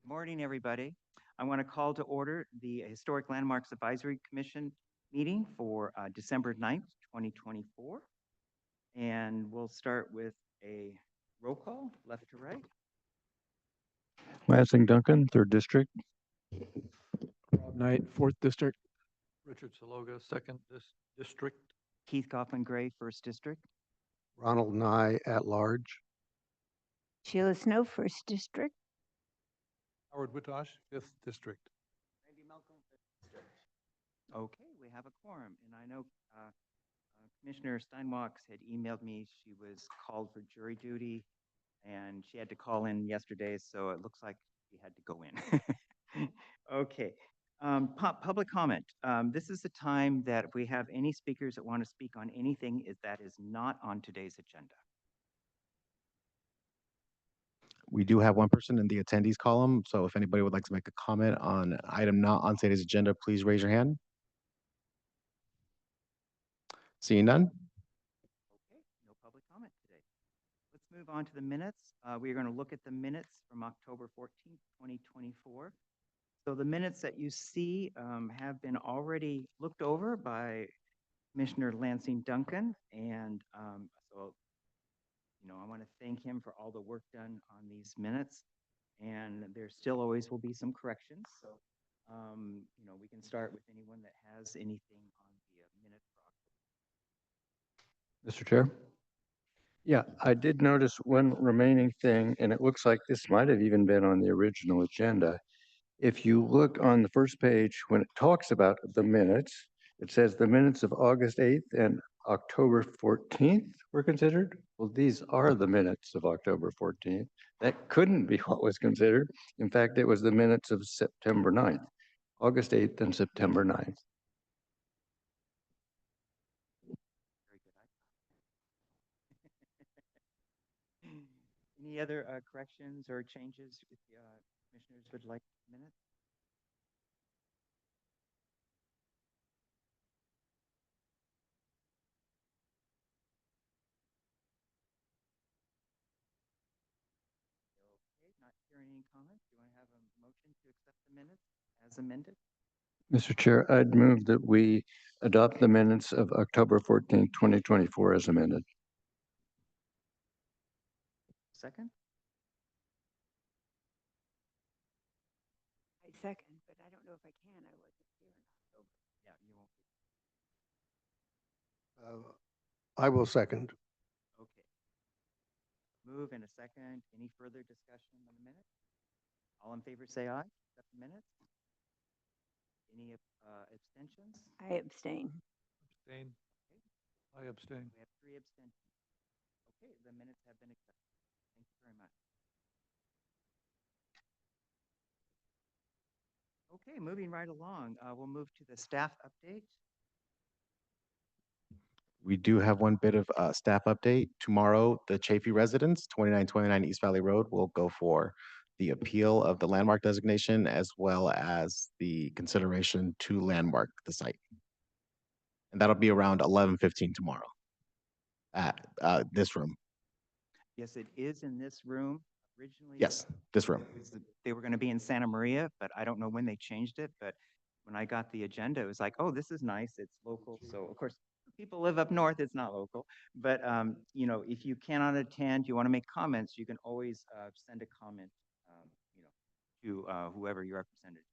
Morning, everybody. I want to call to order the Historic Landmarks Advisory Commission meeting for December 9th, 2024. And we'll start with a roll call, left to right. Lansing Duncan, 3rd District. Rob Knight, 4th District. Richard Saloga, 2nd District. Keith Kaufman Gray, 1st District. Ronald Nye at large. Sheila Snow, 1st District. Howard Witosh, 5th District. Randy Malcolm, 5th District. Okay, we have a quorum. And I know Commissioner Steinwalks had emailed me. She was called for jury duty and she had to call in yesterday. So it looks like she had to go in. Okay. Public comment. This is the time that if we have any speakers that want to speak on anything that is not on today's agenda. We do have one person in the attendees column, so if anybody would like to make a comment on an item not on today's agenda, please raise your hand. Seeing none? Okay, no public comment today. Let's move on to the minutes. We are going to look at the minutes from October 14th, 2024. So the minutes that you see have been already looked over by Commissioner Lansing Duncan. And so, I want to thank him for all the work done on these minutes. And there still always will be some corrections. So, we can start with anyone that has anything on the minute for Mr. Chair? Yeah, I did notice one remaining thing, and it looks like this might have even been on the original agenda. If you look on the first page, when it talks about the minutes, it says the minutes of August 8th and October 14th were considered. Well, these are the minutes of October 14th. That couldn't be what was considered. In fact, it was the minutes of September 9th, August 8th and September 9th. Very good. Any other corrections or changes if commissioners would like minutes? Okay, not hearing any comments. Do you want to have a motion to accept the minutes as amended? Mr. Chair, I'd move that we adopt the minutes of October 14th, 2024 as amended. Second? I second, but I don't know if I can. I wasn't here in October. Yeah, you won't be. I will second. Okay. Move in a second. Any further discussion on the minutes? All in favor say aye. Accept the minutes. Any abstentions? I abstain. Abstain. I abstain. We have 3 abstentions. Okay, the minutes have been accepted. Thank you very much. Okay, moving right along, we'll move to the staff update. We do have one bit of staff update. Tomorrow, the Chafee residents, 2929 East Valley Road, will go for the appeal of the landmark designation as well as the consideration to landmark the site. And that'll be around 11:15 tomorrow at this room. Yes, it is in this room. Originally, Yes, this room. they were going to be in Santa Maria, but I don't know when they changed it. But when I got the agenda, it was like, oh, this is nice. It's local. So, of course, people live up north. It's not local. But, if you cannot attend, you want to make comments, you can always send a comment, to whoever your representative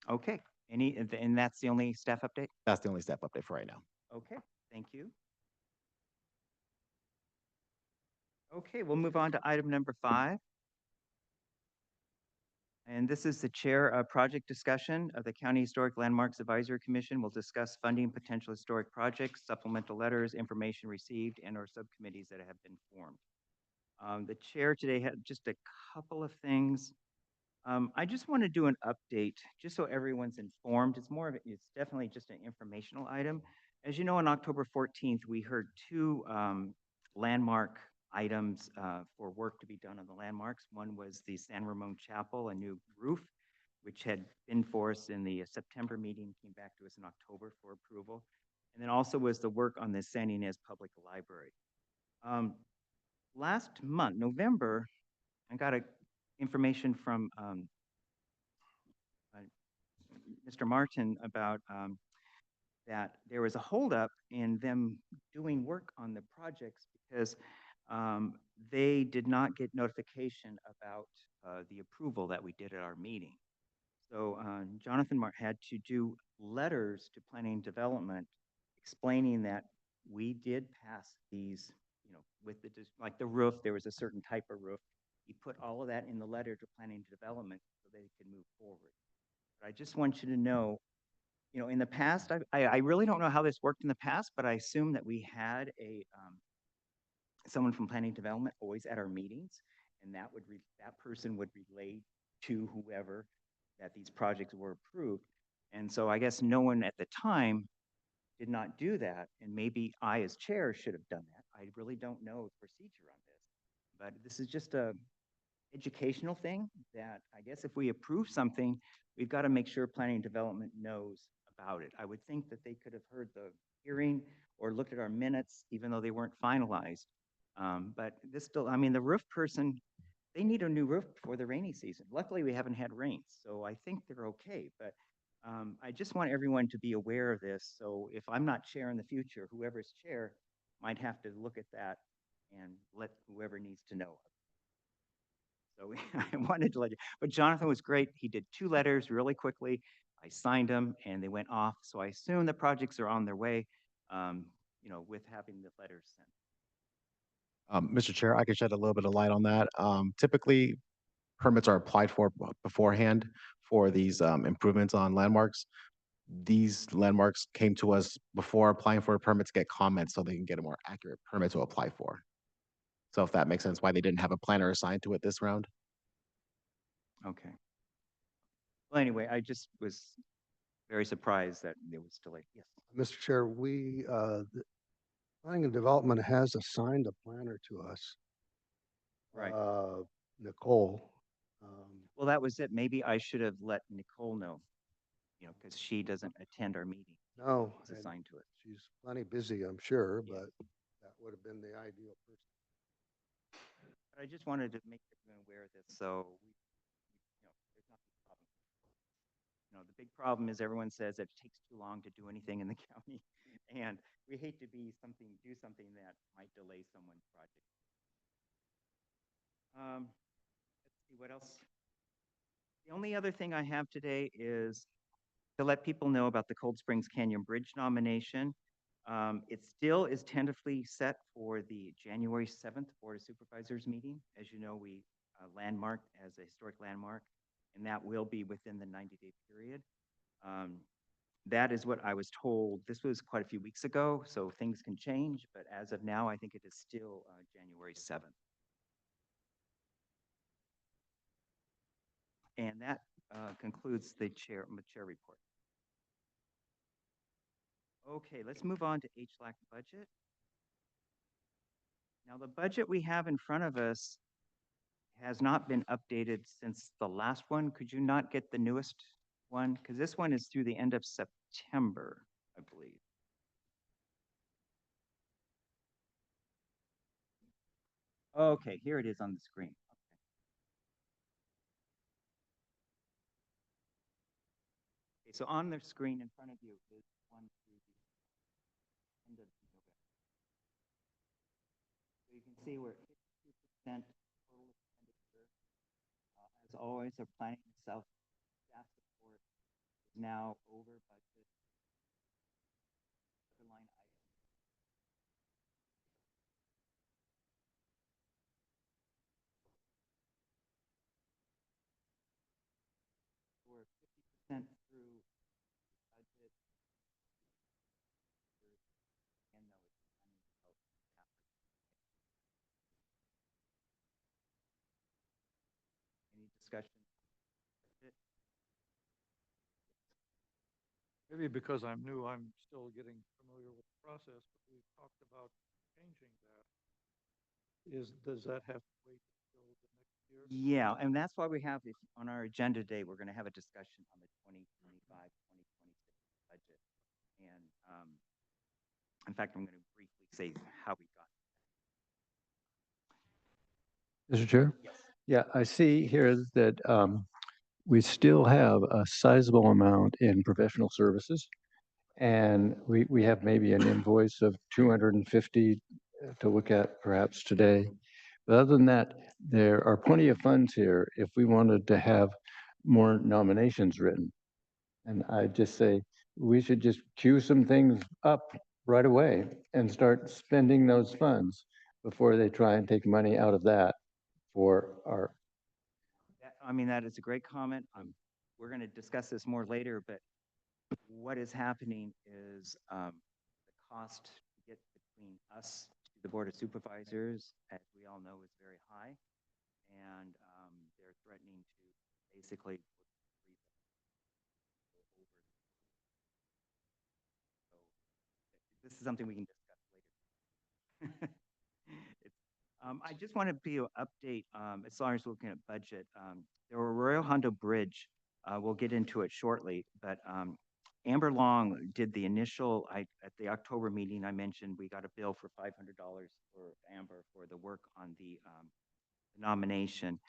is. Okay. And that's the only staff update? That's the only staff update for right now. Okay. Thank you. Okay, we'll move on to item number 5. And this is the chair project discussion of the County Historic Landmarks Advisory Commission. Will discuss funding potential historic projects, supplemental letters, information received, and/or subcommittees that have been formed. The chair today had just a couple of things. I just want to do an update just so everyone's informed. It's definitely just an informational item. As you know, on October 14th, we heard 2 landmark items for work to be done on the landmarks. One was the San Ramon Chapel, a new roof, which had been for us in the September meeting, came back to us in October for approval. And then also was the work on the San Ynez Public Library. Last month, November, I got a information from uh, Mr. Martin about that there was a holdup in them doing work on the projects because they did not get notification about the approval that we did at our meeting. So Jonathan had to do letters to planning and development explaining that we did pass these, you know, with the, like the roof, there was a certain type of roof. He put all of that in the letter to planning and development so they could move forward. But I just want you to know, you know, in the past, I really don't know how this worked in the past, but I assume that we had a someone from planning development always at our meetings, and that would that person would relay to whoever that these projects were approved. And so I guess no one at the time did not do that, and maybe I as chair should have done that. I really don't know the procedure on this, but this is just a educational thing that I guess if we approve something, we've got to make sure planning and development knows about it. I would think that they could have heard the hearing or looked at our minutes, even though they weren't finalized. But this still, I mean, the roof person, they need a new roof before the rainy season. Luckily, we haven't had rain, so I think they're okay. But I just want everyone to be aware of this. So if I'm not chair in the future, whoever's chair might have to look at that and let whoever needs to know. So I wanted to let you, but Jonathan was great. He did 2 letters really quickly. I signed them and they went off. So I assume the projects are on their way, you know, with having the letters sent. Mr. Chair, I can shed a little bit of light on that. Typically, permits are applied for beforehand for these improvements on landmarks. These landmarks came to us before applying for a permit to get comments so they can get a more accurate permit to apply for. So if that makes sense, why they didn't have a planner assigned to it this round. Okay. Well, anyway, I just was very surprised that it was delayed. Yes. Mr. Chair, the Planning and Development has assigned a planner to us. Right. Nicole. Well, that was it. Maybe I should have let Nicole know, you know, because she doesn't attend our meeting. No, It's assigned to it. she's plenty busy, I'm sure, Yeah. but that would have been the ideal person. But I just wanted to make everyone aware of this, so you know, there's not a problem. You know, the big problem is everyone says that it takes too long to do anything in the county, and we hate to do something that might delay someone's project. Let's see what else. The only other thing I have today is to let people know about the Cold Springs Canyon Bridge nomination. It still is tentatively set for the January 7th Board of Supervisors meeting. As you know, we landmarked as a historic landmark, and that will be within the 90-day period. That is what I was told. This was quite a few weeks ago, so things can change, but as of now, I think it is still January 7th. And that concludes the chair report. Okay, let's move on to HLAC budget. Now, the budget we have in front of us has not been updated since the last one. Could you not get the newest one? Because this one is through the end of September, I believe. Okay, here it is on the screen. Okay, so on the screen in front of you is one through the end of November. So you can see we're at 52% total expenditure. As always, our planning and staff support is now over budget. Line item. We're 50% through budget. And though it's planning about half. Any discussion? Maybe because I'm new, I'm still getting familiar with the process, but we talked about changing that. Does that have to wait until the next year? Yeah, and that's why we have, on our agenda today, we're going to have a discussion on the 2025, 2026 budget. And in fact, I'm going to briefly say how we got. Mr. Chair? Yes. Yeah, I see here that we still have a sizable amount in professional services. And we have maybe an invoice of 250 to look at perhaps today. But other than that, there are plenty of funds here if we wanted to have more nominations written. And I just say, we should just queue some things up right away and start spending those funds before they try and take money out of that for our, I mean, that is a great comment. We're going to discuss this more later, but what is happening is the cost to get between us to the Board of Supervisors, as we all know, is very high. And they're threatening to basically this is something we can discuss later. I just want to be an update as far as looking at budget. The Arroyo Hondo Bridge, we'll get into it shortly, but Amber Long did the initial, at the October meeting, I mentioned we got a bill for $500 for Amber for the work on the nomination.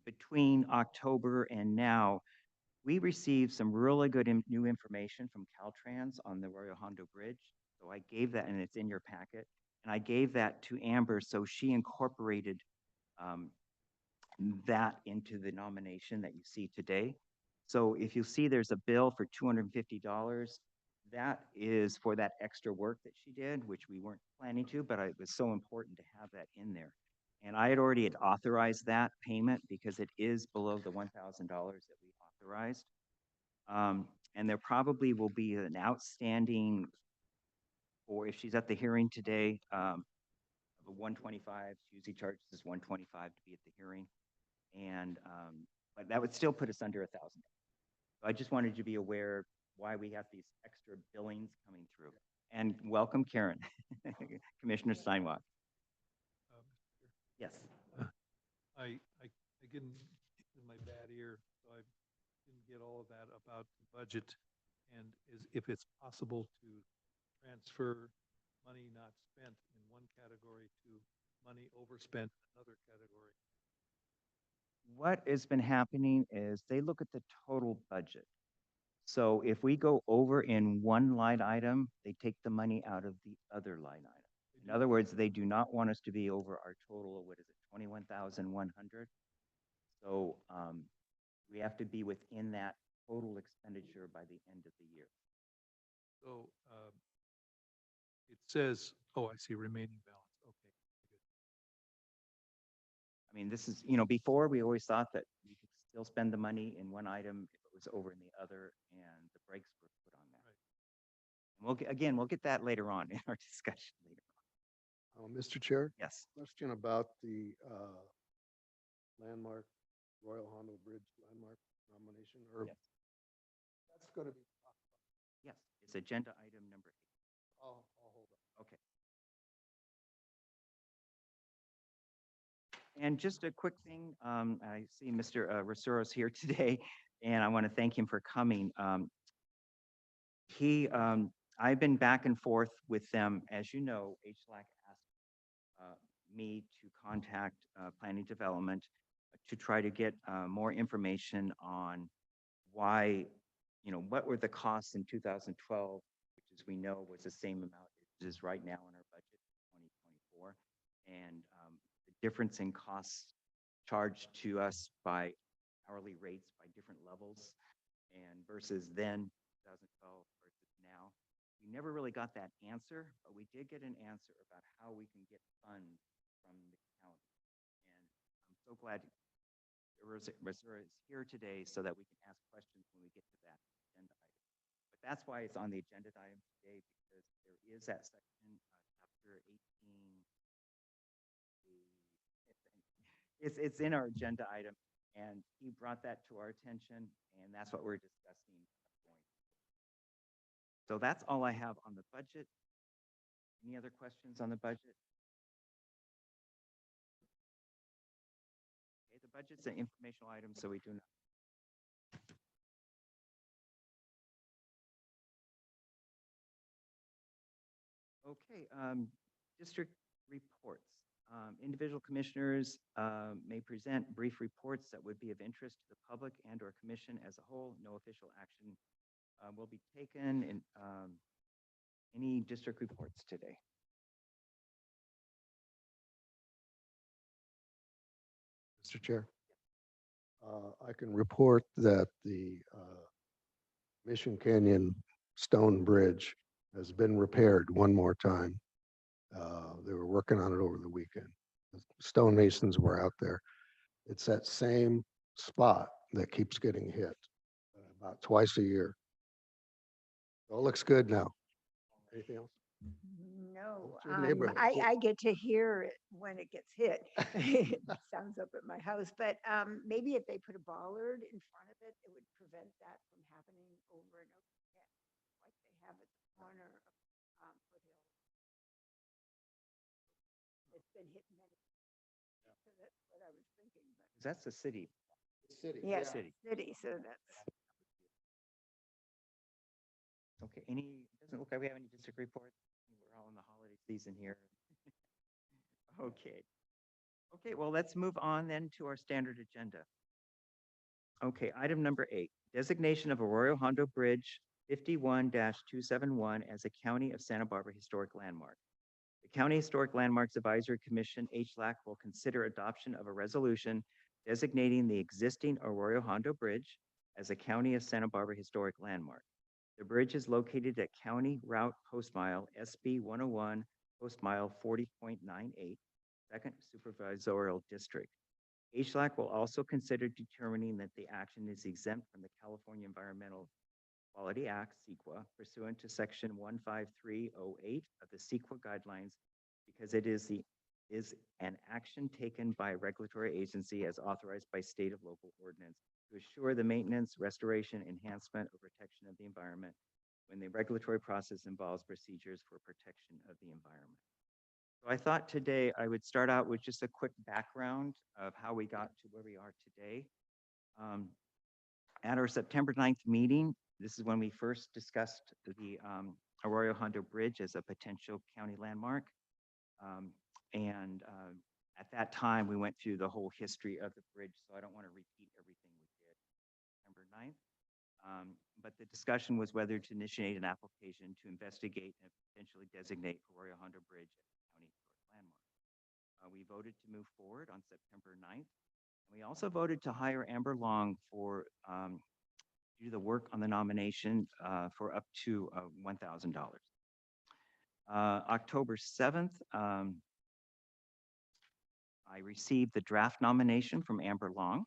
Between October and now, we received some really good new information from Caltrans on the Arroyo Hondo Bridge. So I gave that, and it's in your packet. And I gave that to Amber, so she incorporated that into the nomination that you see today. So if you see there's a bill for $250, that is for that extra work that she did, which we weren't planning to, but it was so important to have that in there. And I had already authorized that payment because it is below the $1,000 that we authorized. And there probably will be an outstanding, or if she's at the hearing today, of a 125. She usually charges us 125 to be at the hearing. And but that would still put us under $1,000. So I just wanted you to be aware why we have these extra billings coming through. And welcome, Karen, Commissioner Steinwach. Yes. I didn't, in my bad ear, so I didn't get all of that about the budget. And if it's possible to transfer money not spent in one category to money overspent in another category. What has been happening is they look at the total budget. So if we go over in one line item, they take the money out of the other line item. In other words, they do not want us to be over our total of, what is it, 21,100. So we have to be within that total expenditure by the end of the year. So it says, oh, I see remaining balance. Okay, good. I mean, this is, before we always thought that we could still spend the money in one item if it was over in the other, and the brakes were put on that. Right. And we'll get that later on in our discussion later on. Mr. Chair, Yes. question about the landmark, Royal Hondo Bridge landmark nomination, or Yes. that's going to be talked about. Yes, it's agenda item number 8. I'll hold on. Okay. And just a quick thing, I see Mr. Rosouros here today, and I want to thank him for coming. I've been back and forth with them. As you know, HLAC asked me to contact Planning Development to try to get more information on why, what were the costs in 2012, which, as we know, was the same amount it is right now in our budget, 2024, and the difference in costs charged to us by hourly rates by different levels, and versus then 2012 versus now. We never really got that answer, but we did get an answer about how we can get funds from the county. And I'm so glad Rosura is here today so that we can ask questions when we get to that agenda item. But that's why it's on the agenda item today, because there is that section, chapter 18. It's in our agenda item, and he brought that to our attention, and that's what we're discussing. So that's all I have on the budget. Any other questions on the budget? Okay, the budget's an informational item, so we do not. Okay, district reports. Individual commissioners may present brief reports that would be of interest to the public and/or commission as a whole. No official action will be taken in any district reports today. Mr. Chair. I can report that the Mission Canyon Stone Bridge has been repaired one more time. They were working on it over the weekend. The stonemasons were out there. It's that same spot that keeps getting hit about twice a year. So it looks good now. Anything else? No, It's your neighborhood. I get to hear it when it gets hit. It sounds up at my house, but maybe if they put a bollard in front of it, it would prevent that from happening over and over again, like they have at the corner of Foothill. It's been hit many, so that's what I was thinking, but. 'Cause that's the city. City. Yes, City. city, so that's. Okay, doesn't look like we have any district reports. We're all in the holiday season here. Okay. Okay, well, let's move on then to our standard agenda. Okay, item number 8, designation of Arroyo Hondo Bridge 51-271 as a County of Santa Barbara Historic Landmark. The County Historic Landmarks Advisory Commission, HLAC, will consider adoption of a resolution designating the existing Arroyo Hondo Bridge as a County of Santa Barbara Historic Landmark. The bridge is located at County Route Post Mile SB 101, Post Mile 40.98, Second Supervisorial District. HLAC will also consider determining that the action is exempt from the California Environmental Quality Act, CEQA, pursuant to Section 15308 of the CEQA guidelines, because it is an action taken by a regulatory agency as authorized by state of local ordinance to assure the maintenance, restoration, enhancement, or protection of the environment when the regulatory process involves procedures for protection of the environment. So I thought today I would start out with just a quick background of how we got to where we are today. At our September 9th meeting, this is when we first discussed the Arroyo Hondo Bridge as a potential county landmark. At that time, we went through the whole history of the bridge, so I don't want to repeat everything we did September 9th. But the discussion was whether to initiate an application to investigate and potentially designate Arroyo Hondo Bridge as a county historic landmark. We voted to move forward on September 9th. And we also voted to hire Amber Long for do the work on the nomination for up to $1,000. October 7th, I received the draft nomination from Amber Long.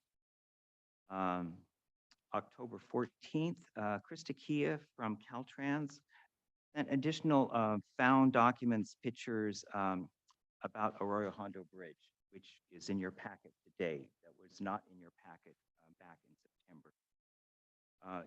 October 14th, Krista Kia from Caltrans sent additional found documents, pictures about Arroyo Hondo Bridge, which is in your packet today. That was not in your packet back in September.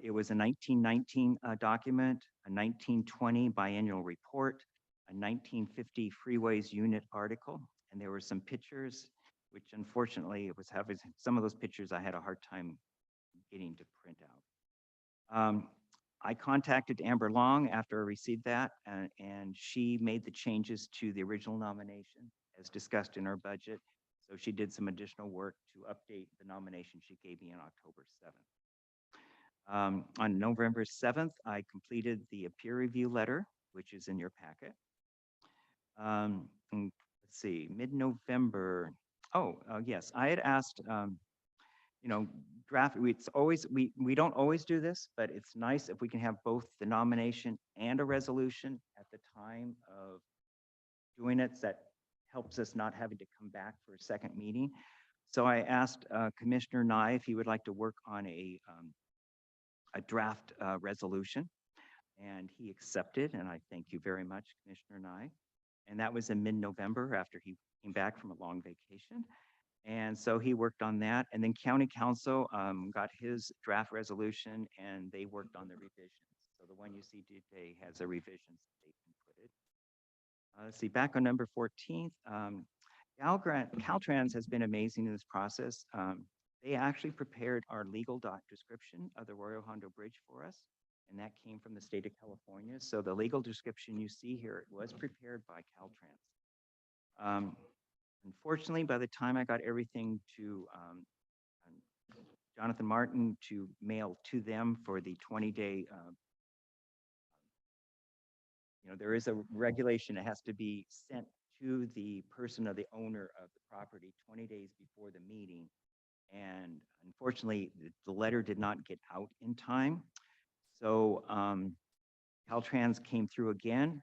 It was a 1919 document, a 1920 biannual report, a 1950 freeways unit article, and there were some pictures, which unfortunately it was having some of those pictures I had a hard time getting to print out. I contacted Amber Long after I received that, and she made the changes to the original nomination as discussed in our budget. So she did some additional work to update the nomination she gave me on October 7th. On November 7th, I completed the peer review letter, which is in your packet. Let's see, mid-November. Yes, I had asked, draft, we don't always do this, but it's nice if we can have both the nomination and a resolution at the time of doing it. That helps us not having to come back for a second meeting. So I asked Commissioner Nye if he would like to work on a draft resolution, and he accepted, and I thank you very much, Commissioner Nye. And that was in mid-November after he came back from a long vacation. And so he worked on that, and then County Council got his draft resolution, and they worked on the revisions. So the one you see today has the revisions that they inputted. Let's see, back on November 14th, Caltrans has been amazing in this process. They actually prepared our legal description of the Arroyo Hondo Bridge for us, and that came from the state of California. So the legal description you see here was prepared by Caltrans. Unfortunately, by the time I got everything to Jonathan Martin to mail to them for the 20-day, there is a regulation, it has to be sent to the person or the owner of the property 20 days before the meeting. And unfortunately, the letter did not get out in time. So Caltrans came through again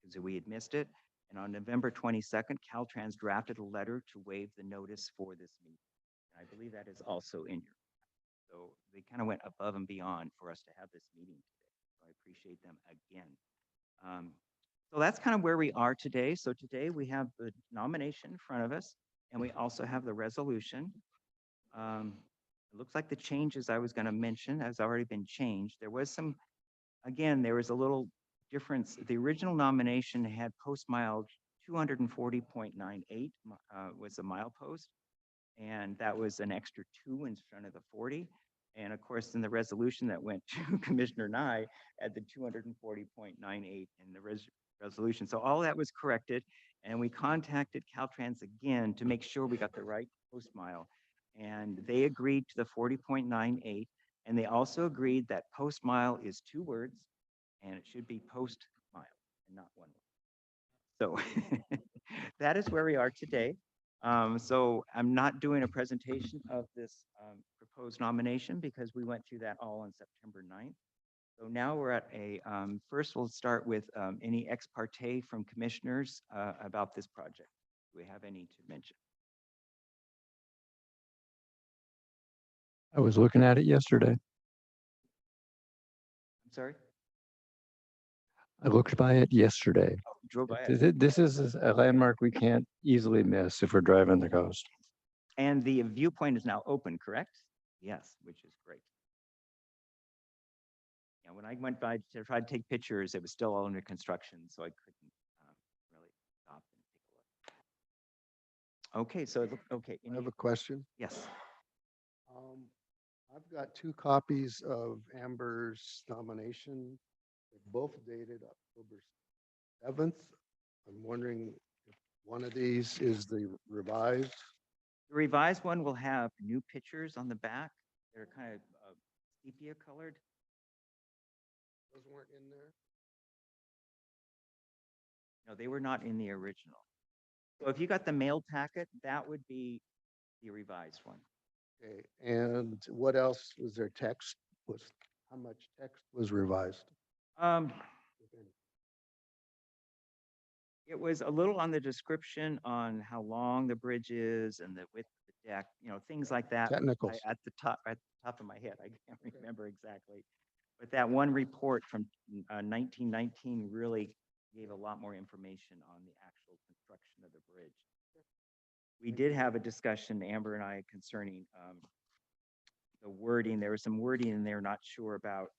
because we had missed it. And on November 22nd, Caltrans drafted a letter to waive the notice for this meeting. And I believe that is also in your. So they kind of went above and beyond for us to have this meeting today. So I appreciate them again. So that's kind of where we are today. So today we have the nomination in front of us, and we also have the resolution. It looks like the changes I was going to mention has already been changed. There was some, again, there was a little difference. The original nomination had post mile 240.98 was a mile post, and that was an extra 2 in front of the 40. And of course, in the resolution that went to Commissioner Nye at the 240.98 in the resolution. So all that was corrected, and we contacted Caltrans again to make sure we got the right post mile. And they agreed to the 40.98, and they also agreed that post mile is 2 words, and it should be post mile and not 1 word. So that is where we are today. So I'm not doing a presentation of this proposed nomination because we went through that all on September 9th. So now we're at a, first we'll start with any ex parte from commissioners about this project. Do we have any to mention? I was looking at it yesterday. I'm sorry? I looked by it yesterday. Drove by it. This is a landmark we can't easily miss if we're driving the coast. And the viewpoint is now open, correct? Yes, which is great. Yeah, when I went by to try to take pictures, it was still all under construction, so I couldn't really stop and take a look. Okay, so, okay. I have a question. Yes. I've got 2 copies of Amber's nomination, both dated October 7th. I'm wondering if one of these is the revised. The revised one will have new pictures on the back. They're kind of sepia colored. Those weren't in there? No, they were not in the original. So if you got the mail packet, that would be the revised one. Okay, and what else was there? Text was, how much text was revised? If any? It was a little on the description on how long the bridge is and the width of the deck, things like that. Technicals. At the top of my head, I can't remember exactly. But that one report from 1919 really gave a lot more information on the actual construction of the bridge. We did have a discussion, Amber and I, concerning the wording. There was some wording in there, not sure about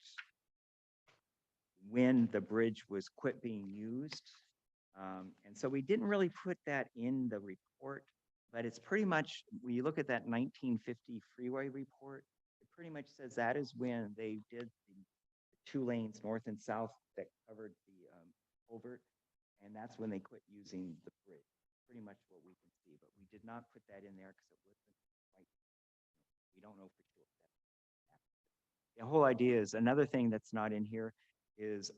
when the bridge was quit being used. And so we didn't really put that in the report, but it's pretty much, when you look at that 1950 freeway report, it pretty much says that is when they did the 2 lanes north and south that covered the culvert, and that's when they quit using the bridge. Pretty much what we can see, but we did not put that in there because it wasn't quite, we don't know for sure. The whole idea is, another thing that's not in here is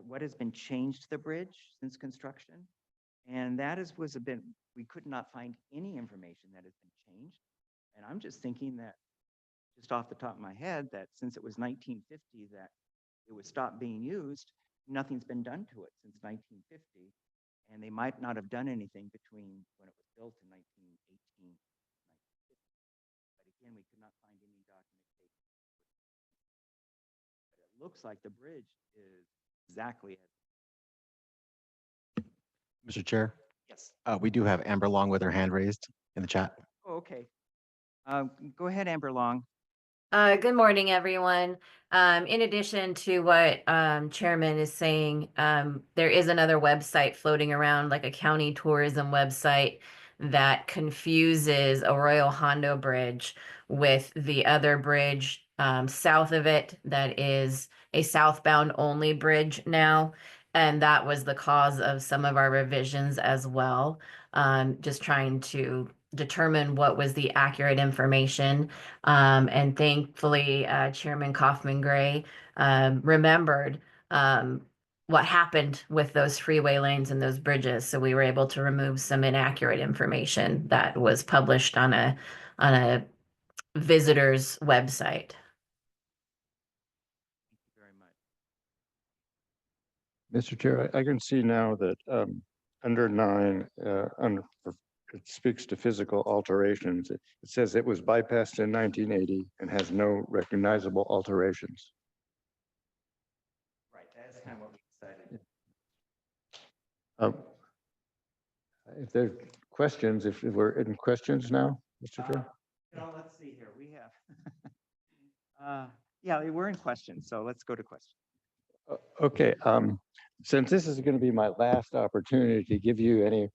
what has been changed to the bridge since construction. And that was a bit, we could not find any information that has been changed. And I'm just thinking that, just off the top of my head, that since it was 1950 that it was stopped being used, nothing's been done to it since 1950. And they might not have done anything between when it was built in 1918 and 1950. But again, we could not find any documentation. But it looks like the bridge is exactly as. Mr. Chair, Yes. we do have Amber Long with her hand raised in the chat. Oh, okay. Go ahead, Amber Long. Good morning, everyone. In addition to what Chairman is saying, there is another website floating around, like a county tourism website, that confuses Arroyo Hondo Bridge with the other bridge south of it that is a southbound only bridge now. And that was the cause of some of our revisions as well. just trying to determine what was the accurate information. And thankfully, Chairman Kaufman Gray remembered what happened with those freeway lanes and those bridges. So we were able to remove some inaccurate information that was published on a visitor's website. Thank you very much. Mr. Chair, I can see now that under 9, it speaks to physical alterations. It says it was bypassed in 1980 and has no recognizable alterations. Right, that's kind of what we decided. If there's questions, if we're in questions now, Mr. Chair? Let's see here, we have. Yeah, we're in questions, so let's go to questions. Okay, since this is going to be my last opportunity to give you any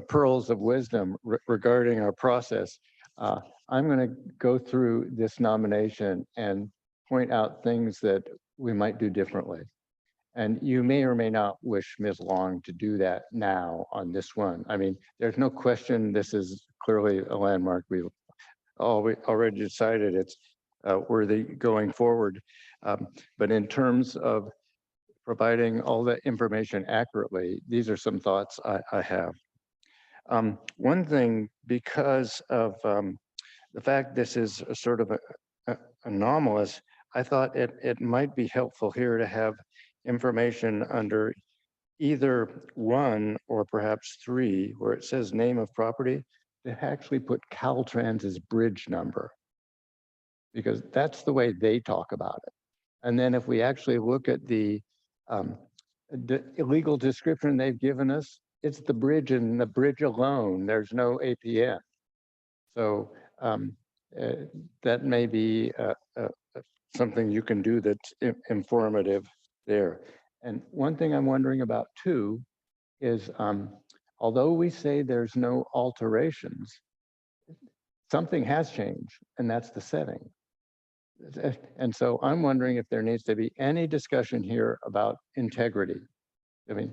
pearls of wisdom regarding our process, I'm going to go through this nomination and point out things that we might do differently. And you may or may not wish Ms. Long to do that now on this one. I mean, there's no question this is clearly a landmark. We've already decided it's worthy going forward. But in terms of providing all the information accurately, these are some thoughts I have. One thing, because of the fact this is a sort of anomalous, I thought it might be helpful here to have information under either 1 or perhaps 3, where it says name of property, to actually put Caltrans's bridge number, because that's the way they talk about it. And then if we actually look at the illegal description they've given us, it's the bridge and the bridge alone. There's no APN. So that may be something you can do that's informative there. And one thing I'm wondering about too is, although we say there's no alterations, something has changed, and that's the setting. And so I'm wondering if there needs to be any discussion here about integrity. I mean,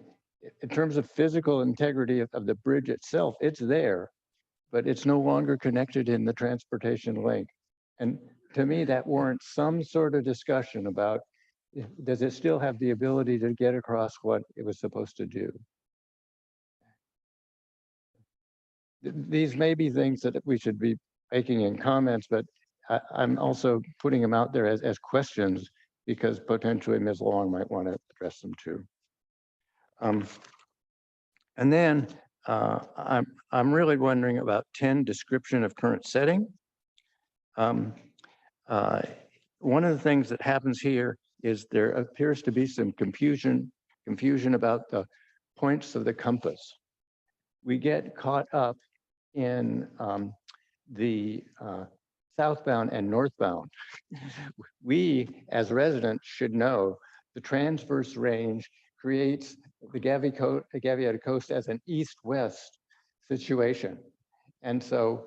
in terms of physical integrity of the bridge itself, it's there, but it's no longer connected in the transportation link. And to me, that warrants some sort of discussion about, does it still have the ability to get across what it was supposed to do? These may be things that we should be making in comments, but I'm also putting them out there as questions, because potentially Ms. Long might want to address them too. And then I'm really wondering about 10, description of current setting. One of the things that happens here is there appears to be some confusion about the points of the compass. We get caught up in the southbound and northbound. We, as residents, should know the transverse range creates the Gaviota Coast as an east-west situation. And so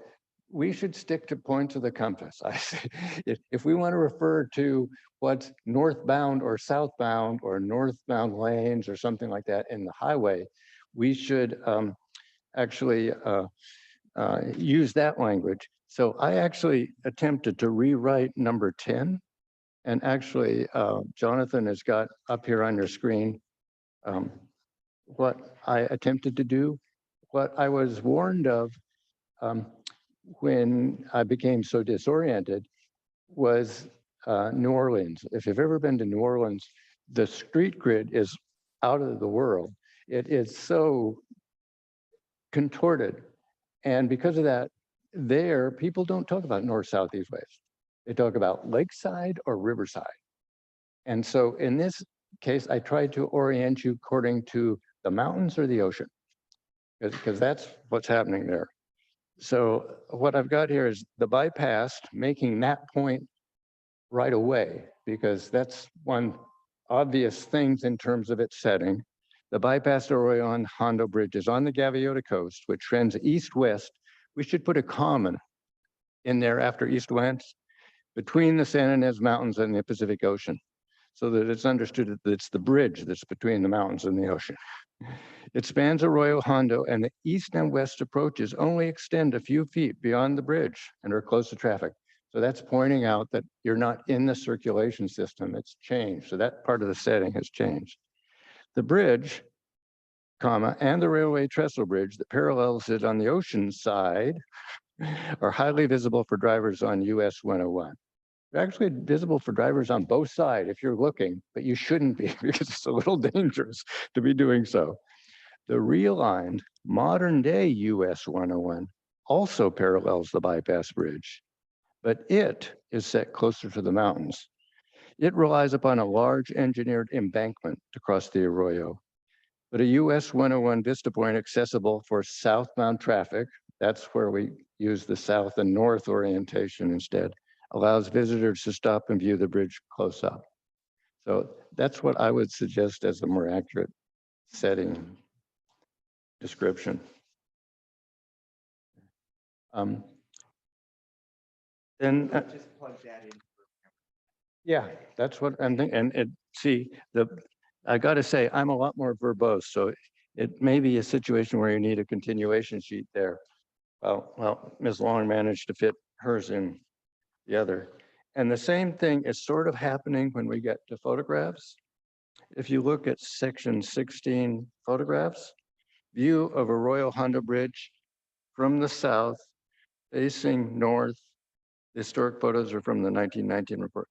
we should stick to points of the compass. If we want to refer to what's northbound or southbound or northbound lanes or something like that in the highway, we should actually use that language. So I actually attempted to rewrite number 10, and actually Jonathan has got up here on your screen what I attempted to do. What I was warned of when I became so disoriented was New Orleans. If you've ever been to New Orleans, the street grid is out of the world. It is so contorted. And because of that, there, people don't talk about north, south, east, west. They talk about lakeside or riverside. And so in this case, I tried to orient you according to the mountains or the ocean, because that's what's happening there. So what I've got here is the bypass, making that point right away, because that's one obvious things in terms of its setting. The bypass Orion Hondo Bridge is on the Gaviota Coast, which trends east-west. We should put a common in there after east-west between the San Ynez Mountains and the Pacific Ocean, so that it's understood that it's the bridge that's between the mountains and the ocean. It spans Arroyo Hondo, and the east and west approaches only extend a few feet beyond the bridge and are close to traffic. So that's pointing out that you're not in the circulation system. It's changed. So that part of the setting has changed. The bridge, comma, and the railway trestle bridge that parallels it on the ocean side are highly visible for drivers on US 101. They're actually visible for drivers on both sides if you're looking, but you shouldn't be because it's a little dangerous to be doing so. The realigned modern day US 101 also parallels the bypass bridge, but it is set closer to the mountains. It relies upon a large engineered embankment to cross the arroyo, but a US 101 Vista Point accessible for southbound traffic, that's where we use the south and north orientation instead, allows visitors to stop and view the bridge close up. So that's what I would suggest as a more accurate setting description. Then, Just plug that in. yeah, that's what I'm thinking. And see, I got to say, I'm a lot more verbose, so it may be a situation where you need a continuation sheet there. Well, Ms. Long managed to fit hers in the other. And the same thing is sort of happening when we get to photographs. If you look at section 16 photographs, view of Arroyo Hondo Bridge from the south facing north. The historic photos are from the 1919 report.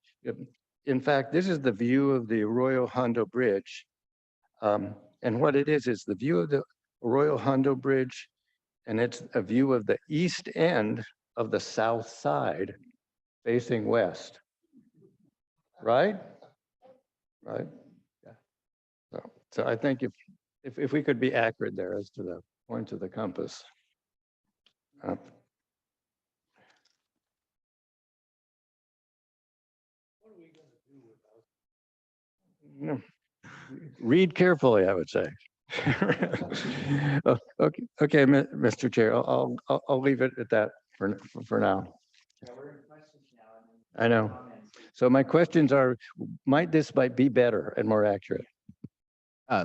In fact, this is the view of the Arroyo Hondo Bridge. And what it is the view of the Arroyo Hondo Bridge, and it's a view of the east end of the south side facing west. Right? Right? Yeah. So I think if we could be accurate there as to the point of the compass. No. Read carefully, I would say. Okay, Mr. Chair, I'll leave it at that for now. I know. So my questions are, might be better and more accurate?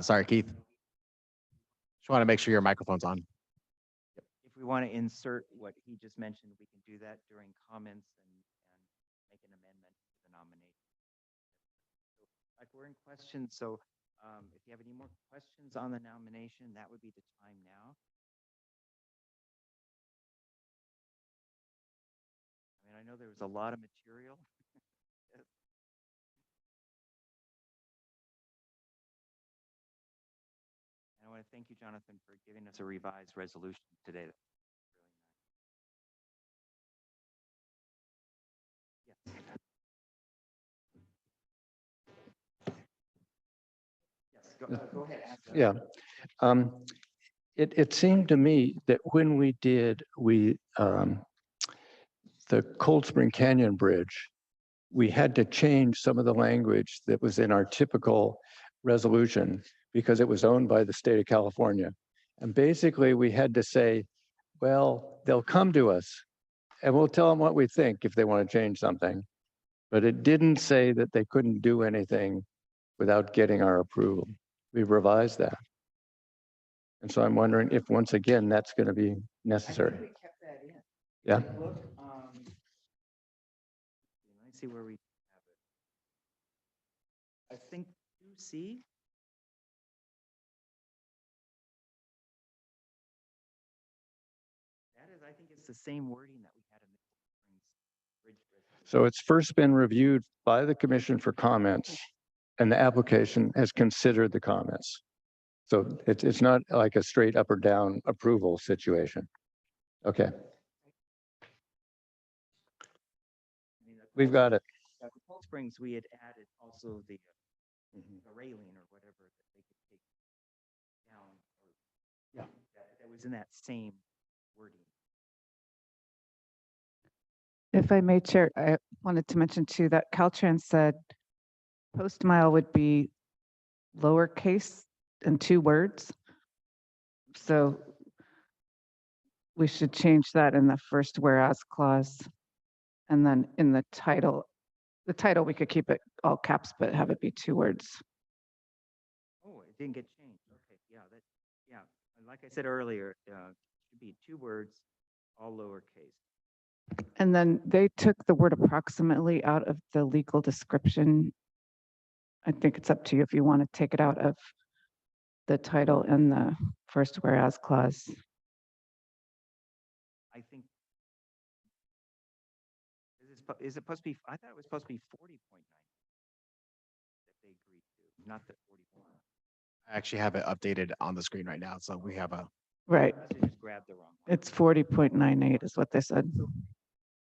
Sorry, Keith. Just want to make sure your microphone's on. If we want to insert what he just mentioned, we can do that during comments and make an amendment to the nomination. So, like we're in questions, so if you have any more questions on the nomination, that would be the time now. I mean, I know there was a lot of material. And I want to thank you, Jonathan, for giving us a revised resolution today. That's really nice. Yes. Go ahead. Yeah. It seemed to me that when we did the Cold Spring Canyon Bridge, we had to change some of the language that was in our typical resolution because it was owned by the state of California. And basically we had to say, well, they'll come to us and we'll tell them what we think if they want to change something. But it didn't say that they couldn't do anything without getting our approval. We revised that. And so I'm wondering if, once again, that's going to be necessary. I think we kept that in. Yeah. Look, let me see where we have it. I think 2C. That is, I think it's the same wording that we had in the bridge. So it's first been reviewed by the commission for comments and the application has considered the comments. So it's not like a straight up or down approval situation. Okay. We've got it. At the Cold Springs, we had added also the railing or whatever that they could take down. Yeah. That was in that same wording. If I may, Chair, I wanted to mention too that Caltrans said post mile would be lowercase and 2 words. So we should change that in the first whereas clause. And then in the title we could keep it all caps, but have it be 2 words. Oh, it didn't get changed. Okay. yeah, and like I said earlier, should be 2 words, all lowercase. And then they took the word approximately out of the legal description. I think it's up to you if you want to take it out of the title and the first whereas clause. I think. Is it supposed to be, I thought it was supposed to be 40.9 that they agreed to, not the 44. I actually have it updated on the screen right now, so we have a, Right. I must have just grabbed the wrong one. It's 40.98 is what they said.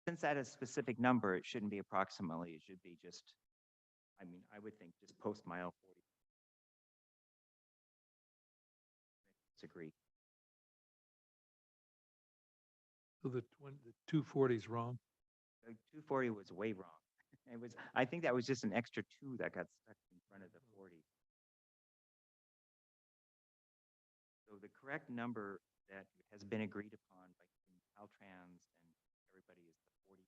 Since that is a specific number, it shouldn't be approximately, it should be just, I mean, I would think just post mile 40. Disagree. So the 240 is wrong. 240 was way wrong. It was, I think that was just an extra 2 that got stuck in front of the 40. So the correct number that has been agreed upon by Caltrans and everybody is the 40.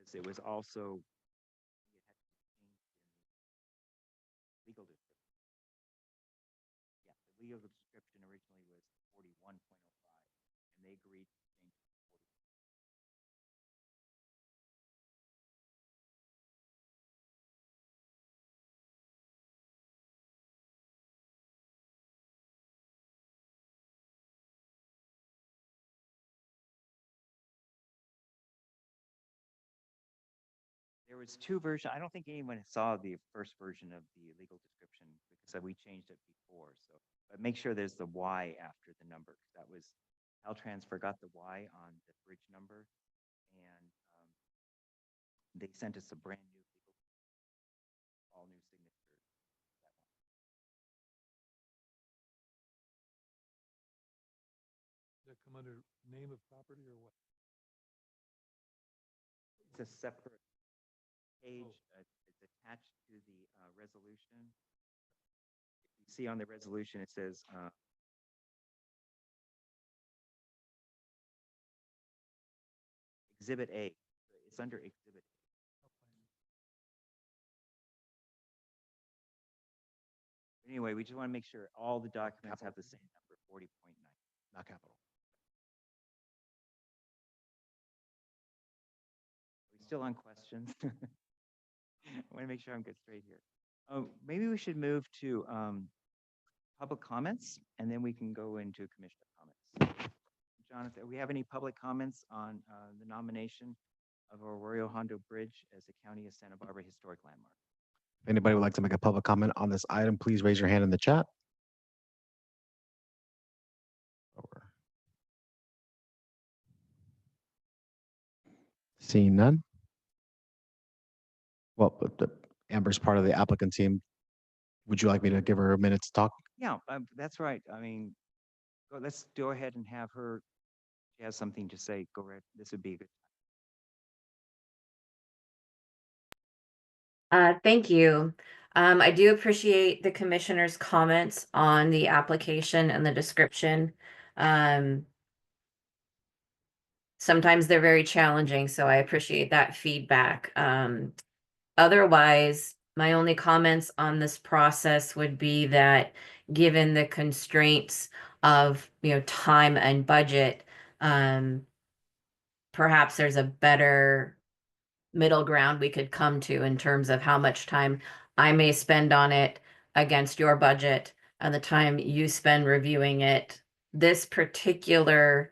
As it was also, it had to be changed in the legal description. Yeah, the legal description originally was 41.05, and they agreed to change it to 40. There was 2 versions. I don't think anyone saw the first version of the legal description because we changed it before. So, but make sure there's the Y after the number. That was, Caltrans forgot the Y on the bridge number, and they sent us a brand new legal, all new signature. That one. Does that come under name of property or what? It's a separate page. It's attached to the resolution. If you see on the resolution, it says Exhibit A. It's under Exhibit A. Anyway, we just want to make sure all the documents have the same number, 40.9. not capital. Are we still on questions? I want to make sure I'm good straight here. Oh, maybe we should move to public comments, and then we can go into commissioner comments. Jonathan, we have any public comments on the nomination of Arroyo Hondo Bridge as the County of Santa Barbara Historic Landmark? If anybody would like to make a public comment on this item, please raise your hand in the chat. Seeing none. Well, but Amber's part of the applicant team. Would you like me to give her a minute to talk? Yeah, that's right. I mean, let's go ahead and have her. She has something to say. Go ahead. This would be a good. Thank you. I do appreciate the commissioner's comments on the application and the description. Sometimes they're very challenging, so I appreciate that feedback. Otherwise, my only comments on this process would be that given the constraints of, time and budget, perhaps there's a better middle ground we could come to in terms of how much time I may spend on it against your budget and the time you spend reviewing it. This particular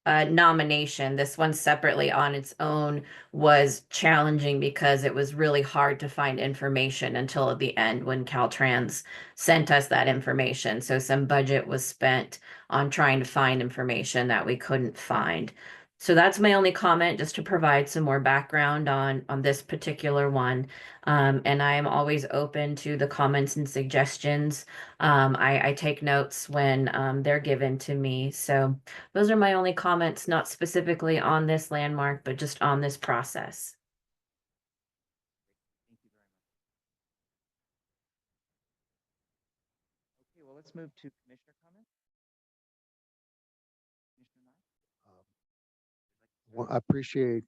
nomination, this one separately on its own, was challenging because it was really hard to find information until at the end when Caltrans sent us that information. So some budget was spent on trying to find information that we couldn't find. So that's my only comment, just to provide some more background on this particular one. And I am always open to the comments and suggestions. I take notes when they're given to me. So those are my only comments, not specifically on this landmark, but just on this process. Thank you very much. Okay, well, let's move to commissioner comments. Commissioner Nye? Well, I appreciate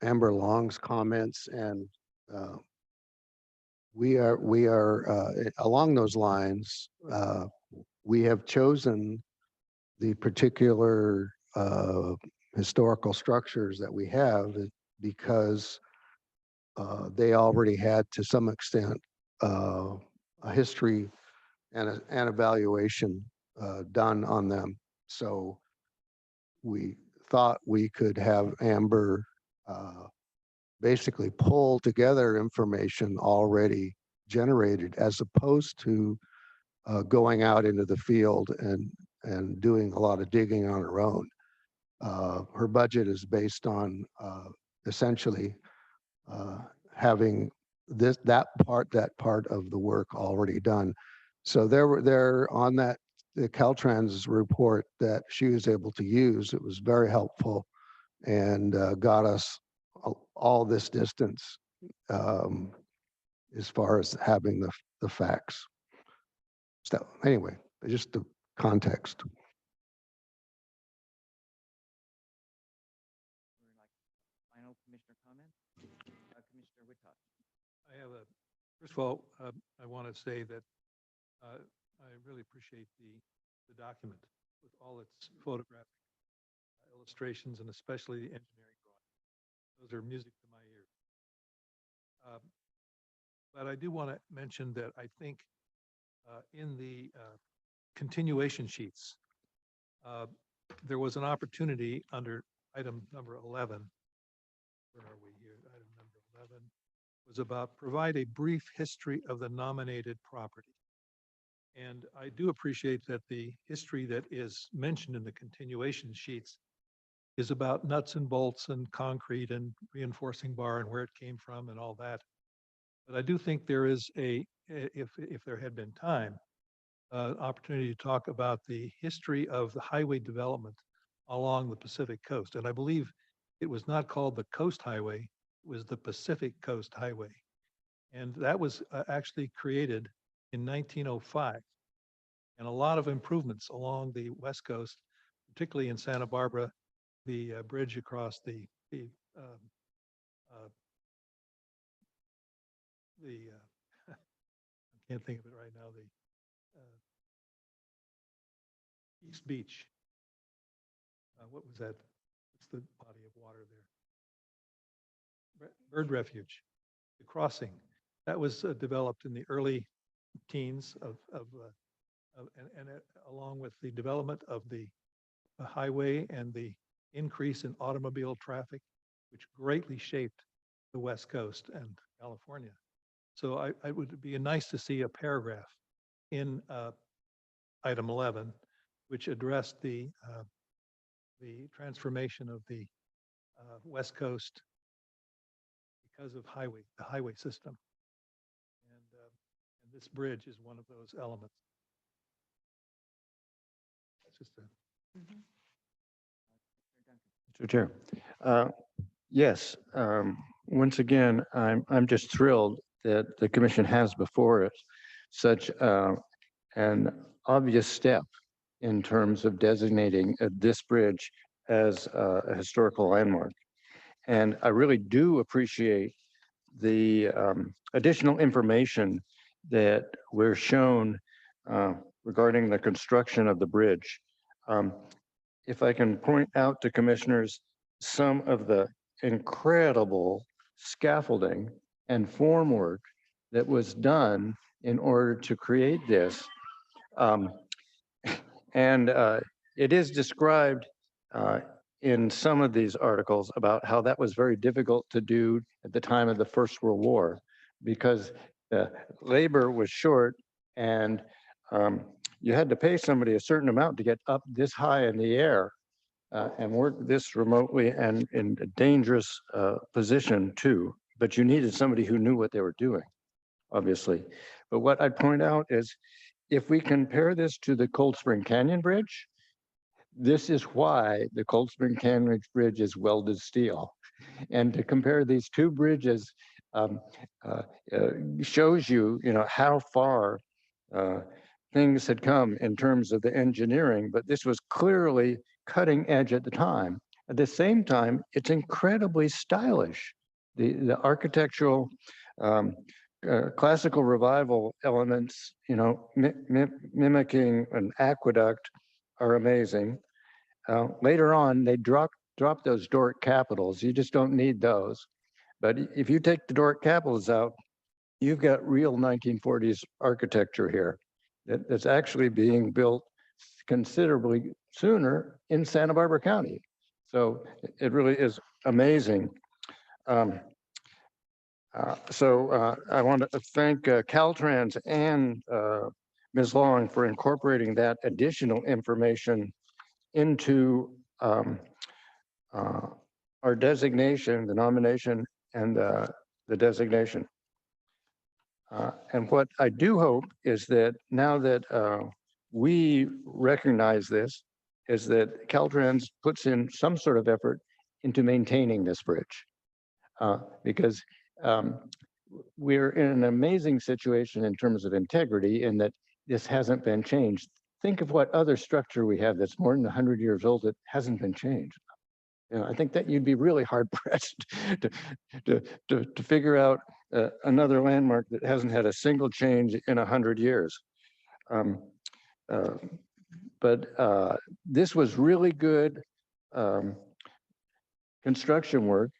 Amber Long's comments and along those lines, we have chosen the particular historical structures that we have because they already had, to some extent, a history and an evaluation done on them. So we thought we could have Amber basically pull together information already generated, as opposed to going out into the field and doing a lot of digging on her own. Her budget is based on essentially having that part of the work already done. So there on that, the Caltrans report that she was able to use, it was very helpful and got us all this distance as far as having the facts. So anyway, just the context. Final commissioner comments? Commissioner Whittock. I have first of all, I want to say that I really appreciate the document with all its photographic illustrations and especially the engineering drawings. Those are music to my ears. But I do want to mention that I think in the continuation sheets, there was an opportunity under item number 11. Where are we here? Item number 11 was about provide a brief history of the nominated property. And I do appreciate that the history that is mentioned in the continuation sheets is about nuts and bolts and concrete and reinforcing bar and where it came from and all that. But I do think there is if there had been time, opportunity to talk about the history of the highway development along the Pacific coast. And I believe it was not called the Coast Highway, it was the Pacific Coast Highway. And that was actually created in 1905. And a lot of improvements along the West Coast, particularly in Santa Barbara, the bridge across the I can't think of it right now, the East Beach. What was that? What's the body of water there? Bird Refuge, the crossing. That was developed in the early teens and along with the development of the highway and the increase in automobile traffic, which greatly shaped the West Coast and California. So I would be nice to see a paragraph in item 11, which addressed the transformation of the West Coast because of the highway system. And this bridge is one of those elements. That's just Mr. Chair. Yes, once again, I'm just thrilled that the commission has before it such an obvious step in terms of designating this bridge as a historical landmark. And I really do appreciate the additional information that we're shown regarding the construction of the bridge. If I can point out to commissioners some of the incredible scaffolding and formwork that was done in order to create this. And it is described in some of these articles about how that was very difficult to do at the time of the First World War because labor was short and you had to pay somebody a certain amount to get up this high in the air and work this remotely and in a dangerous position too. But you needed somebody who knew what they were doing, obviously. But what I'd point out is if we compare this to the Cold Spring Canyon Bridge, this is why the Cold Spring Canyon Bridge is welded steel. And to compare these two bridges shows you, how far things had come in terms of the engineering, but this was clearly cutting edge at the time. At the same time, it's incredibly stylish. The architectural classical revival elements, mimicking an aqueduct are amazing. Later on, they drop those Doric capitals. You just don't need those. But if you take the Doric capitals out, you've got real 1940s architecture here that's actually being built considerably sooner in Santa Barbara County. So it really is amazing. I want to thank Caltrans and Ms. Long for incorporating that additional information into our designation, the nomination, and the designation. And what I do hope is that now that we recognize this, is that Caltrans puts in some sort of effort into maintaining this bridge. Because we're in an amazing situation in terms of integrity in that this hasn't been changed. Think of what other structure we have that's more than 100 years old that hasn't been changed. I think that you'd be really hard pressed to figure out another landmark that hasn't had a single change in 100 years. But this was really good construction work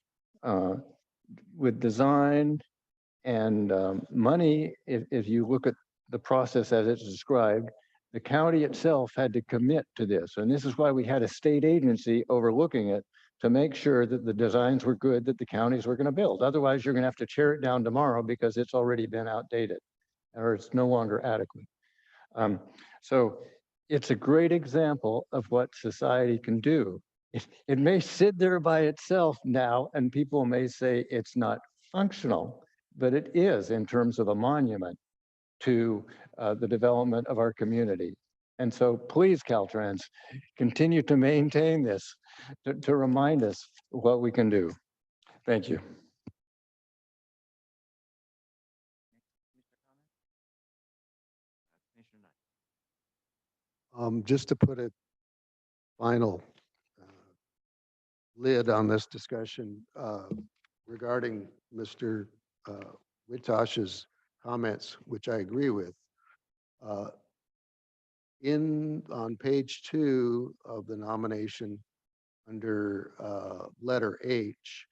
with design and money. If you look at the process as it's described, the county itself had to commit to this. And this is why we had a state agency overlooking it to make sure that the designs were good that the counties were going to build. Otherwise, you're going to have to tear it down tomorrow because it's already been outdated or it's no longer adequate. So it's a great example of what society can do. It may sit there by itself now, and people may say it's not functional, but it is in terms of a monument to the development of our community. And so please, Caltrans, continue to maintain this to remind us what we can do. Thank you. Just to put a final lid on this discussion regarding Mr. Witosh's comments, which I agree with. On page 2 of the nomination, under letter H,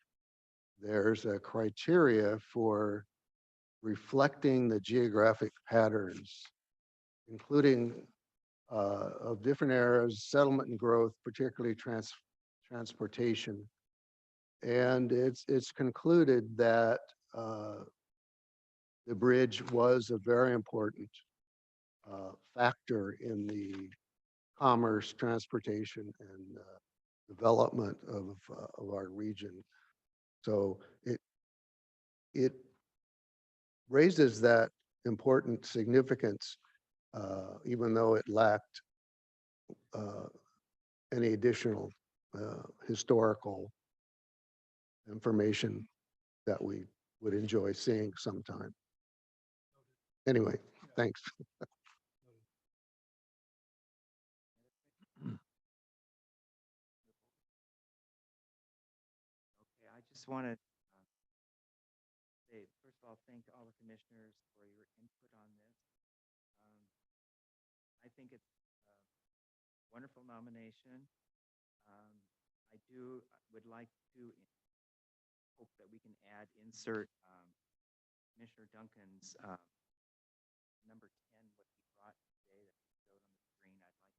there's a criteria for reflecting the geographic patterns, including of different eras, settlement and growth, particularly transportation. And it's concluded that the bridge was a very important factor in the commerce, transportation, and development of our region. So it raises that important significance, even though it lacked any additional historical information that we would enjoy seeing sometime. Anyway, thanks. Okay, I just want to say, first of all, thank all the commissioners for your input on this. I think it's a wonderful nomination. I would like to hope that we can insert Commissioner Duncan's number 10, what he brought today that we showed on the screen. I'd like,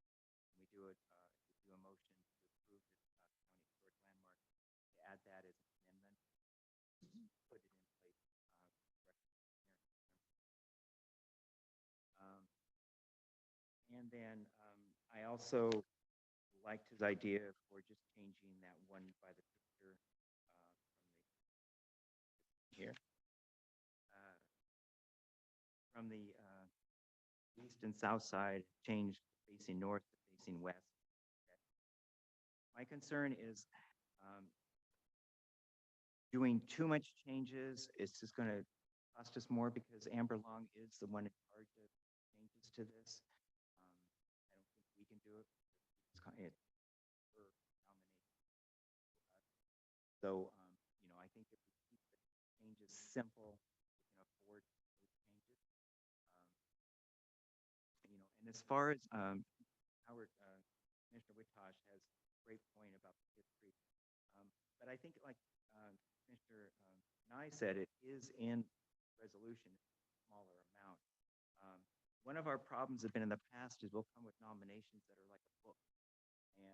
when we do a motion to approve this county historic landmark, to add that as an amendment, put it in place. And then I also liked his idea for just changing that one by the picture here. From the east and south side, changed facing north to facing west. My concern is doing too much changes. It's just going to cost us more because Amber Long is the one in charge of changes to this. I don't think we can do it. It's kind of her nomination. So, I think if we keep the changes simple, we can afford as far as, Howard, Commissioner Wittosh has a great point about the history. But I think like, Commissioner, Nye said, it is in resolution, it's a smaller amount. One of our problems have been in the past is we'll come with nominations that are like a book. And I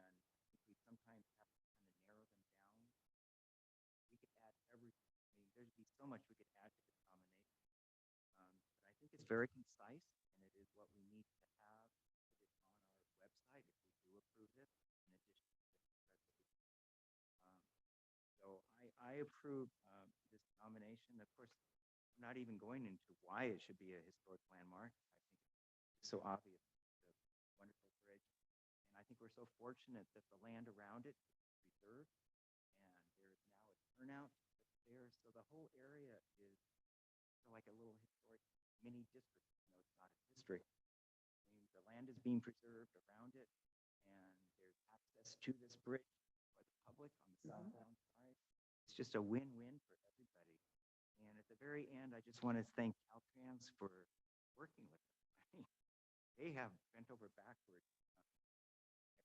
think we sometimes have to kind of narrow them down. We could add everything. I mean, there'd be so much we could add to this nomination. But I think it's very concise and it is what we need to have put it on our website if we do approve this in addition to the resolution. So I approve this nomination. Of course, I'm not even going into why it should be a historic landmark. I think it's so obvious. It's a wonderful bridge. And I think we're so fortunate that the land around it is preserved and there's now a turnout that's there. So the whole area is sort of like a little historic mini district. No, it's not a district. I mean, the land is being preserved around it and there's access to this bridge for the public on the southbound side. It's just a win-win for everybody. And at the very end, I just want to thank Caltrans for working with us. They have bent over backwards.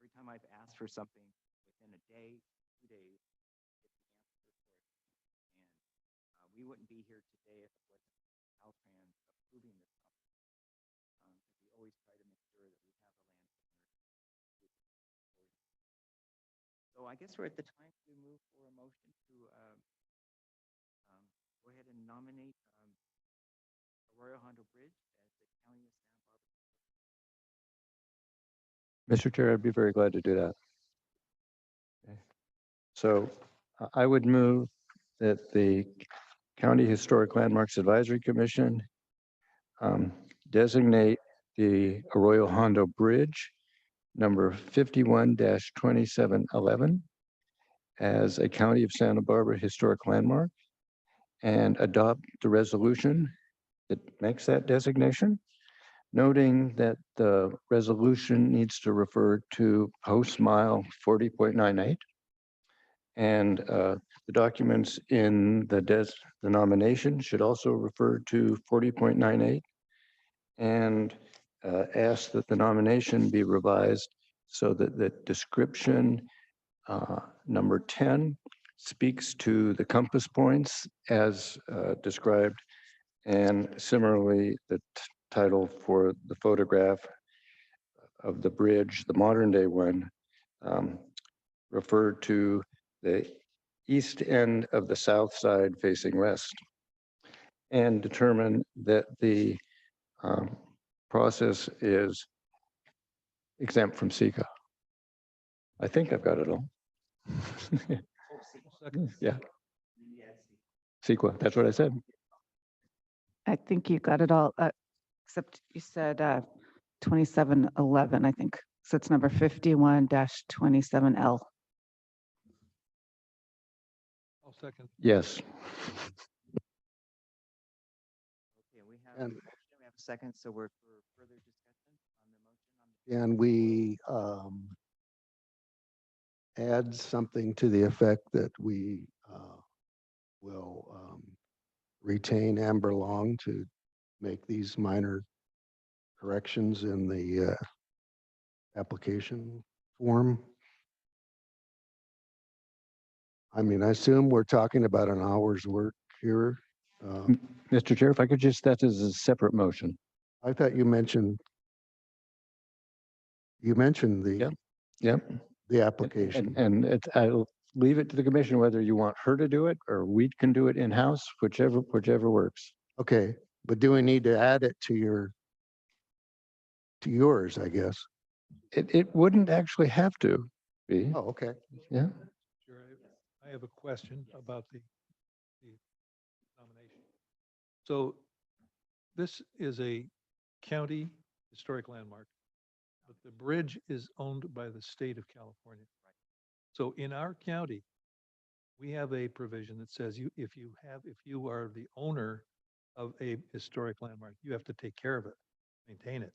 Every time I've asked for something within a day, 2 days, get the answer for it. And we wouldn't be here today if it wasn't Caltrans approving this company. Because we always try to make sure that we have the landowners. So I guess we're at the time to move for a motion to go ahead and nominate Arroyo Hondo Bridge as the County of Santa Barbara. Mr. Chair, I'd be very glad to do that. Okay. So I would move that the County Historic Landmarks Advisory Commission designate the Arroyo Hondo Bridge number 51-2711 as a County of Santa Barbara historic landmark and adopt the resolution that makes that designation, noting that the resolution needs to refer to Post Mile 40.98. And the documents in the nomination should also refer to 40.98 and ask that the nomination be revised so that the description number 10 speaks to the compass points as described, and similarly the title for the photograph of the bridge, the modern day one, referred to the east end of the south side facing west, and determine that the process is exempt from SECA. I think I've got it all. Yeah. CEQA, that's what I said. I think you got it all, except you said 2711, I think. So it's number 51-27L. I'll second. Yes. Okay, we have a And- motion, we have a second, so we're for further discussion on the motion. And we add something to the effect that we will retain Amber Long to make these minor corrections in the application form. I mean, I assume we're talking about an hour's work here. Mr. Chair, if I could just, that is a separate motion. I thought you mentioned Yep. Yep. the application. And I'll leave it to the commission whether you want her to do it or we can do it in-house, whichever works. Okay, but do we need to add it to yours, I guess? It wouldn't actually have to be, Oh, okay. yeah. Sure, I have a question about the nomination. So this is a county historic landmark, but the bridge is owned by the state of California. So in our county, we have a provision that says if you are the owner of a historic landmark, you have to take care of it, maintain it.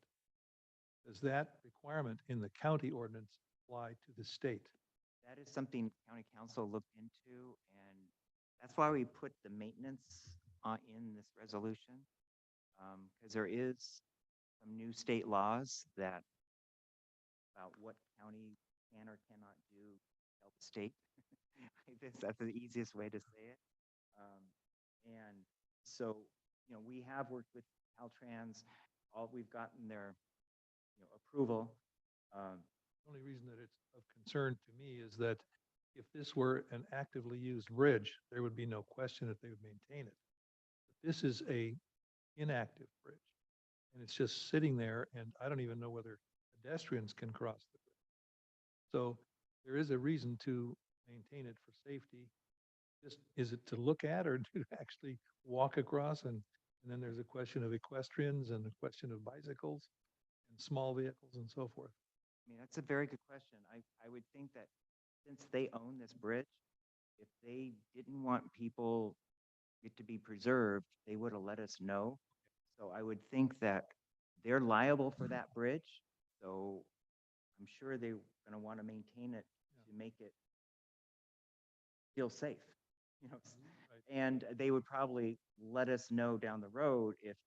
Does that requirement in the county ordinance apply to the state? That is something county council looked into, and that's why we put the maintenance in this resolution. Because there is some new state laws that about what county can or cannot do to help the state. I guess that's the easiest way to say it. And so, we have worked with Caltrans. We've gotten their, approval. Um, The only reason that it's of concern to me is that if this were an actively used bridge, there would be no question that they would maintain it. But this is a inactive bridge, and it's just sitting there, and I don't even know whether pedestrians can cross the bridge. So there is a reason to maintain it for safety. Just, is it to look at or to actually walk across? And then there's a question of equestrians and a question of bicycles and small vehicles and so forth. I mean, that's a very good question. I would think that since they own this bridge, if they didn't want people it to be preserved, they would have let us know. So I would think that they're liable for that bridge. So I'm sure they're going to want to maintain it to make it feel safe, Right. and they would probably let us know down the road if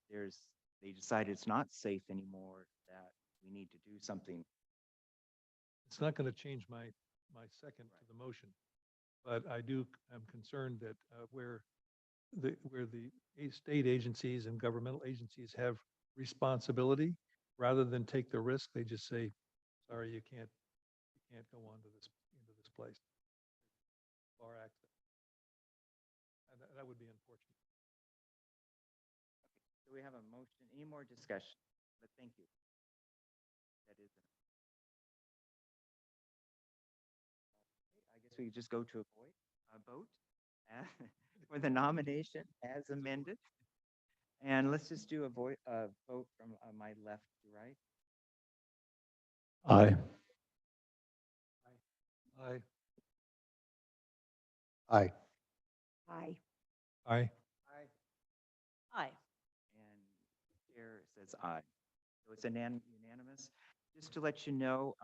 they decide it's not safe anymore, that we need to do something. It's not going to change my second to the motion, but I'm concerned that where the state agencies and governmental agencies have responsibility, rather than take the risk, they just say, sorry, you can't go on to into this place. Bar access. And that would be unfortunate. So we have a motion. Any more discussion? But thank you. That is it. I guess we could just go to a vote for the nomination as amended. And let's just do a vote from my left to right. Aye. Aye. Aye. Aye. Aye. Aye. And chair says aye. So it's unanimous. Just to let you know,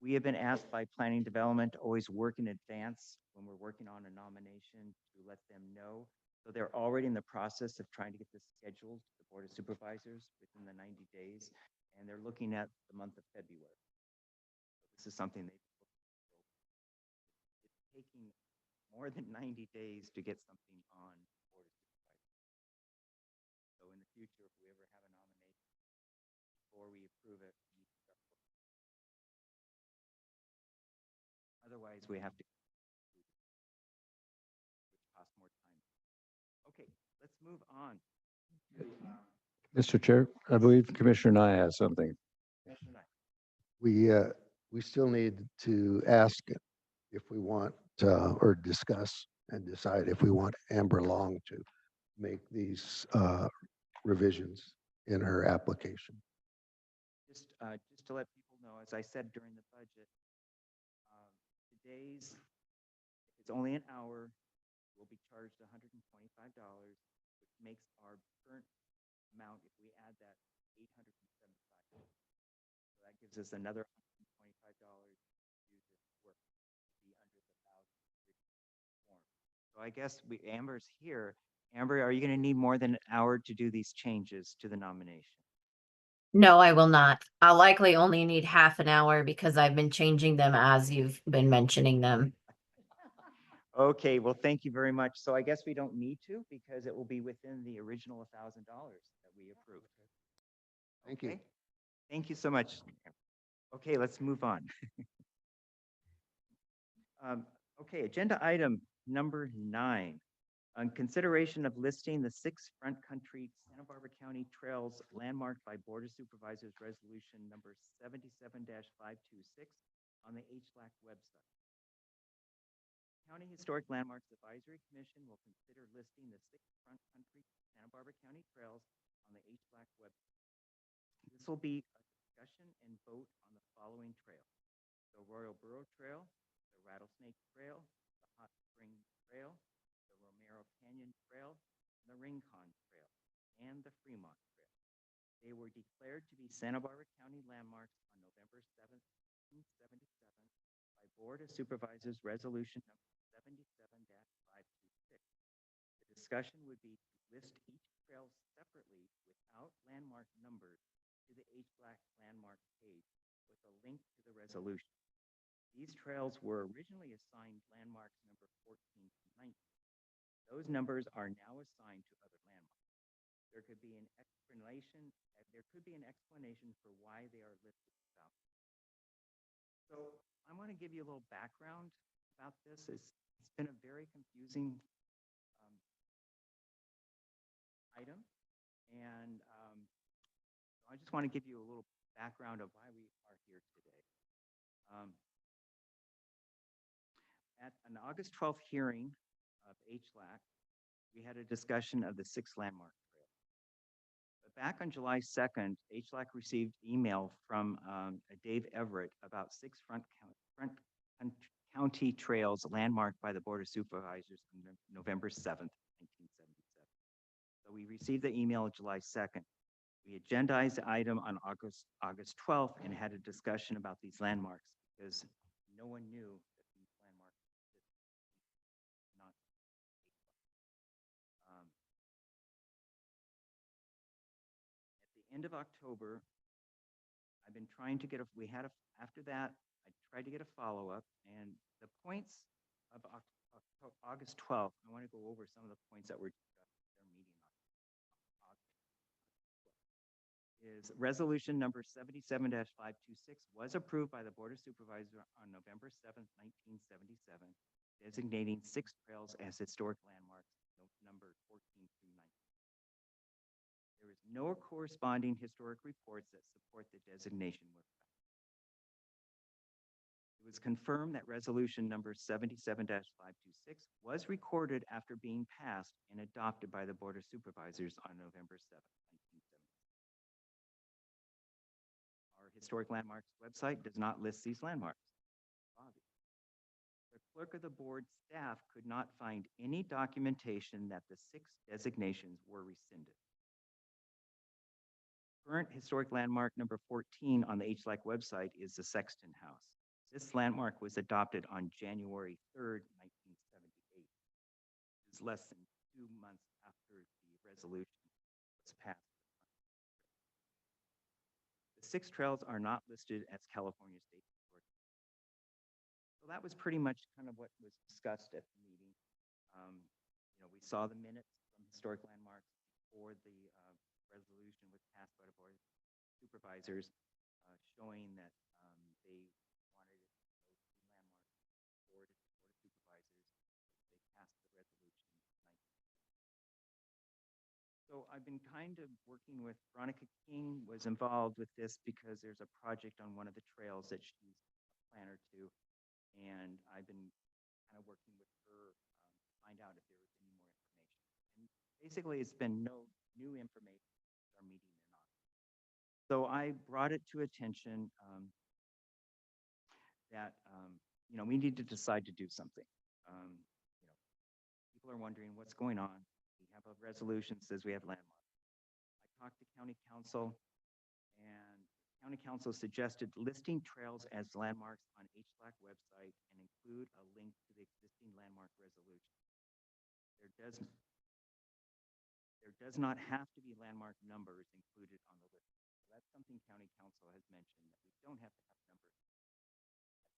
we have been asked by planning development to always work in advance when we're working on a nomination to let them know. So they're already in the process of trying to get this scheduled to the Board of Supervisors within the 90 days. And they're looking at the month of February. So this is something it's taking more than 90 days to get something on the Board of Supervisors. So in the future, if we ever have a nomination, before we approve it, we need to start working. Otherwise, we have to, which costs more time. Okay, let's move on to Mr. Chair, I believe Commissioner Nye has something. Commissioner Knight. We still need to ask if we want, or discuss and decide if we want Amber Long to make these revisions in her application. Just to let people know, as I said during the budget, today's, if it's only an hour, we'll be charged $125, which makes our current amount, if we add that, $875. So that gives us another $125 to do this work, to be under the 1,000 form. So I guess Amber's here. Amber, are you going to need more than an hour to do these changes to the nomination? No, I will not. I'll likely only need half an hour because I've been changing them as you've been mentioning them. Okay, well, thank you very much. So I guess we don't need to because it will be within the original $1,000 that we approved. Thank you. Okay? Thank you so much. Okay, let's move on. Okay, agenda item number 9. On consideration of listing the 6 Front Country Santa Barbara County trails landmarked by Board of Supervisors Resolution number 77-526 on the HLAC website. County Historic Landmarks Advisory Commission will consider listing the 6 Front Country Santa Barbara County trails on the HLAC website. This will be a discussion and vote on the following trails: the Royal Burro Trail, the Rattlesnake Trail, the Hot Spring Trail, the Romero Canyon Trail, the Rincon Trail, and the Fremont Trail. They were declared to be Santa Barbara County landmarks on November 7th, 1977 by Board of Supervisors Resolution number 77-526. The discussion would be to list each trails separately without landmark numbers to the HLAC landmark page with a link to the resolution. These trails were originally assigned landmarks number 14 to 19. Those numbers are now assigned to other landmarks. There could be an explanation for why they are listed without. So I want to give you a little background about this. It's been a very confusing item, and I just want to give you a little background of why we are here today. At an August 12th hearing of HLAC, we had a discussion of the 6 landmark trails. But back on July 2nd, HLAC received email from Dave Everett about 6 front county trails landmarked by the Board of Supervisors on November 7th, 1977. So we received the email July 2nd. We agendized the item on August 12th and had a discussion about these landmarks because no one knew that these landmarks existed. Not at the end of October, I've been trying to get after that, I tried to get a follow-up, and the points of August 12th, I want to go over some of the points that were discussed at their meeting on August 12th. Is resolution number 77-526 was approved by the Board of Supervisors on November 7th, 1977, designating 6 trails as historic landmarks, numbered 14 through 19. There is no corresponding historic reports that support the designation were found. It was confirmed that resolution number 77-526 was recorded after being passed and adopted by the Board of Supervisors on November 7th, 1977. Our historic landmarks website does not list these landmarks. Obvious. The clerk of the board staff could not find any documentation that the 6 designations were rescinded. Current historic landmark number 14 on the HLAC website is the Sexton House. This landmark was adopted on January 3rd, 1978. It is less than 2 months after the resolution was passed. The 6 trails are not listed as California State Historic. So that was pretty much kind of what was discussed at the meeting. We saw the minutes from historic landmarks before the resolution was passed by the Board of Supervisors, showing that they wanted it to go to landmarks Board of Supervisors. They passed the resolution. So I've been kind of working with Veronica King, was involved with this because there's a project on one of the trails that she's a planner to, and I've been kind of working with her to find out if there was any more information. And basically, it's been no new information at our meeting or not. So I brought it to attention that we need to decide to do something. People are wondering what's going on. We have a resolution that says we have landmarks. I talked to County Council, and County Council suggested listing trails as landmarks on HLAC website and include a link to the existing landmark resolution. There does not have to be landmark numbers included on the list. So that's something County Council has mentioned, that we don't have to have numbers.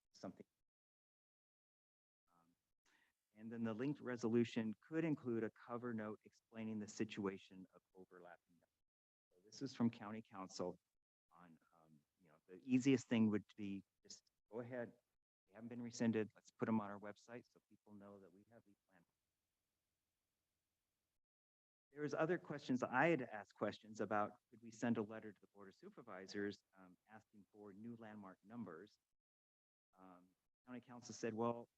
That's something. And then the linked resolution could include a cover note explaining the situation of overlapping numbers. So this is from County Council on, the easiest thing would be just go ahead. They haven't been rescinded. Let's put them on our website so people know that we have these landmarks. There was other questions that I had asked questions about. Could we send a letter to the Board of Supervisors asking for new landmark numbers? County Council said, well,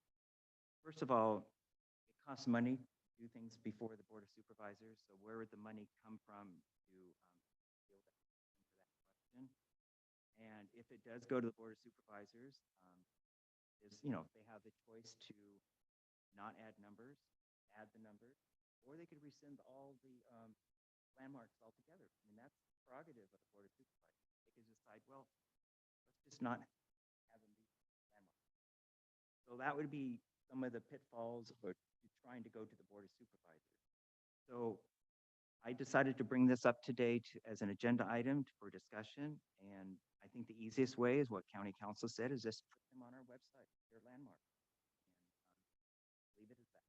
first of all, it costs money to do things before the Board of Supervisors. So where would the money come from to deal with that question? And if it does go to the Board of Supervisors, they have the choice to not add numbers, add the numbers, or they could rescind all the landmarks altogether. I mean, that's the prerogative of the Board of Supervisors. They could decide, well, let's just not have them be landmarks. So that would be some of the pitfalls of trying to go to the Board of Supervisors. So I decided to bring this up today as an agenda item for discussion. And I think the easiest way is what county council said, is just put them on our website, their landmark. And leave it at that.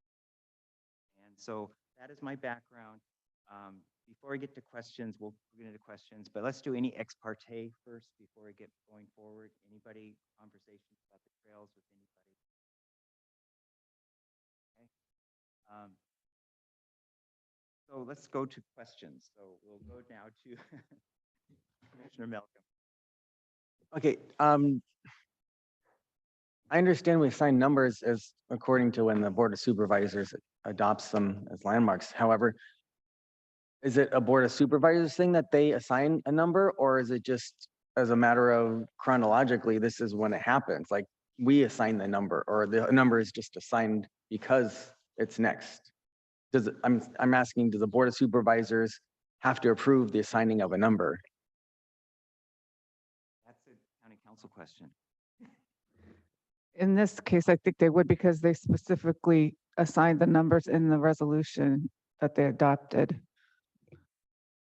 And so that is my background. Before I get to questions, we'll get into questions, but let's do any ex parte first before I get going forward. Anybody, conversations about the trails with anybody? Okay. So let's go to questions. So we'll go now to Commissioner Malcolm. Okay, I understand we assign numbers as according to when the Board of Supervisors adopts them as landmarks. However, is it a Board of Supervisors thing that they assign a number, or is it just as a matter of chronologically, this is when it happens? Like we assign the number, or the number is just assigned because it's next? I'm asking, does the Board of Supervisors have to approve the assigning of a number? That's a county council question. In this case, I think they would, because they specifically assigned the numbers in the resolution that they adopted.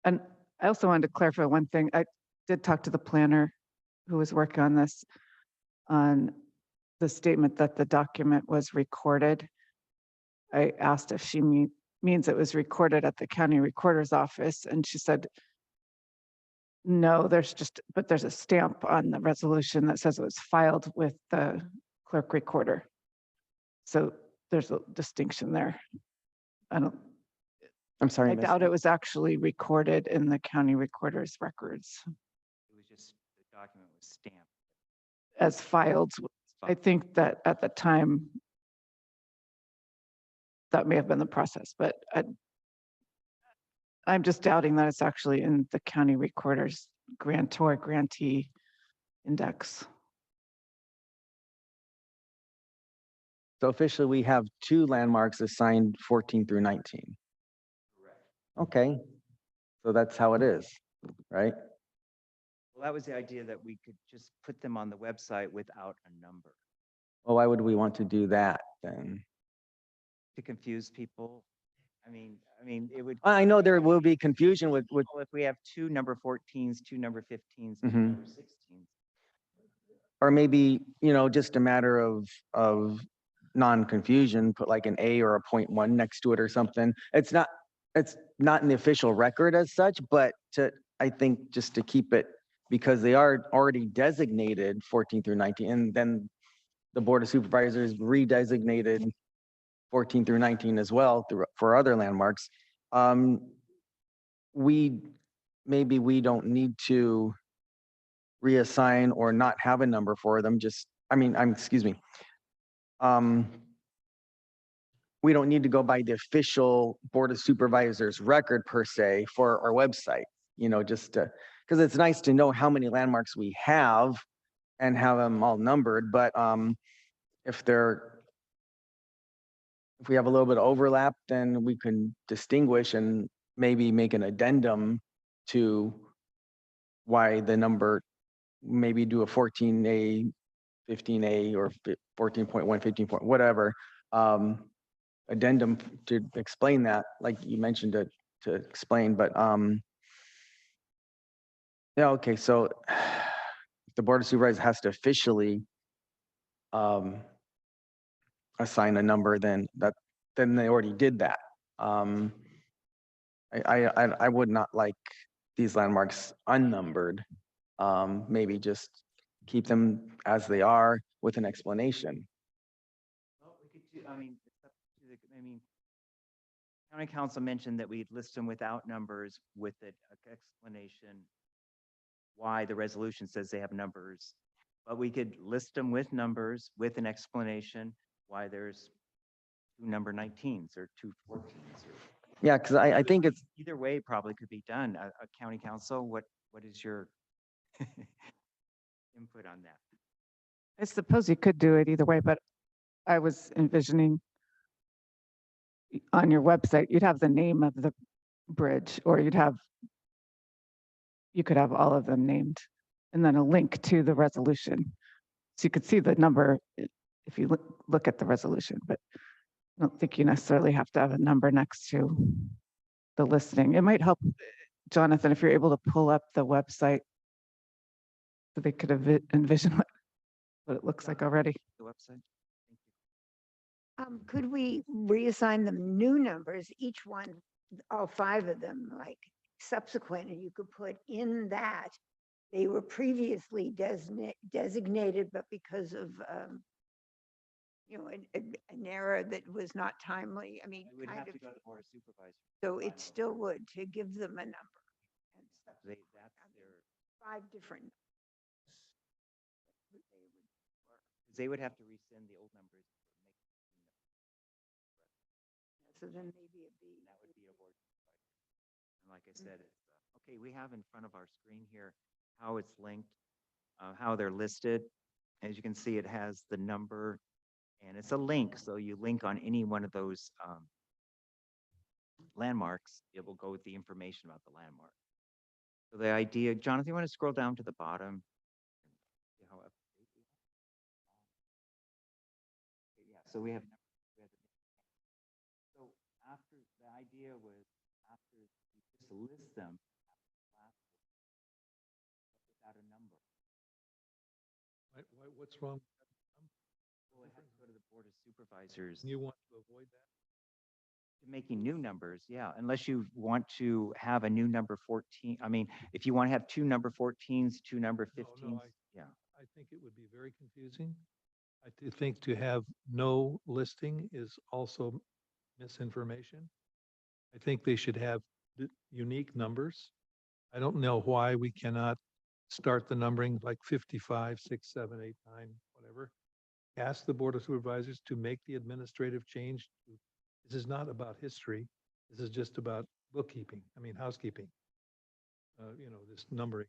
And I also wanted to clarify one thing. I did talk to the planner who was working on this, on the statement that the document was recorded. I asked if she means it was recorded at the county recorder's office, and she said, no, but there's a stamp on the resolution that says it was filed with the clerk recorder. So there's a distinction there. I'm sorry. I Miss- doubt it was actually recorded in the county recorder's records It was just, the document was stamped. as filed. I think that at the time, that may have been the process, but I'm just doubting that it's actually in the county recorder's grantor grantee index. So officially, we have two landmarks assigned 14 through 19. Okay, so that's how it is, right? Well, that was the idea, that we could just put them on the website without a number Well, why would we want to do that then? to confuse people. I mean, it would. I know there will be confusion with, Well, if we have two number 14s, two number 15s, two Mhm. number 16s. or maybe, just a matter of non-confusion, put like an A or a 0.1 next to it or something. It's not in the official record as such, but I think just to keep it, because they are already designated 14 through 19, and then the Board of Supervisors redesignated 14 through 19 as well for other landmarks. Maybe we don't need to reassign or not have a number for them, excuse me. We don't need to go by the official Board of Supervisors record per se for our website, just because it's nice to know how many landmarks we have and have them all numbered, but if we have a little bit of overlap, then we can distinguish and maybe make an addendum to why the number, maybe do a 14A, 15A, or 14.1, 15. Whatever, addendum to explain that, like you mentioned, to explain, but yeah, okay, so the Board of Supervisors has to officially assign a number, then they already did that. I would not like these landmarks unnumbered. Maybe just keep them as they are with an explanation. Well, we could do, it's up to county council mentioned that we'd list them without numbers with an explanation why the resolution says they have numbers. But we could list them with numbers with an explanation why there's two number 19s or two 14s. Yeah, because I think it's, Either way probably could be done. A county council, what is your input on that? I suppose you could do it either way, but I was envisioning on your website, you'd have the name of the bridge, or you could have all of them named, and then a link to the resolution. So you could see the number if you look at the resolution, but I don't think you necessarily have to have a number next to the listing. It might help, Jonathan, if you're able to pull up the website so they could envision what it looks like already. The website? Thank you. Could we reassign them new numbers, each one, all 5 of them, like subsequent, and you could put in that they were previously designated, but because of, an error that was not timely, I mean, I would kind have of, to go to Board of Supervisors. so final. it still would, to give them a number. And stuff. That's their, 5 different. they would have to rescind the old numbers. So then maybe it'd be. And that would be a board. Supervisor. And like I said, it's, okay, we have in front of our screen here how it's linked, how they're listed. As you can see, it has the number and it's a link. So you link on any one of those landmarks, it will go with the information about the landmark. So the idea, Jonathan, you want to scroll down to the bottom? See how up to date we are? Okay, yeah, so we have so after the idea was after you just list them without a number. What's wrong? Well, it has to go to the Board of Supervisors. You want to avoid that? Making new numbers, yeah, unless you want to have a new number 14. I mean, if you want to have 2 number 14s, 2 number No, 15s, yeah. I think it would be very confusing. I do think to have no listing is also misinformation. I think they should have unique numbers. I don't know why we cannot start the numbering like 55, 6, 7, 8, 9, whatever. Ask the Board of Supervisors to make the administrative change. This is not about history. This is just about bookkeeping. I mean, housekeeping. This numbering.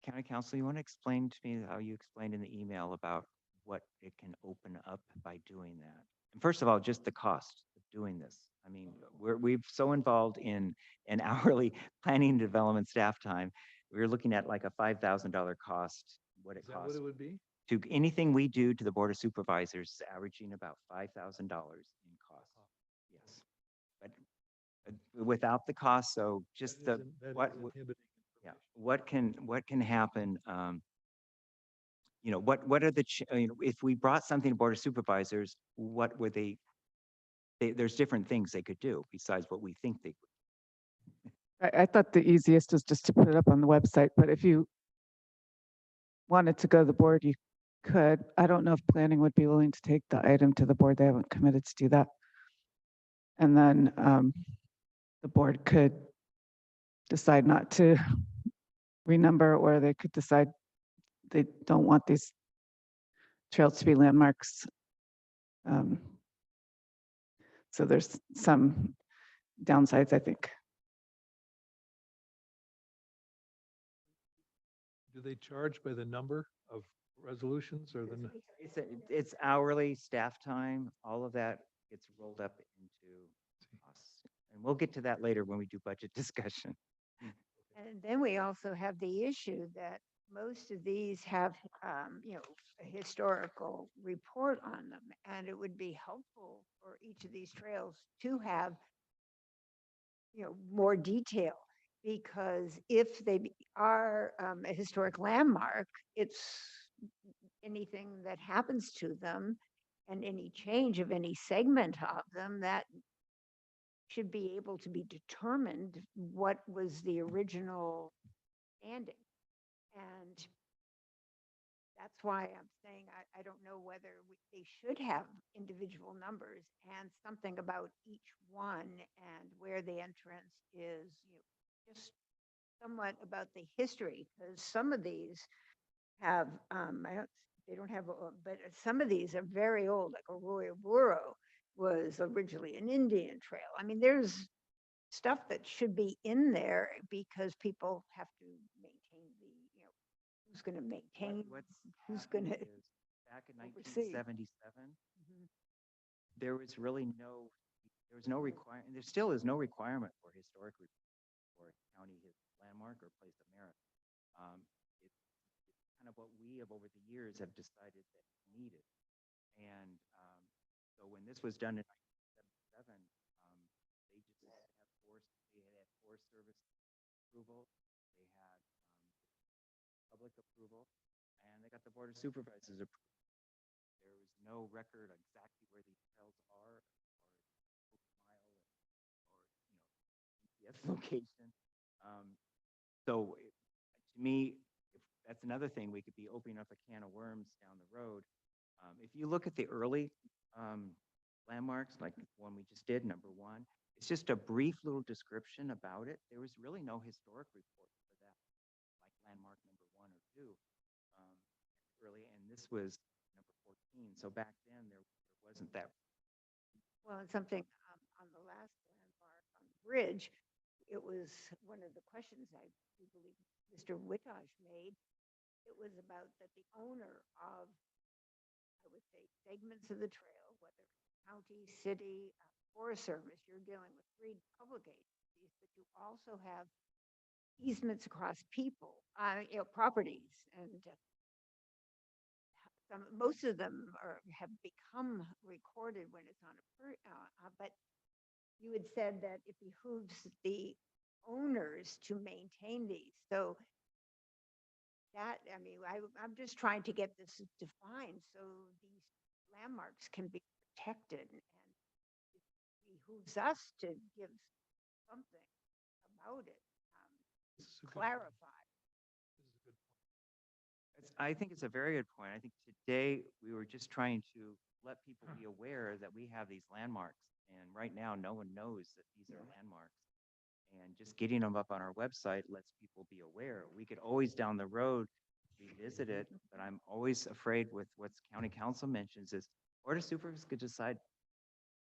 County Council, you want to explain to me how you explained in the email about what it can open up by doing that? And first of all, just the cost of doing this. I mean, we've so involved in an hourly planning and development staff time. We're looking at like a $5,000 cost, what it Is that what costs. it would be? To anything we do to the Board of Supervisors, is averaging about $5,000 in cost. Yes. But without the cost, so just That the, is that what, is inhibiting yeah, information. what can happen? What are the, if we brought something to Board of Supervisors, what were there's different things they could do besides what we think they would. I thought the easiest was just to put it up on the website, but if you wanted to go to the board, you could. I don't know if planning would be willing to take the item to the board. They haven't committed to do that. And then the board could decide not to renumber, or they could decide they don't want these trails to be landmarks. So there's some downsides, I think. Do they charge by the number of resolutions or the? It's hourly staff time, all of that gets rolled up into costs. And we'll get to that later when we do budget discussion. And then we also have the issue that most of these have, a historical report on them. And it would be helpful for each of these trails to have, more detail. Because if they are a historic landmark, it's anything that happens to them and any change of any segment of them that should be able to be determined what was the original standing. And that's why I'm saying I don't know whether they should have individual numbers and something about each one and where the entrance is, just somewhat about the history, because some of these have, they don't have, but some of these are very old, like Arroyo Burro was originally an Indian trail. I mean, there's stuff that should be in there because people have to maintain who's going to maintain, who's going to. Back in oversee. 1977, there was really no requirement, there still is no requirement for historic or county landmark or place of merit. It's kind of what we have over the years have decided that is needed. And so when this was done in 1977, they approval, they had public approval, and they got the Board of Supervisors approval. There was no record of exactly where these trails are, or mile, or GPS location. So to me, if that's another thing, we could be opening up a can of worms down the road. If you look at the early landmarks, like the one we just did, number 1, it's just a brief little description about it. There was really no historic report for that, like landmark number 1 or 2, early, and this was number 14. So back then there wasn't that. Well, and something on the last landmark on the bridge, it was one of the questions I do believe Mr. Wittosh made. It was about that the owner of, I would say, segments of the trail, whether it's county, city, Forest Service, you're dealing with 3 public agencies, but you also have easements across people, properties, and most of them have become recorded when it's on but you had said that it behooves the owners to maintain these. So that, I mean, I'm just trying to get this defined so these landmarks can be protected, and it behooves us to give something about it, This is a good point. clarify. This is a good point. I think it's a very good point. I think today we were just trying to let people be aware that we have these landmarks. And right now, no one knows that these are landmarks. And just getting them up on our website lets people be aware. We could always down the road revisit it, but I'm always afraid with what county council mentions is Board of Supervisors could decide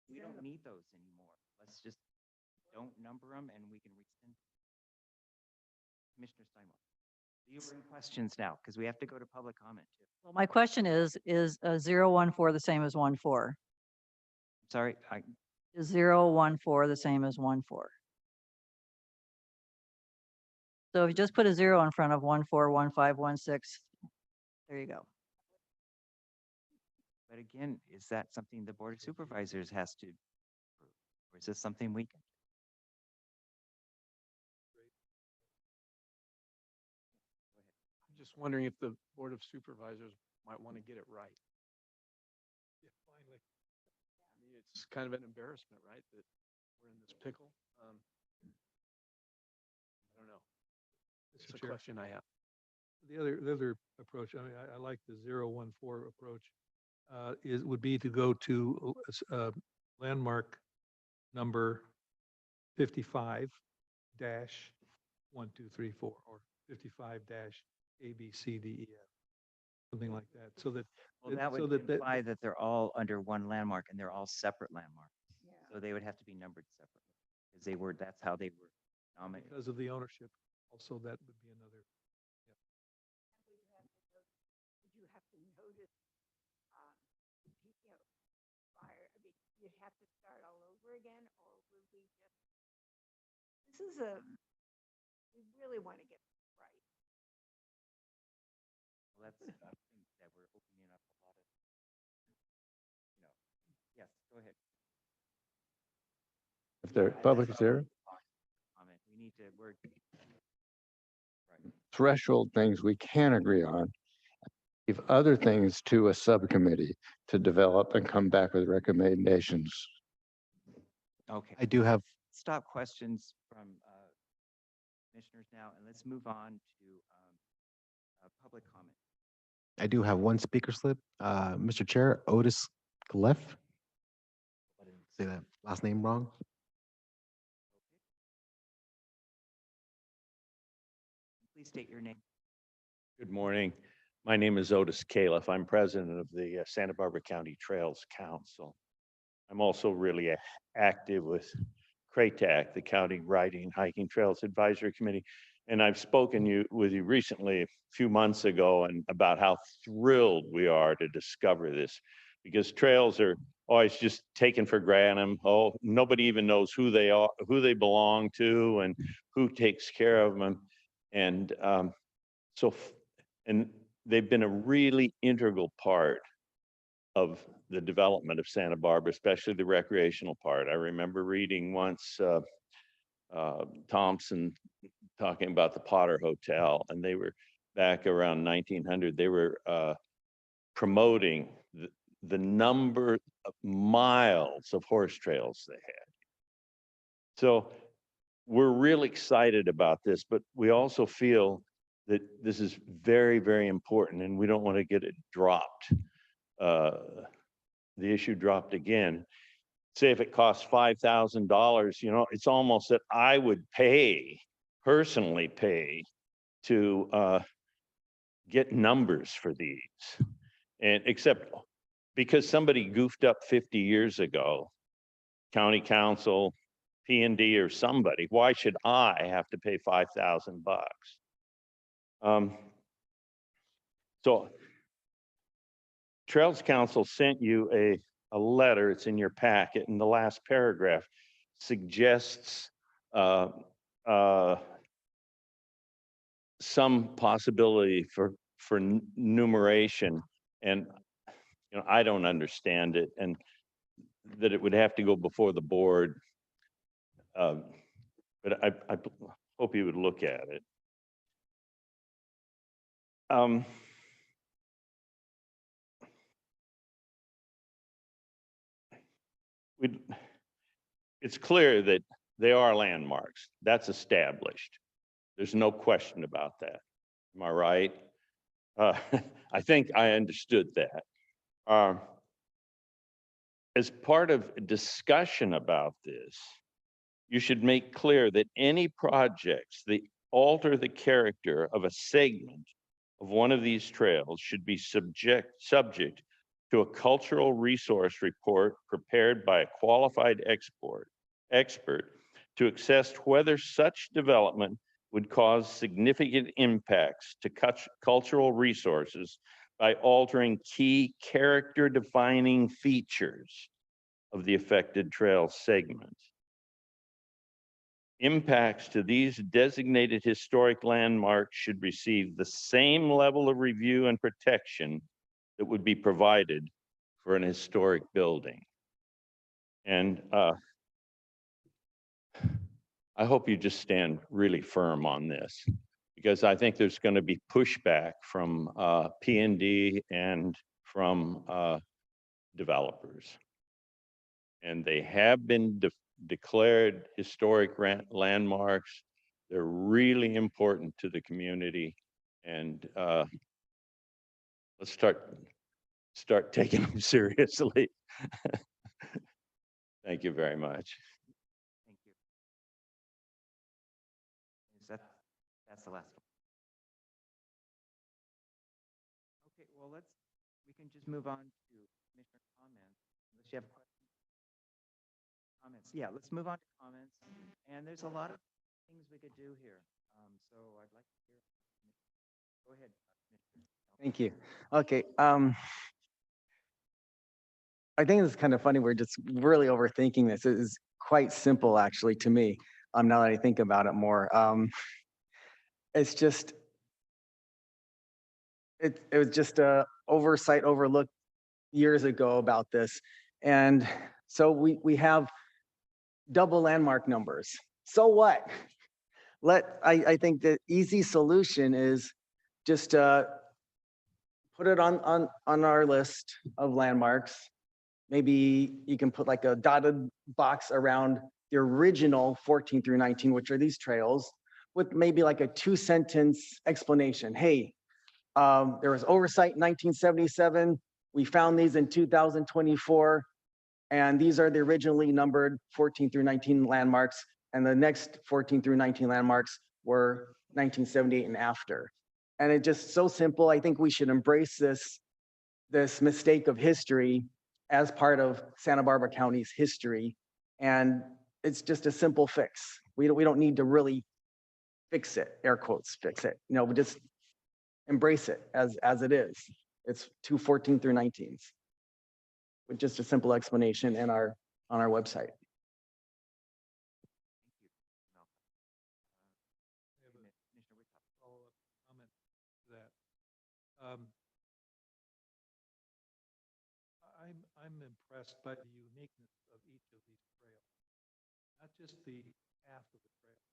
we don't need those anymore. Let's just don't number them and we can rescind. Commissioner Steinway. You bring questions now, because we have to go to public comment too. Well, my question is 014 the same as 14? Sorry, Is 014 the same as 14? So if you just put a 0 in front of 14, 15, 16, there you go. but again, is that something the Board of Supervisors has to approve? Or is this something we can? I'm just wondering if the Board of Supervisors might want to get it right. Yeah, finally. I mean, it's kind of an embarrassment, right, that we're in this pickle. I don't know. It's Mr. a Chair. question I have. The other approach, I mean, I like the 014 approach, would be to go to landmark number 55 dash 1, 2, 3, 4, or 55 dash A, B, C, D, E, F, something like that, so that. Well, that so would imply that they're all under one landmark and they're all separate landmarks. Yeah. So they would have to be numbered separately because that's how they were nominated. Because of the ownership, also that would be another. Would you have to notice, fire, I mean, you'd have to start all over again, or would we just, we really want to get this right. Well, that's, I think that we're opening up a lot of, yes, go ahead. If the public is there, Comment. We need to, right. threshold things we can agree on. Leave other things to a subcommittee to develop and come back with recommendations. Okay. I do have, Stop questions from commissioners now, and let's move on to public comment. I do have one speaker slip. Mr. Chair, Otis Gleff. I didn't say that last name wrong. Please state your name. Good morning. My name is Otis Califf. I'm president of the Santa Barbara County Trails Council. I'm also really active with CRATAC, the County Riding and Hiking Trails Advisory Committee. And I've spoken with you recently a few months ago and about how thrilled we are to discover this, because trails are always just taken for granted. Oh, nobody even knows who they are, who they belong to, and who takes care of them. And and they've been a really integral part of the development of Santa Barbara, especially the recreational part. I remember reading once Thompson talking about the Potter Hotel, and they were back around 1900, they were promoting the number of miles of horse trails they had. So we're real excited about this, but we also feel that this is very, very important, and we don't want to get it dropped. The issue dropped again. Say if it costs $5,000, you know, it's almost that I would personally pay to get numbers for these. And except because somebody goofed up 50 years ago, county council, P&D or somebody, why should I have to pay $5,000? So Trails Council sent you a letter, it's in your packet, and the last paragraph suggests some possibility for numeration, and you know, I don't understand it, and that it would have to go before the board. But I hope you would look at it. It's clear that they are landmarks. That's established. There's no question about that. Am I right? I think I understood that. As part of discussion about this, you should make clear that any projects that alter the character of a segment of one of these trails should be subject to a cultural resource report prepared by a qualified expert to assess whether such development would cause significant impacts to cultural resources by altering key character defining features of the affected trail segment. Impacts to these designated historic landmarks should receive the same level of review and protection that would be provided for an historic building. And I hope you just stand really firm on this, because I think there's going to be pushback from P&D and from developers. And they have been declared historic landmarks. They're really important to the community, and let's start taking them seriously. Thank you very much. Thank you. That's the last one. Okay, well, we can just move on to commissioner comments, unless you have questions. Comments, yeah, let's move on to comments. And there's a lot of things we could do here. So I'd like to hear. Go ahead. Thank you. Okay. I think it's kind of funny. We're just really overthinking this. It is quite simple, actually, to me. Now that I think about it more, it's just, it was just a oversight, overlooked years ago about this. And so we have double landmark numbers. So what? I think the easy solution is just put it on our list of landmarks. Maybe you can put like a dotted box around the original 14 through 19, which are these trails, with maybe like a 2-sentence explanation. Hey, there was oversight in 1977. We found these in 2024. And these are the originally numbered 14 through 19 landmarks. And the next 14 through 19 landmarks were 1978 and after. And it's just so simple. I think we should embrace this mistake of history as part of Santa Barbara County's history. And it's just a simple fix. We don't need to really fix it, air quotes, fix it. You know, we just embrace it as it is. It's 14 through 19s. With just a simple explanation on our website. I have a follow-up comment to that. I'm impressed by the uniqueness of each of these trails, not just the path of the trail,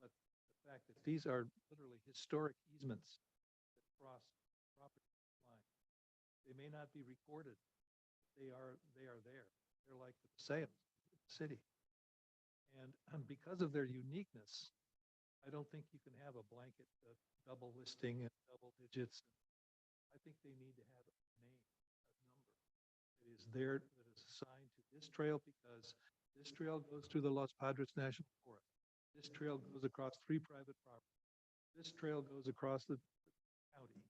but the fact that these are literally historic easements that cross property lines. They may not be recorded. They are there. They're like the sales in the city. And because of their uniqueness, I don't think you can have a blanket double listing and double digits. I think they need to have a name, a number that is there, that is assigned to this trail because this trail goes through the Los Padres National Forest. This trail goes across 3 private properties. This trail goes across the county.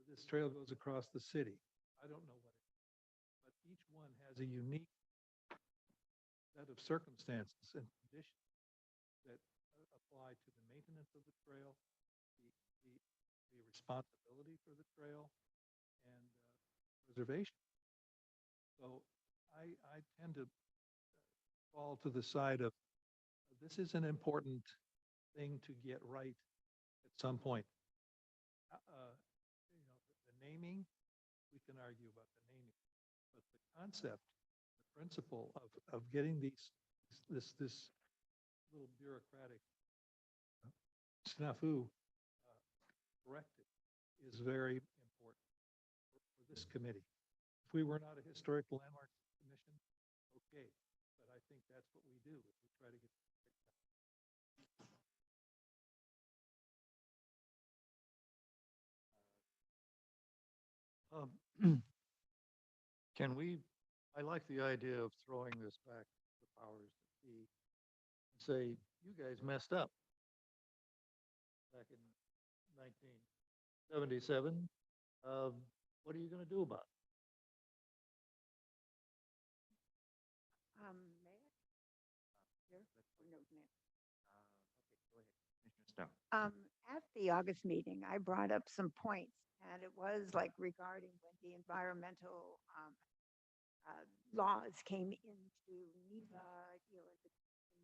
This trail goes across the city. I don't know what it is, but each one has a unique set of circumstances and conditions that apply to the maintenance of the trail, the responsibility for the trail, and preservation. So I tend to fall to the side of this is an important thing to get right at some point. The naming, we can argue about the naming, but the concept, the principle of getting this little bureaucratic snafu corrected is very important for this committee. If we were not a historic landmarks commission, okay, but I think that's what we do. We try to get it fixed out. Can we, I like the idea of throwing this back to the powers that be and say, you guys messed up back in 1977. What are you going to do about it? May I? Here? Or no, ma'am? Okay, go ahead, Commissioner Stone. At the August meeting, I brought up some points, and it was like regarding when the environmental laws came into NEPA, in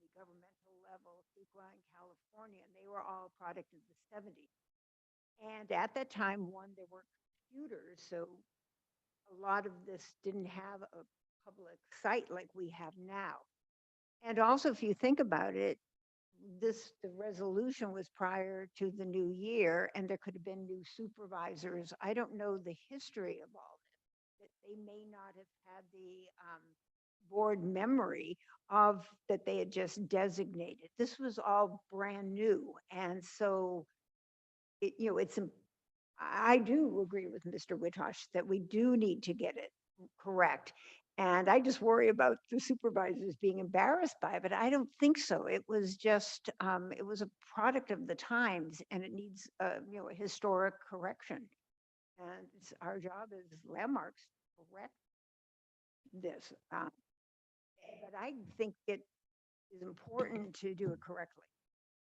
the governmental level, CEQA in California, and they were all a product of the 70s. And at that time, there weren't computers, so a lot of this didn't have a public site like we have now. And also, if you think about it, the resolution was prior to the new year, and there could have been new supervisors. I don't know the history of all this, that they may not have had the board memory of that they had just designated. This was all brand new. And so, I do agree with Mr. Witosh that we do need to get it correct. And I just worry about the supervisors being embarrassed by it, but I don't think so. It was just, it was a product of the times, and it needs, a historic correction. And it's our job as landmarks to correct this. But I think it is important to do it correctly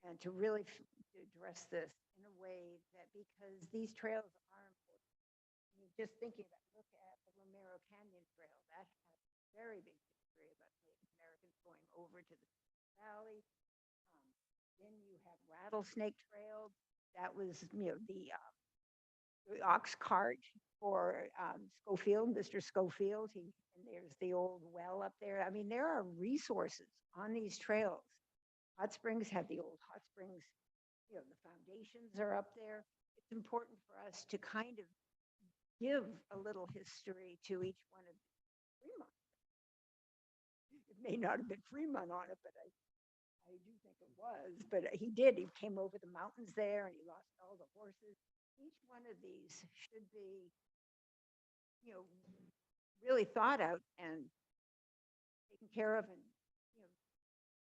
and to really to address this in a way that, because these trails are important. I mean, just thinking about, look at the Romero Canyon Trail, that has a very big history about Native Americans going over to the valley. Then you have Rattlesnake Trail. That was, the ox cart for Schofield, Mr. Schofield. And there's the old well up there. I mean, there are resources on these trails. Hot Springs have the old Hot Springs, the foundations are up there. It's important for us to kind of give a little history to each one of Fremont. It may not have been Fremont on it, but I do think it was. But he did. He came over the mountains there, and he lost all the horses. Each one of these should be, really thought out and taken care of, and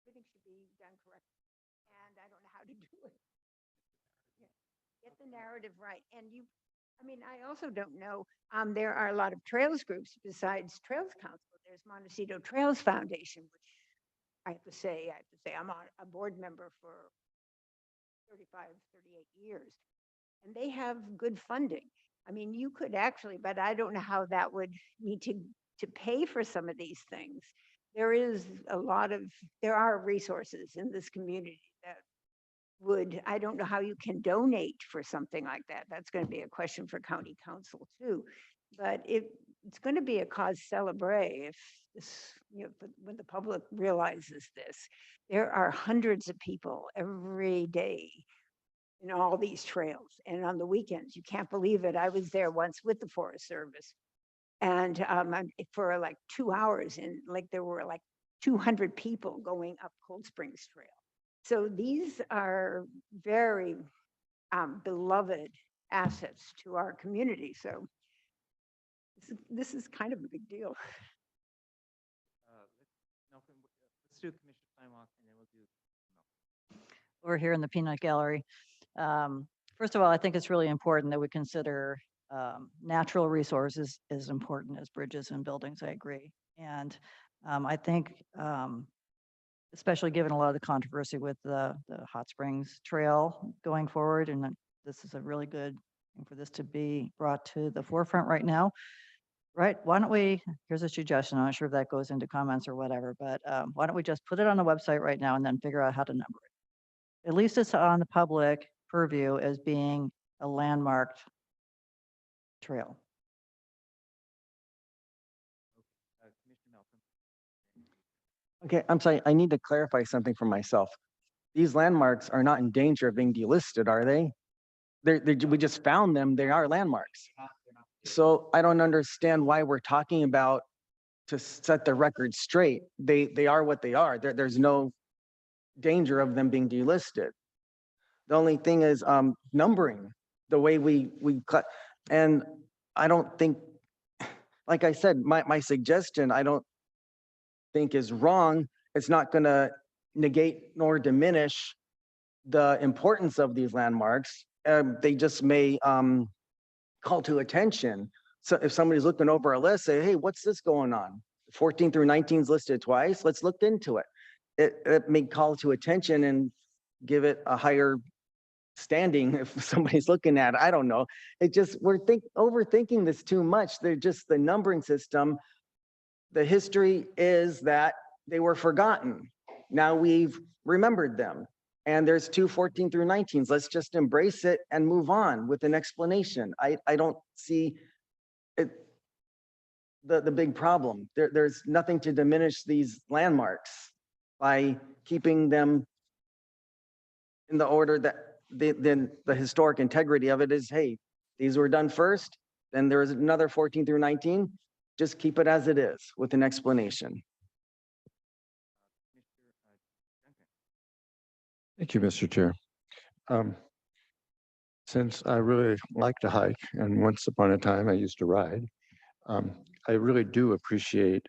everything should be done correctly. And I don't know how to do it. Get the narrative right. And I also don't know, there are a lot of trails groups besides Trails Council. There's Montecito Trails Foundation, which I have to say I'm a board member for 35, 38 years. And they have good funding. I mean, you could actually, but I don't know how that would need to pay for some of these things. There are resources in this community that I don't know how you can donate for something like that. That's going to be a question for county council too. But it's going to be a cause célèbre if this, when the public realizes this. There are hundreds of people every day in all these trails and on the weekends. You can't believe it. I was there once with the Forest Service and for like 2 hours, and like there were like 200 people going up Cold Springs Trail. So these are very beloved assets to our community. So this is kind of a big deal. Let's do Commissioner Steinwalk and then we'll do. Over here in the peanut gallery. First of all, I think it's really important that we consider natural resources as important as bridges and buildings. I agree. And I think, especially given a lot of the controversy with the Hot Springs Trail going forward, and this is a really good thing for this to be brought to the forefront right now. Right, why don't we, here's a suggestion, I'm not sure if that goes into comments or whatever, but why don't we just put it on the website right now and then figure out how to number it? At least it's on the public purview as being a landmarked trail. Commissioner Malcolm. Okay, I'm sorry, I need to clarify something for myself. These landmarks are not in danger of being delisted, are they? We just found them, they are landmarks. So I don't understand why we're talking about to set the record straight. They are what they are. There's no danger of them being delisted. The only thing is numbering, the way we cut. And I don't think, like I said, my suggestion, I don't think is wrong. It's not going to negate nor diminish the importance of these landmarks. They just may call to attention. So if somebody's looking over a list, say, hey, what's this going on? 14 through 19 is listed twice. Let's look into it. It may call to attention and give it a higher standing if somebody's looking at it. I don't know. It just, we're overthinking this too much. They're just the numbering system. The history is that they were forgotten. Now we've remembered them. And there's 2 14 through 19s. Let's just embrace it and move on with an explanation. I don't see it, the big problem. There's nothing to diminish these landmarks by keeping them in the order that then the historic integrity of it is, hey, these were done first, then there is another 14 through 19. Just keep it as it is with an explanation. Thank you, Mr. Chair. Since I really like to hike, and once upon a time I used to ride, I really do appreciate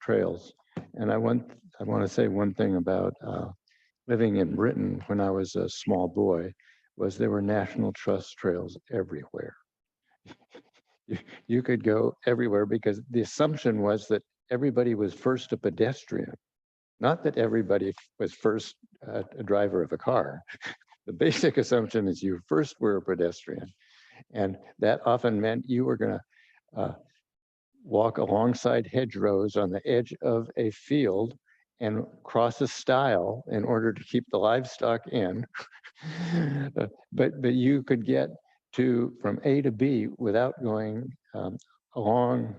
trails. And I want to say one thing about living in Britain when I was a small boy, was there were National Trust trails everywhere. You could go everywhere because the assumption was that everybody was first a pedestrian, not that everybody was first a driver of a car. The basic assumption is you first were a pedestrian. And that often meant you were going to walk alongside hedgerows on the edge of a field and cross a stile in order to keep the livestock in. But you could get from A to B without going a long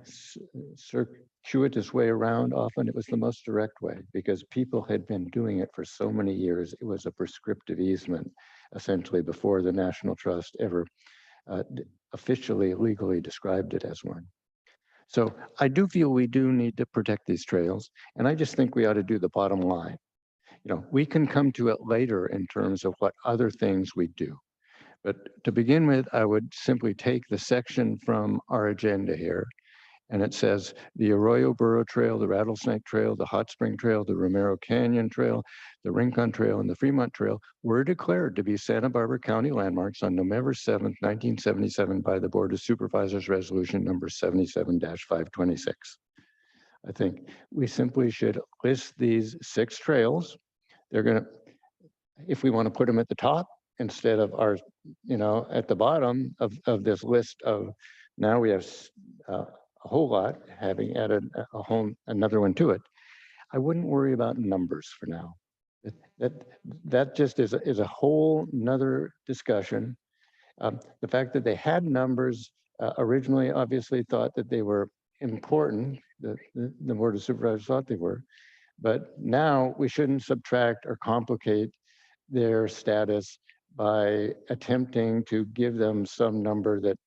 circuitous way around. Often it was the most direct way because people had been doing it for so many years. It was a prescriptive easement, essentially, before the National Trust ever officially, legally described it as one. So I do feel we do need to protect these trails, and I just think we ought to do the bottom line. You know, we can come to it later in terms of what other things we do. But to begin with, I would simply take the section from our agenda here, and it says the Arroyo Burro Trail, the Rattlesnake Trail, the Hot Spring Trail, the Romero Canyon Trail, the Rincon Trail, and the Fremont Trail were declared to be Santa Barbara County landmarks on November 7th, 1977 by the Board of Supervisors Resolution number 77-526. I think we simply should list these 6 trails. They're going to, if we want to put them at the top instead of our, at the bottom of this list of, now we have a whole lot, having added another one to it. I wouldn't worry about numbers for now. That just is a whole nother discussion. The fact that they had numbers originally obviously thought that they were important. The Board of Supervisors thought they were, but now we shouldn't subtract or complicate their status by attempting to give them some number that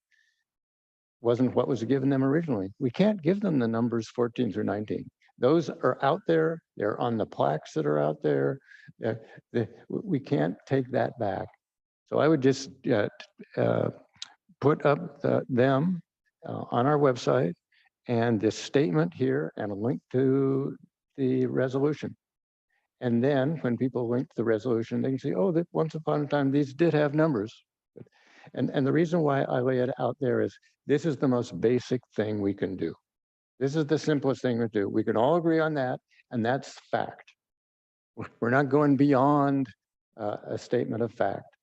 wasn't what was given them originally. We can't give them the numbers 14 through 19. Those are out there. They're on the plaques that are out there. We can't take that back. So I would just put up them on our website and this statement here and a link to the resolution. And then when people link to the resolution, they can see, oh, that once upon a time, these did have numbers. And the reason why I lay it out there is this is the most basic thing we can do. This is the simplest thing to do. We can all agree on that, and that's fact. We're not going beyond a statement of fact.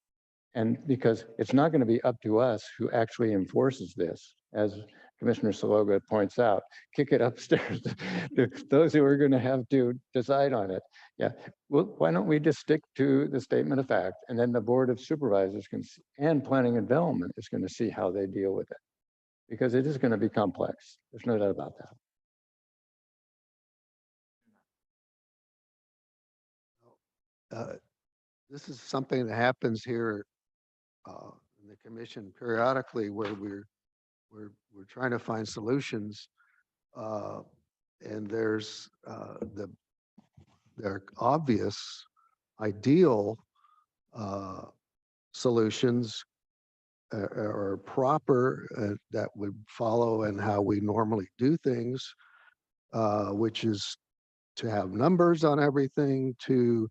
And because it's not going to be up to us who actually enforces this, as Commissioner Saloga points out, kick it upstairs to those who are going to have to decide on it. Yeah, well, why don't we just stick to the statement of fact, and then the Board of Supervisors can, and Planning and Development is going to see how they deal with it, because it is going to be complex. There's no doubt about that. This is something that happens here in the commission periodically, where we're trying to find solutions, and there are obvious, ideal solutions or proper that would follow and how we normally do things, which is to have numbers on everything, to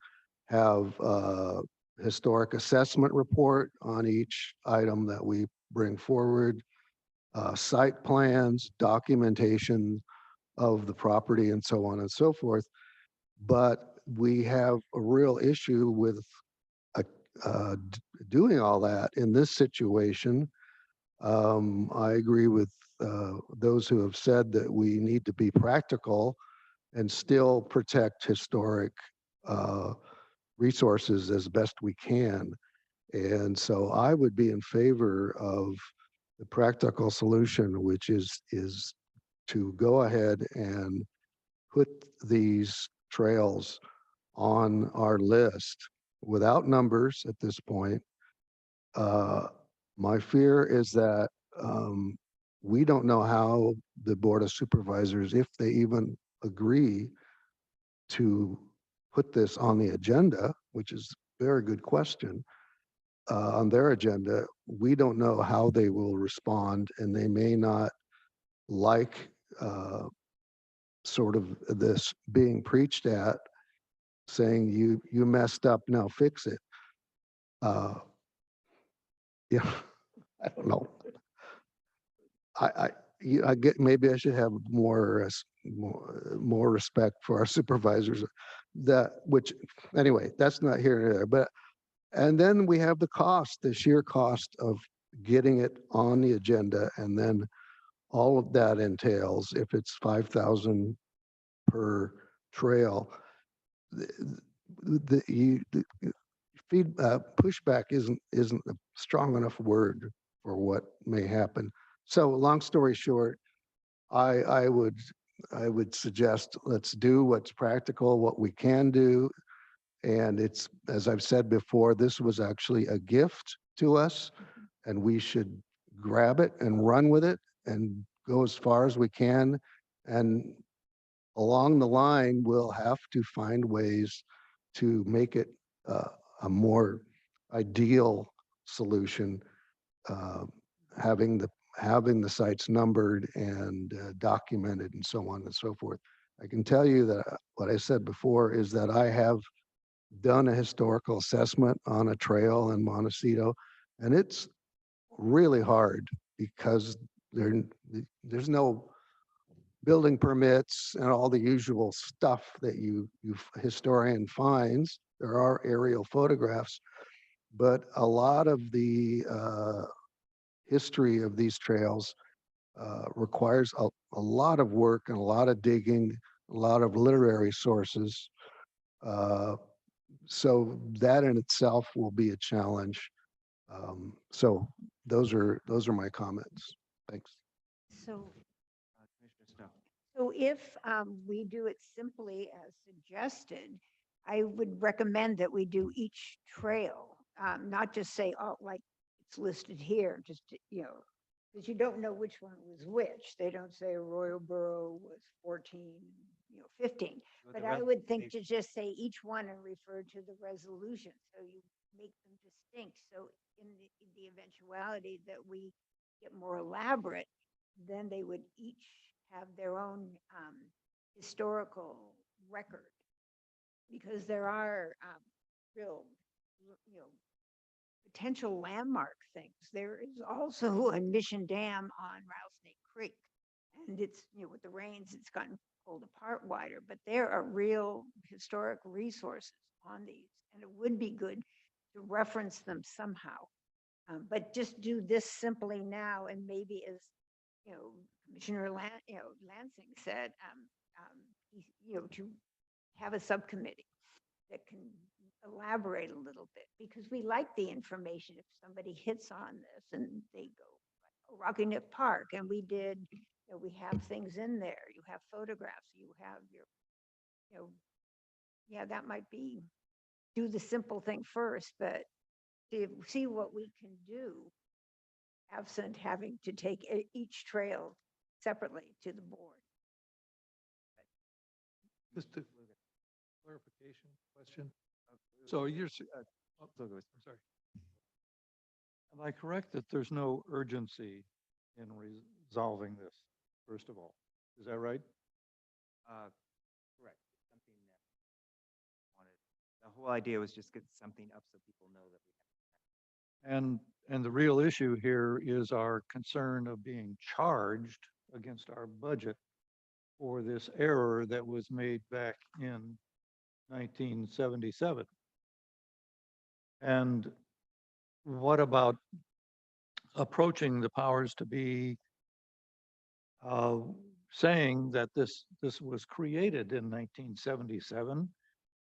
have historic assessment report on each item that we bring forward, site plans, documentation of the property, and so on and so forth. But we have a real issue with doing all that in this situation. I agree with those who have said that we need to be practical and still protect historic resources as best we can. And so I would be in favor of the practical solution, which is to go ahead and put these trails on our list without numbers at this point. My fear is that we don't know how the Board of Supervisors, if they even agree to put this on the agenda, which is a very good question, on their agenda, we don't know how they will respond, and they may not like sort of this being preached at, saying you messed up, now fix it. Yeah, I don't know. I get, maybe I should have more respect for our supervisors. Which anyway, that's not here nor there. But and then we have the cost, the sheer cost of getting it on the agenda, and then all of that entails, if it's 5,000 per trail, pushback isn't a strong enough word for what may happen. So long story short, I would suggest let's do what's practical, what we can do. And it's, as I've said before, this was actually a gift to us, and we should grab it and run with it and go as far as we can. And along the line, we'll have to find ways to make it a more ideal solution, having the sites numbered and documented and so on and so forth. I can tell you that what I said before is that I have done a historical assessment on a trail in Montecito, and it's really hard because there's no building permits and all the usual stuff that you historian finds. There are aerial photographs, but a lot of the history of these trails requires a lot of work and a lot of digging, a lot of literary sources. So that in itself will be a challenge. So those are my comments. Thanks. So, Commissioner Snow. so if we do it simply as suggested, I would recommend that we do each trail not just say, oh, like it's listed here, just, because you don't know which one was which. They don't say Royal Borough was 14, 15. But I would think to just say each one and refer to the resolution, so you make them distinct. So in the eventuality that we get more elaborate, then they would each have their own historical record. Because there are real, potential landmark things. There is also a Mission Dam on Rattlesnake Creek. And it's, with the rains, it's gotten pulled apart wider, but there are real historic resources on these. And it would be good to reference them somehow. But just do this simply now, and maybe as, Commissioner Lansing said, to have a subcommittee that can elaborate a little bit, because we like the information. If somebody hits on this and they go, oh, Rocky Neck Park, and we did, we have things in there, you have photographs, you have your, yeah, that might be, do the simple thing first, but to see what we can do, absent having to take each trail separately to the board. Just a clarification question. So I'm sorry. Am I correct that there's no urgency in resolving this, first of all? Is that right? Correct. It's something that wanted, the whole idea was just get something up so people know that we have. And the real issue here is our concern of being charged against our budget for this error that was made back in 1977. And what about approaching the powers to be, saying that this was created in 1977,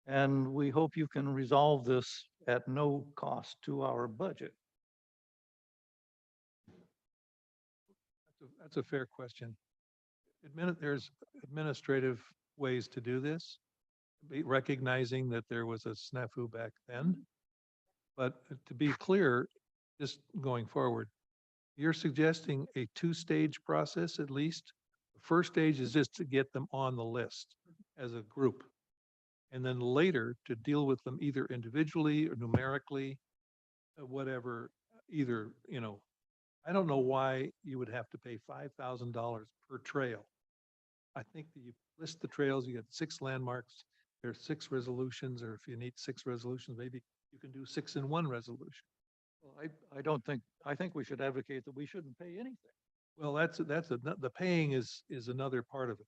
and we hope you can resolve this at no cost to our budget? That's a fair question. There's administrative ways to do this, recognizing that there was a snafu back then. But to be clear, just going forward, you're suggesting a two-stage process at least. The first stage is just to get them on the list as a group. And then later to deal with them either individually or numerically, whatever, either, I don't know why you would have to pay $5,000 per trail. I think that you list the trails, you get 6 landmarks, there's 6 resolutions, or if you need 6 resolutions, maybe you can do 6 in 1 resolution. Well, I think we should advocate that we shouldn't pay anything. Well, the paying is another part of it.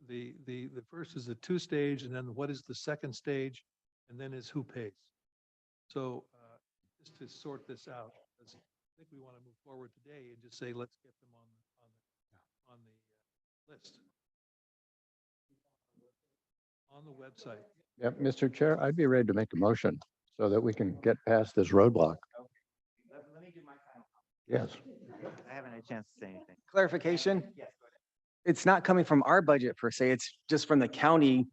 The first is the 2-stage, and then what is the second stage, and then is who pays. So just to sort this out, I think we want to move forward today and just say, let's get them on the list. On the website. Yep, Mr. Chair, I'd be ready to make a motion so that we can get past this roadblock. Let me do my final comment. Yes. I haven't had a chance to say anything. Clarification, Yes, go ahead. it's not coming from our budget per se, it's just from the county's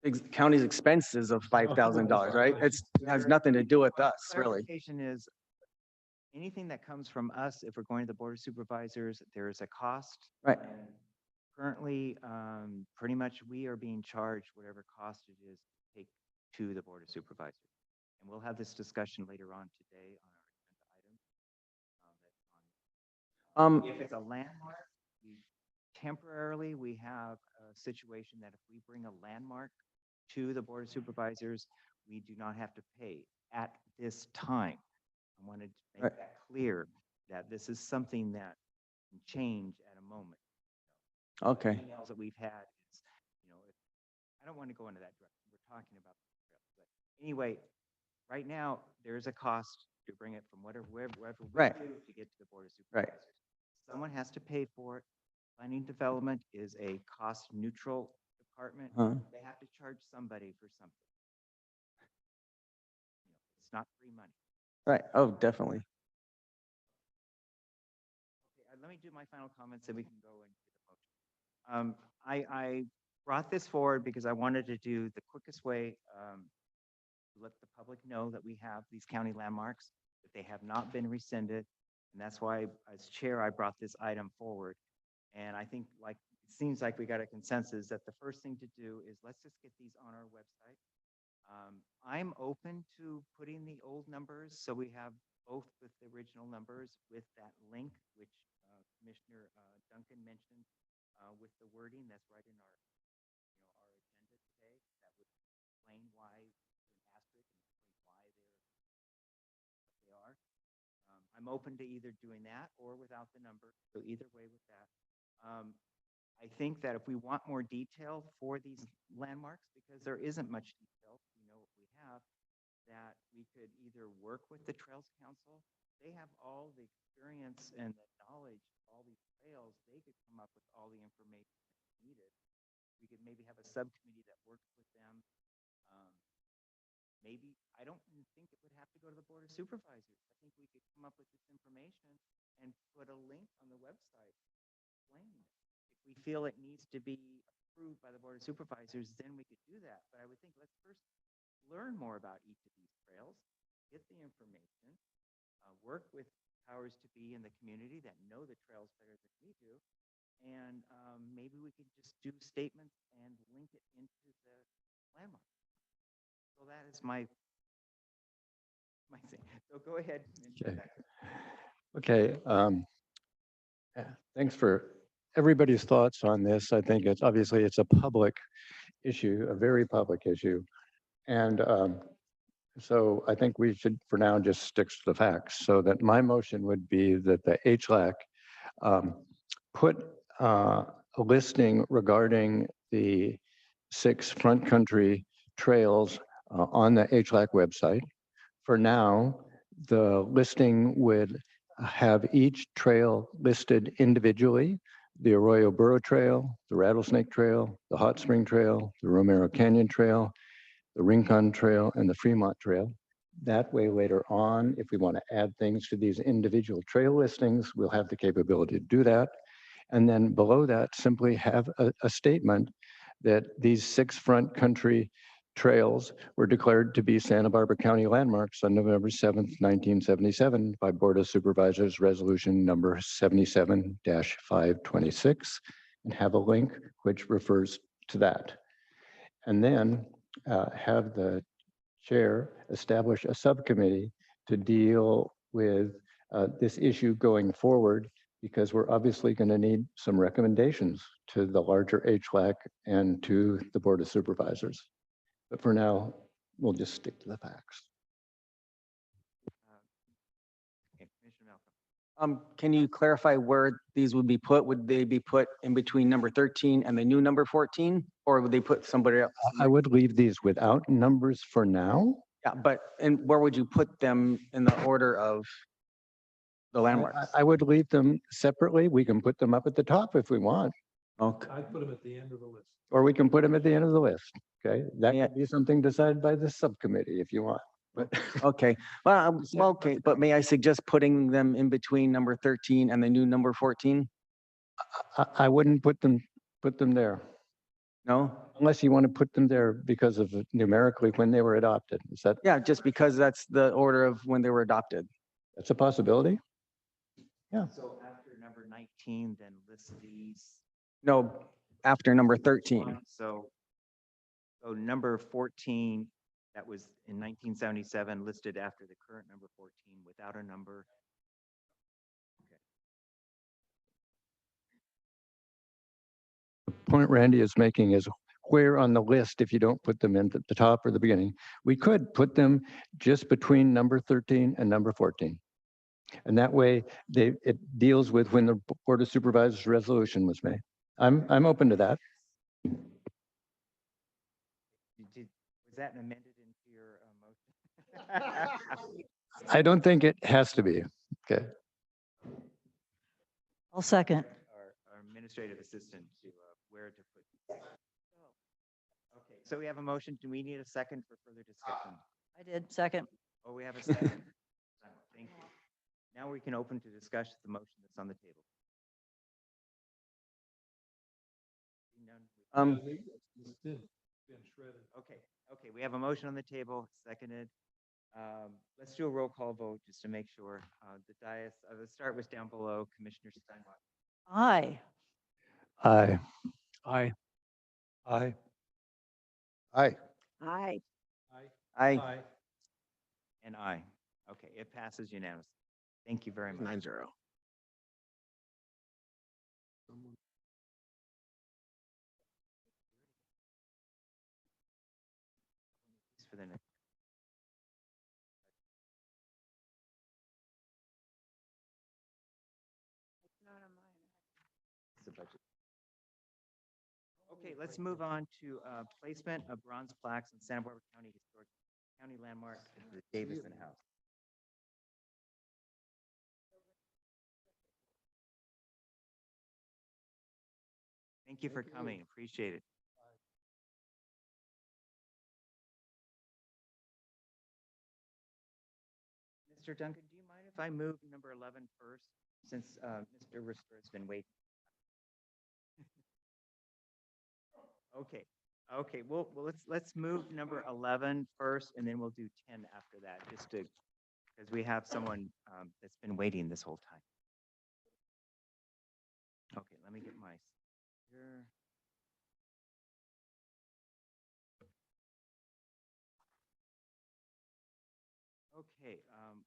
expenses of $5,000, right? It has nothing to do with us, really. Clarification is anything that comes from us, if we're going to the Board of Supervisors, there is a cost. Right. And currently, pretty much we are being charged whatever cost it is to take to the Board of Supervisors. And we'll have this discussion later on today on our agenda item. If it's a landmark, temporarily, we have a situation that if we bring a landmark to the Board of Supervisors, we do not have to pay at this time. I wanted to make that clear that this is something that can change at a moment. Okay. Emails that we've had is, I don't want to go into that direction. We're talking about the trails, but anyway, right now there is a cost to bring it from wherever we do to get to the Board of Supervisors. Someone has to pay for it. Planning development is a cost neutral department. They have to charge somebody for something. It's not free money. Right. Oh, definitely. Okay, let me do my final comments and we can go into the motion. I brought this forward because I wanted to do the quickest way to let the public know that we have these county landmarks, that they have not been rescinded. And that's why, as chair, I brought this item forward. And I think it seems like we got a consensus that the first thing to do is let's just get these on our website. I'm open to putting the old numbers, so we have both with the original numbers with that link, which Commissioner Duncan mentioned, with the wording that's right in our, our agenda today. That would explain why an asterisk and explain why what they are. I'm open to either doing that or without the number. So either way with that. I think that if we want more detail for these landmarks, because there isn't much detail, we know what we have, that we could either work with the Trails Council. They have all the experience and the knowledge of all these trails. They could come up with all the information that's needed. We could maybe have a subcommittee that works with them. Maybe, I don't think it would have to go to the Board of Supervisors. I think we could come up with this information and put a link on the website explaining it. If we feel it needs to be approved by the Board of Supervisors, then we could do that. But I would think let's first learn more about each of these trails, get the information, work with powers to be in the community that know the trails better than we do, and maybe we could just do statements and link it into the landmark. So that is my thing. So go ahead. And Okay. Thanks for everybody's thoughts on this. I think it's obviously it's a public issue, a very public issue. And so I think we should, for now, just stick to the facts. So that my motion would be that the HLAC put a listing regarding the 6 front country trails on the HLAC website. For now, the listing would have each trail listed individually: the Arroyo Burro Trail, the Rattlesnake Trail, the Hot Spring Trail, the Romero Canyon Trail, the Rincon Trail, and the Fremont Trail. That way, later on, if we want to add things to these individual trail listings, we'll have the capability to do that. And then below that, simply have a statement that these 6 front country trails were declared to be Santa Barbara County landmarks on November 7th, 1977 by Board of Supervisors Resolution number 77-526, and have a link which refers to that. And then have the chair establish a subcommittee to deal with this issue going forward, because we're obviously going to need some recommendations to the larger HLAC and to the Board of Supervisors. But for now, we'll just stick to the facts. Okay, Commissioner Malcolm. Can you clarify where these would be put? Would they be put in between number 13 and the new number 14? Or would they put somebody else? I would leave these without numbers for now. Yeah, but and where would you put them in the order of the landmarks? I would leave them separately. We can put them up at the top if we want, Okay. I'd put them at the end of the list. or we can put them at the end of the list. Okay, that Yeah. could be something decided by the subcommittee if you want. But Okay, well, okay, but may I suggest putting them in between number 13 and the new number 14? I wouldn't put them there No? unless you want to put them there because of numerically when they were adopted. Is that, Yeah, just because that's the order of when they were adopted. that's a possibility? So after number 19, then list these. No, after number 13. So number 14, that was in 1977, listed after the current number 14 without a number. The point Randy is making is where on the list, if you don't put them in at the top or the beginning, we could put them just between number 13 and number 14. And that way it deals with when the Board of Supervisors resolution was made. I'm open to that. Was that amended into your motion? I don't think it has to be. Okay. I'll second. Our administrative assistant to where to put. Okay, so we have a motion. Do we need a second for further discussion? I did, second. Oh, we have a second. Thank you. Now we can open to discuss the motion that's on the table. Seeing none, Um, Been shredded. Okay, we have a motion on the table, seconded. Let's do a roll call vote just to make sure. The dais, let's start with down below, Commissioner Steinbach. Aye. Aye. Aye. Aye. Aye. Aye. Aye. And aye. Okay, it passes unanimously. Thank you very much. 9-0. For the next. The budget. Okay, let's move on to placement of bronze plaques in Santa Barbara County Historic County Landmark, the Davison House. Thank you for coming. Appreciate it. Mr. Duncan, do you mind if I move number 11 first, since Mr. Rister has been waiting? Okay, well, let's move number 11 first, and then we'll do 10 after that, just to, because we have someone that's been waiting this whole time. Okay, let me get my here. Okay,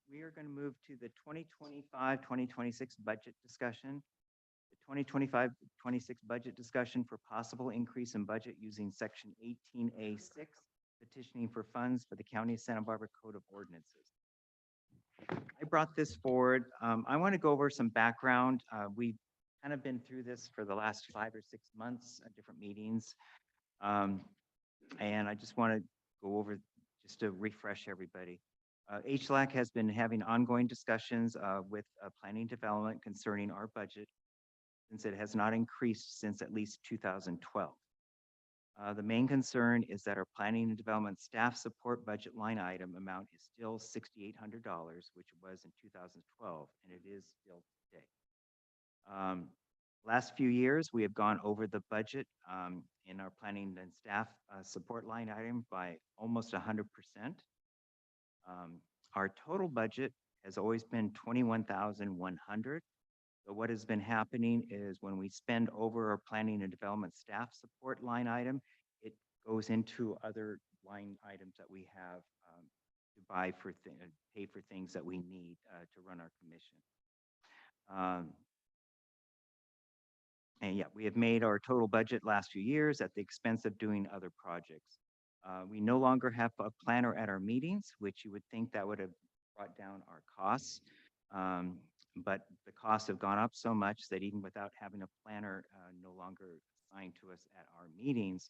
we are going to move to the 2025-2026 budget discussion. The 2025-26 budget discussion for possible increase in budget using section 18A6, petitioning for funds for the County of Santa Barbara Code of Ordinances. I brought this forward. I want to go over some background. We've kind of been through this for the last 5 or 6 months at different meetings. And I just want to go over just to refresh everybody. HLAC has been having ongoing discussions with planning development concerning our budget, since it has not increased since at least 2012. The main concern is that our planning and development staff support budget line item amount is still $6,800, which it was in 2012, and it is still today. Last few years, we have gone over the budget in our planning and staff support line item by almost 100%. Our total budget has always been $21,100. So what has been happening is when we spend over our planning and development staff support line item, it goes into other line items that we have to buy for pay for things that we need to run our commission. And yeah, we have made our total budget last few years at the expense of doing other projects. We no longer have a planner at our meetings, which you would think that would have brought down our costs. But the costs have gone up so much that even without having a planner no longer assigned to us at our meetings,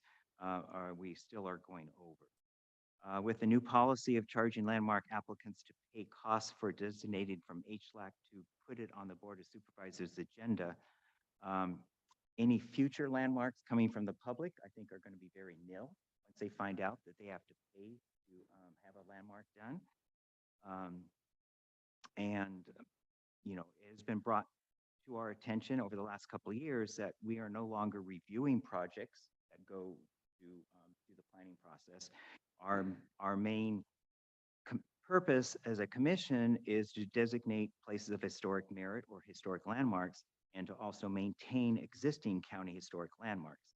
we still are going over. With the new policy of charging landmark applicants to pay costs for designated from HLAC to put it on the Board of Supervisors agenda, any future landmarks coming from the public, I think, are going to be very nil once they find out that they have to pay to have a landmark done. You know, it has been brought to our attention over the last couple of years that we are no longer reviewing projects that go through the planning process. Our main purpose as a commission is to designate places of historic merit or historic landmarks, and to also maintain existing county historic landmarks.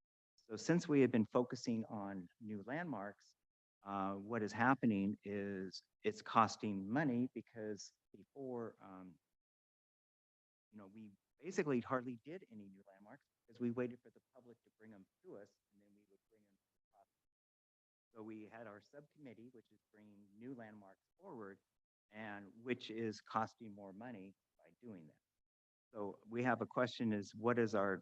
So since we have been focusing on new landmarks, what is happening is it's costing money, because before, you know, we basically hardly did any new landmarks because we waited for the public to bring them to us, and then we would bring them to the process. So we had our subcommittee, which is bringing new landmarks forward, and which is costing more money by doing that. So we have a question is, what is our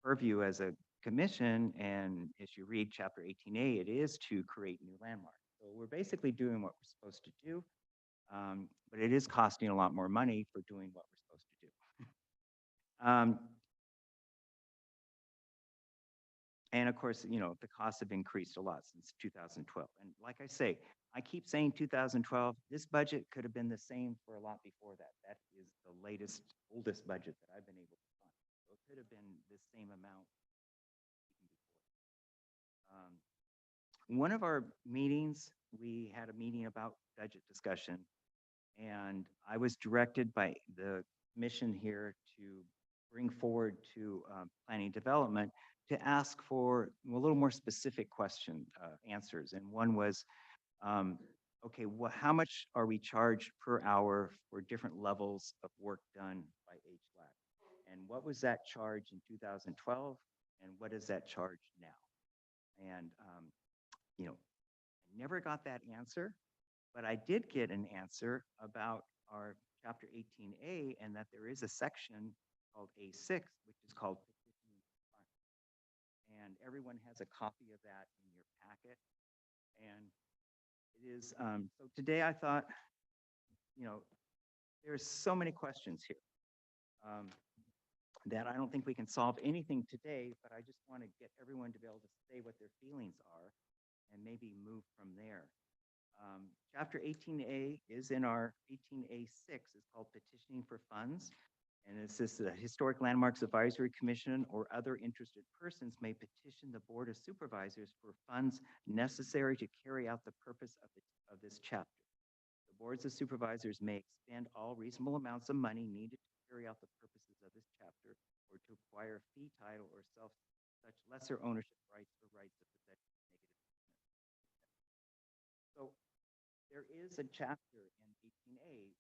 purview as a commission? And as you read chapter 18A, it is to create new landmarks. So we're basically doing what we're supposed to do, but it is costing a lot more money for doing what we're supposed to do. And of course, you know, the costs have increased a lot since 2012. And like I say, I keep saying 2012, this budget could have been the same for a lot before that. That is the latest, oldest budget that I've been able to find. So it could have been the same amount even before. one of our meetings, we had a meeting about budget discussion. And I was directed by the commission here to bring forward to planning development to ask for a little more specific answers. And one was, okay, how much are we charged per hour for different levels of work done by HLAC? And what was that charge in 2012? And what is that charge now? And, you know, I never got that answer, but I did get an answer about our chapter 18A, and that there is a section called A6, which is called petitioning for funds. And everyone has a copy of that in your packet. And it is, so today I thought, you know, there's so many questions here that I don't think we can solve anything today, but I just want to get everyone to be able to say what their feelings are and maybe move from there. Chapter 18A is in our 18A6, it's called petitioning for funds. And it says the Historic Landmarks Advisory Commission or other interested persons may petition the Board of Supervisors for funds necessary to carry out the purpose of this chapter. The Boards of Supervisors may expend all reasonable amounts of money needed to carry out the purposes of this chapter or to acquire fee title or such lesser ownership rights or rights of possession negative. So there is a chapter in 18A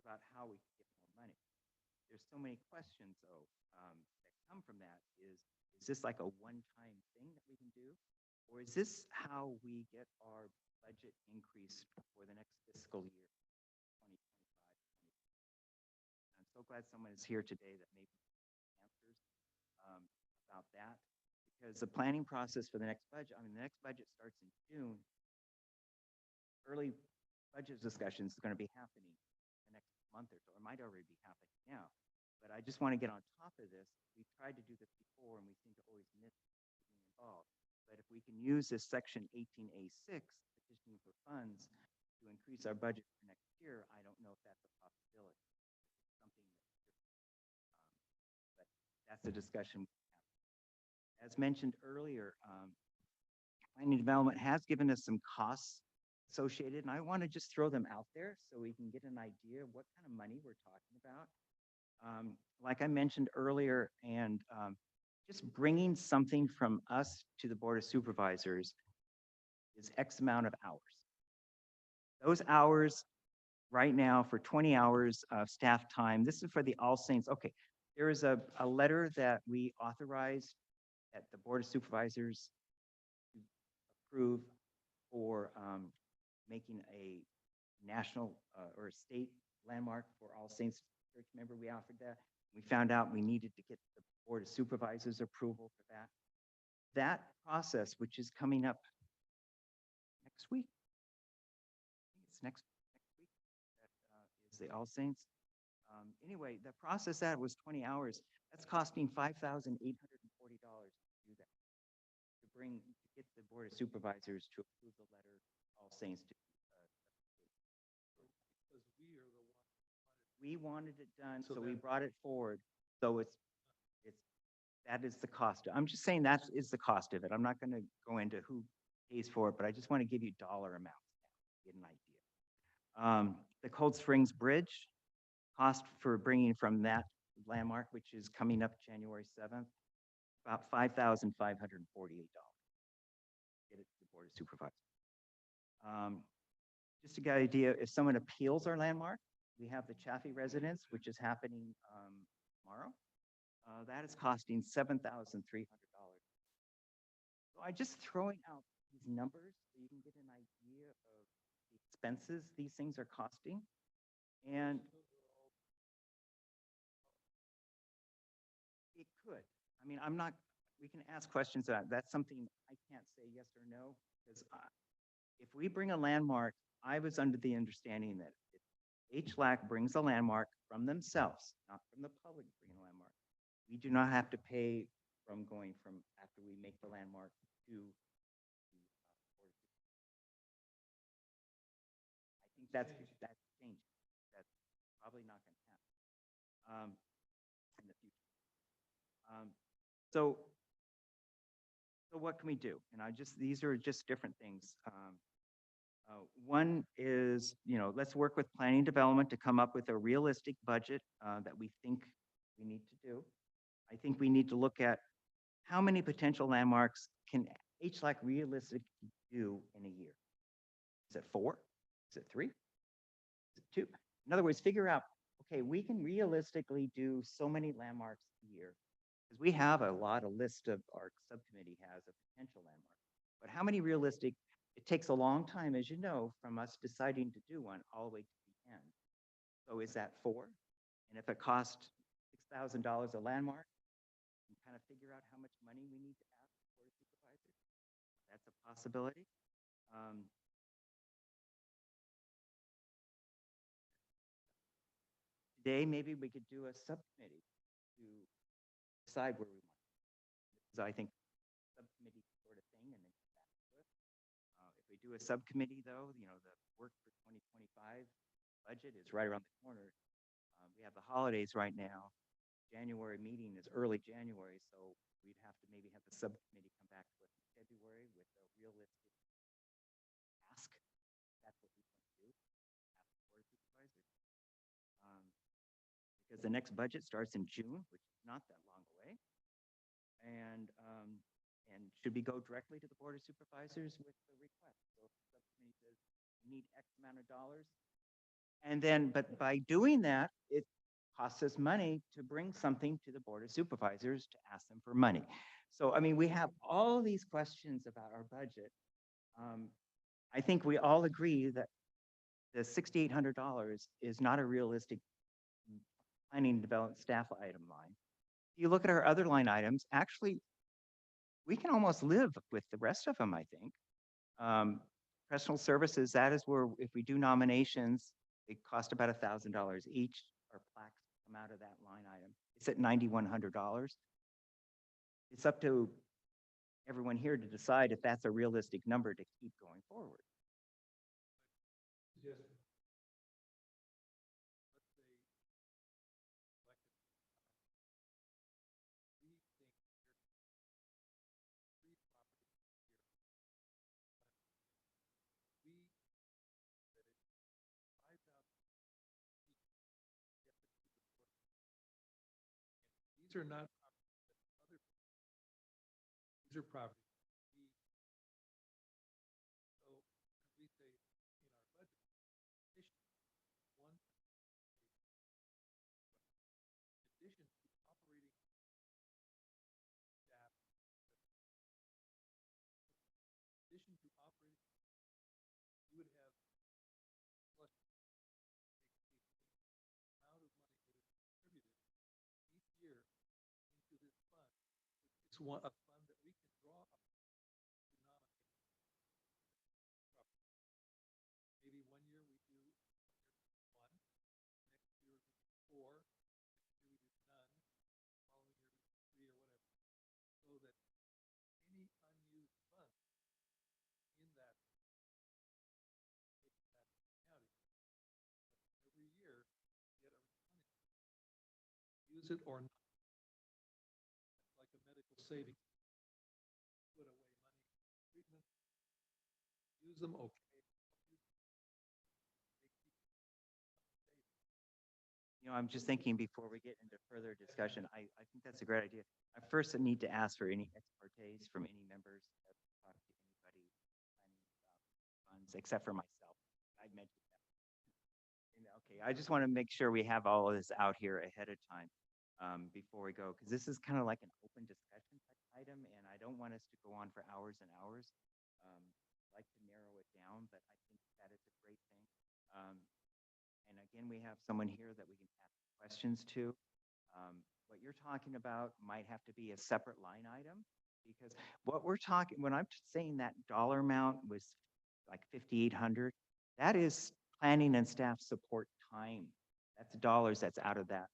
about how we can get more money. There's so many questions though that come from that. Is this like a one-time thing that we can do? Or is this how we get our budget increase for the next fiscal year, 2025? I'm so glad someone is here today that maybe answers about that, because the planning process for the next budget, I mean, the next budget starts in June. Early budget discussions is going to be happening the next month or so. It might already be happening now. But I just want to get on top of this. We tried to do this before and we seem to always miss being involved. But if we can use this section 18A6, petitioning for funds, to increase our budget for next year, I don't know if that's a possibility. It's something that, but that's a discussion we have. As mentioned earlier, planning development has given us some costs associated, and I want to just throw them out there so we can get an idea of what kind of money we're talking about. Like I mentioned earlier, and just bringing something from us to the Board of Supervisors is X amount of hours. Those hours right now for 20 hours of staff time, this is for the All Saints. Okay, there is a letter that we authorized at the Board of Supervisors to approve for making a national or a state landmark for All Saints Church. Remember, we offered that. We found out we needed to get the Board of Supervisors approval for that. That process, which is coming up next week. I think it's next week. That is the All Saints. Anyway, the process that was 20 hours. That's costing $5,840 to do that. To get the Board of Supervisors to approve the letter, All Saints to. Because we are the ones. We wanted it done, So so we then- brought it forward. So that is the cost. I'm just saying that is the cost of it. I'm not going to go into who pays for it, but I just want to give you dollar amounts to get an idea. The Cold Springs Bridge, cost for bringing from that landmark, which is coming up January 7th, about $5,548. Get it to the Board of Supervisors. Just to get an idea, if someone appeals our landmark, we have the Chaffee Residence, which is happening tomorrow. That is costing $7,300. So I'm just throwing out these numbers so you can get an idea of the expenses these things are costing. And it could. I mean, we can ask questions about that's something I can't say yes or no, because if we bring a landmark, I was under the understanding that if HLAC brings a landmark from themselves, not from the public bringing a landmark, we do not have to pay from going from after we make the landmark to I think that's changing. That's probably not going to happen in the future. So So what can we do? And these are just different things. One is, let's work with planning and development to come up with a realistic budget that we think we need to do. I think we need to look at how many potential landmarks can HLAC realistically do in a year. Is it 4? Is it 3? Is it 2? In other words, figure out, okay, we can realistically do so many landmarks a year because we have a lot of list of our subcommittee has a potential landmark. But how many realistic? It takes a long time, as you know, from us deciding to do one all the way to the end. So is that 4? And if it costs $6,000 a landmark, you kind of figure out how much money we need to ask the Board of Supervisors. That's a possibility. Today, maybe we could do a subcommittee to decide where we want. Because I think subcommittee sort of thing, and then come back to it. If we do a subcommittee, though, the work for 2025 budget is right around the corner. We have the holidays right now. January meeting is early January, so we'd have to maybe have the subcommittee come back to us in February with a realistic ask. That's what we want to do. Ask the Board of Supervisors. Because the next budget starts in June, which is not that long away. And should we go directly to the Board of Supervisors with the request? So if the subcommittee says we need X amount of dollars, and then, but by doing that, it costs us money to bring something to the Board of Supervisors to ask them for money. So, I mean, we have all these questions about our budget. I think we all agree that the $6,800 is not a realistic planning and development staff item line. You look at our other line items, actually, we can almost live with the rest of them, I think. Professional services, that is where if we do nominations, it cost about $1,000 each. Our plaques come out of that line item. It's at $9,100. It's up to everyone here to decide if that's a realistic number to keep going forward. Yes. These are not other. These are properties. So we say in our budget, one, in addition to operating staff, in addition to operating, you would have plus the amount of money that is contributed each year into this fund. It's a fund that we can draw up to nominate. Maybe one year we do 1, next year we do 4, next year we do none, following year we do 3 or whatever. So that any unused fund in that county, every year get a replenishment. Use it or not. Like a medical savings. Put away money for treatment. Use them, okay. I'm just thinking before we get into further discussion, I think that's a great idea. I first need to ask for any ex partes from any members that talk to anybody planning funds, except for myself. I mentioned that. Okay, I just want to make sure we have all of this out here ahead of time before we go, because this is kind of like an open discussion type item, and I don't want us to go on for hours and hours. I'd like to narrow it down, but I think that is a great thing. And again, we have someone here that we can ask questions to. What you're talking about might have to be a separate line item, because what we're talking, when I'm saying that dollar amount was like 5,800, that is planning and staff support time. That's dollars that's out of that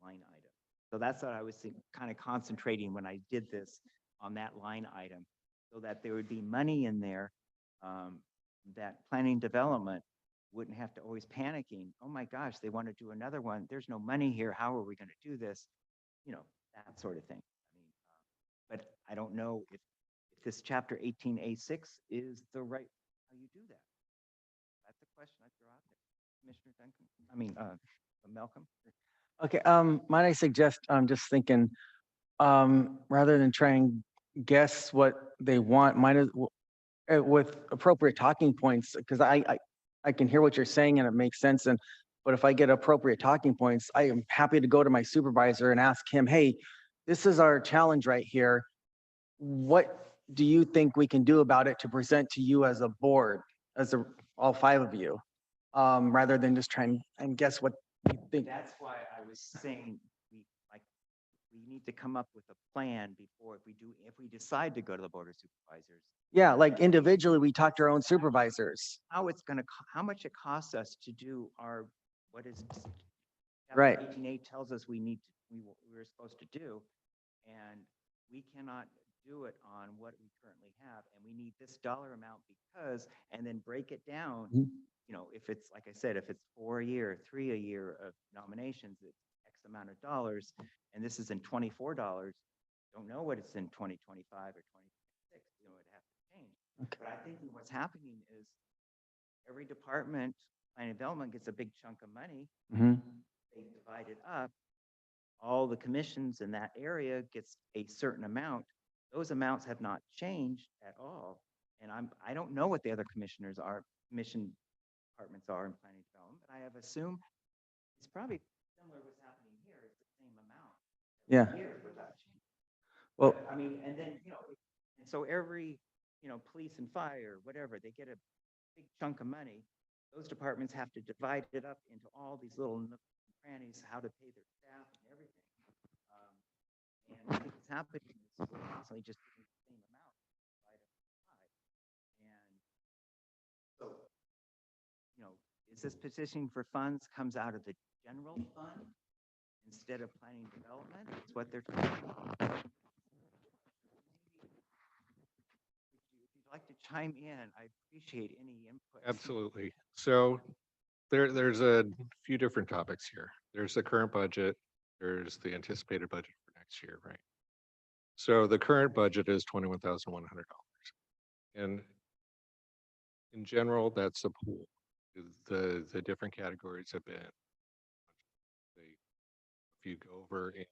line item. So that's what I was kind of concentrating when I did this on that line item, so that there would be money in there that planning development wouldn't have to always panicking. Oh my gosh, they want to do another one. There's no money here. How are we going to do this? That sort of thing. I mean, but I don't know if this chapter 18A6 is the right, how you do that. That's a question I throw out there. Commissioner Duncan, I mean, Malcolm? Okay, might I suggest, I'm just thinking, rather than try and guess what they want, with appropriate talking points, because I can hear what you're saying and it makes sense. But if I get appropriate talking points, I am happy to go to my supervisor and ask him, hey, this is our challenge right here. What do you think we can do about it to present to you as a board, all 5 of you? Rather than just trying and guess what you think. That's why I was saying, we need to come up with a plan before, if we decide to go to the Board of Supervisors. Yeah, like individually, we talk to our own supervisors. How how much it costs us to do what is. Right. 18A tells us we're supposed to do, and we cannot do it on what we currently have, and we need this dollar amount and then break it down. Mhm. You know, if it's, like I said, if it's 4 a year, 3 a year of nominations, it's X amount of dollars, and this is in $24, don't know what it's in 2025 or 2026, it would have to change. Okay. But I think what's happening is every department, planning and development gets a big chunk of money, Mhm. they divide it up. All the commissions in that area gets a certain amount. Those amounts have not changed at all. And I don't know what the other commission departments are in planning and development, but I have assumed it's probably similar to what's happening here. It's the same amount. Yeah. Years without change. Well, I mean, and then, and so every, police and fire, whatever, they get a big chunk of money. Those departments have to divide it up into all these little nooks and crannies, how to pay their staff and everything. And I think what's happening is we're constantly just doing the same amount, divided by 5. And so, is this petitioning for funds comes out of the general fund instead of planning development? It's what they're talking about. If you'd like to chime in, I appreciate any input. Absolutely. So there's a few different topics here. There's the current budget, there's the anticipated budget for next year, right? So the current budget is $21,100. And in general, that's a pool. The different categories have been, if you go over in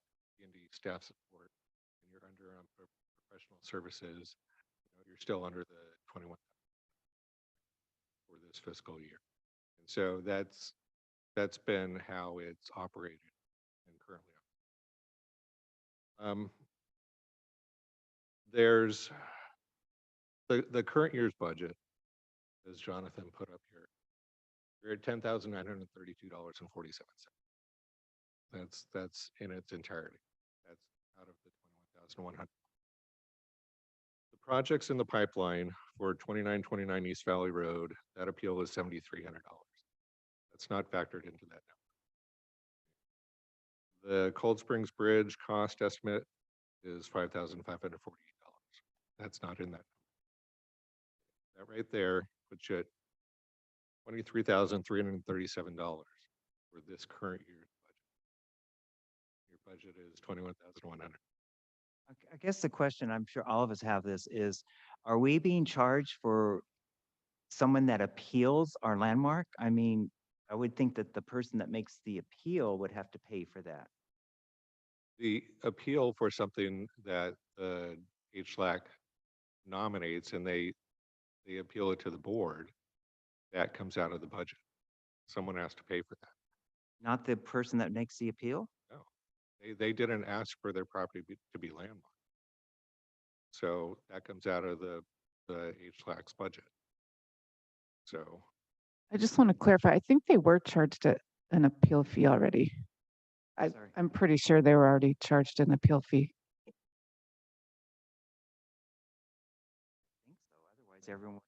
the staff support and you're under professional services, you're still under the 21 for this fiscal year. And so that's been how it's operated and currently. There's the current year's budget, as Jonathan put up here, we're at $10,932.47. That's in its entirety. That's out of the 21,100. The projects in the pipeline for 2929 East Valley Road, that appeal is $7,300. That's not factored into that number. The Cold Springs Bridge cost estimate is $5,548. That's not in that. That right there puts you at $23,337 for this current year's budget. Your budget is $21,100. I guess the question, I'm sure all of us have this, is, are we being charged for someone that appeals our landmark? I mean, I would think that the person that makes the appeal would have to pay for that. The appeal for something that the HLAC nominates and they appeal it to the board, that comes out of the budget. Someone has to pay for that. Not the person that makes the appeal? No, they didn't ask for their property to be landmarked. So that comes out of the HLAC's budget. So I just want to clarify, I think they were charged an appeal fee already. Sorry. I'm pretty sure they were already charged an appeal fee. I think so. Otherwise, everyone.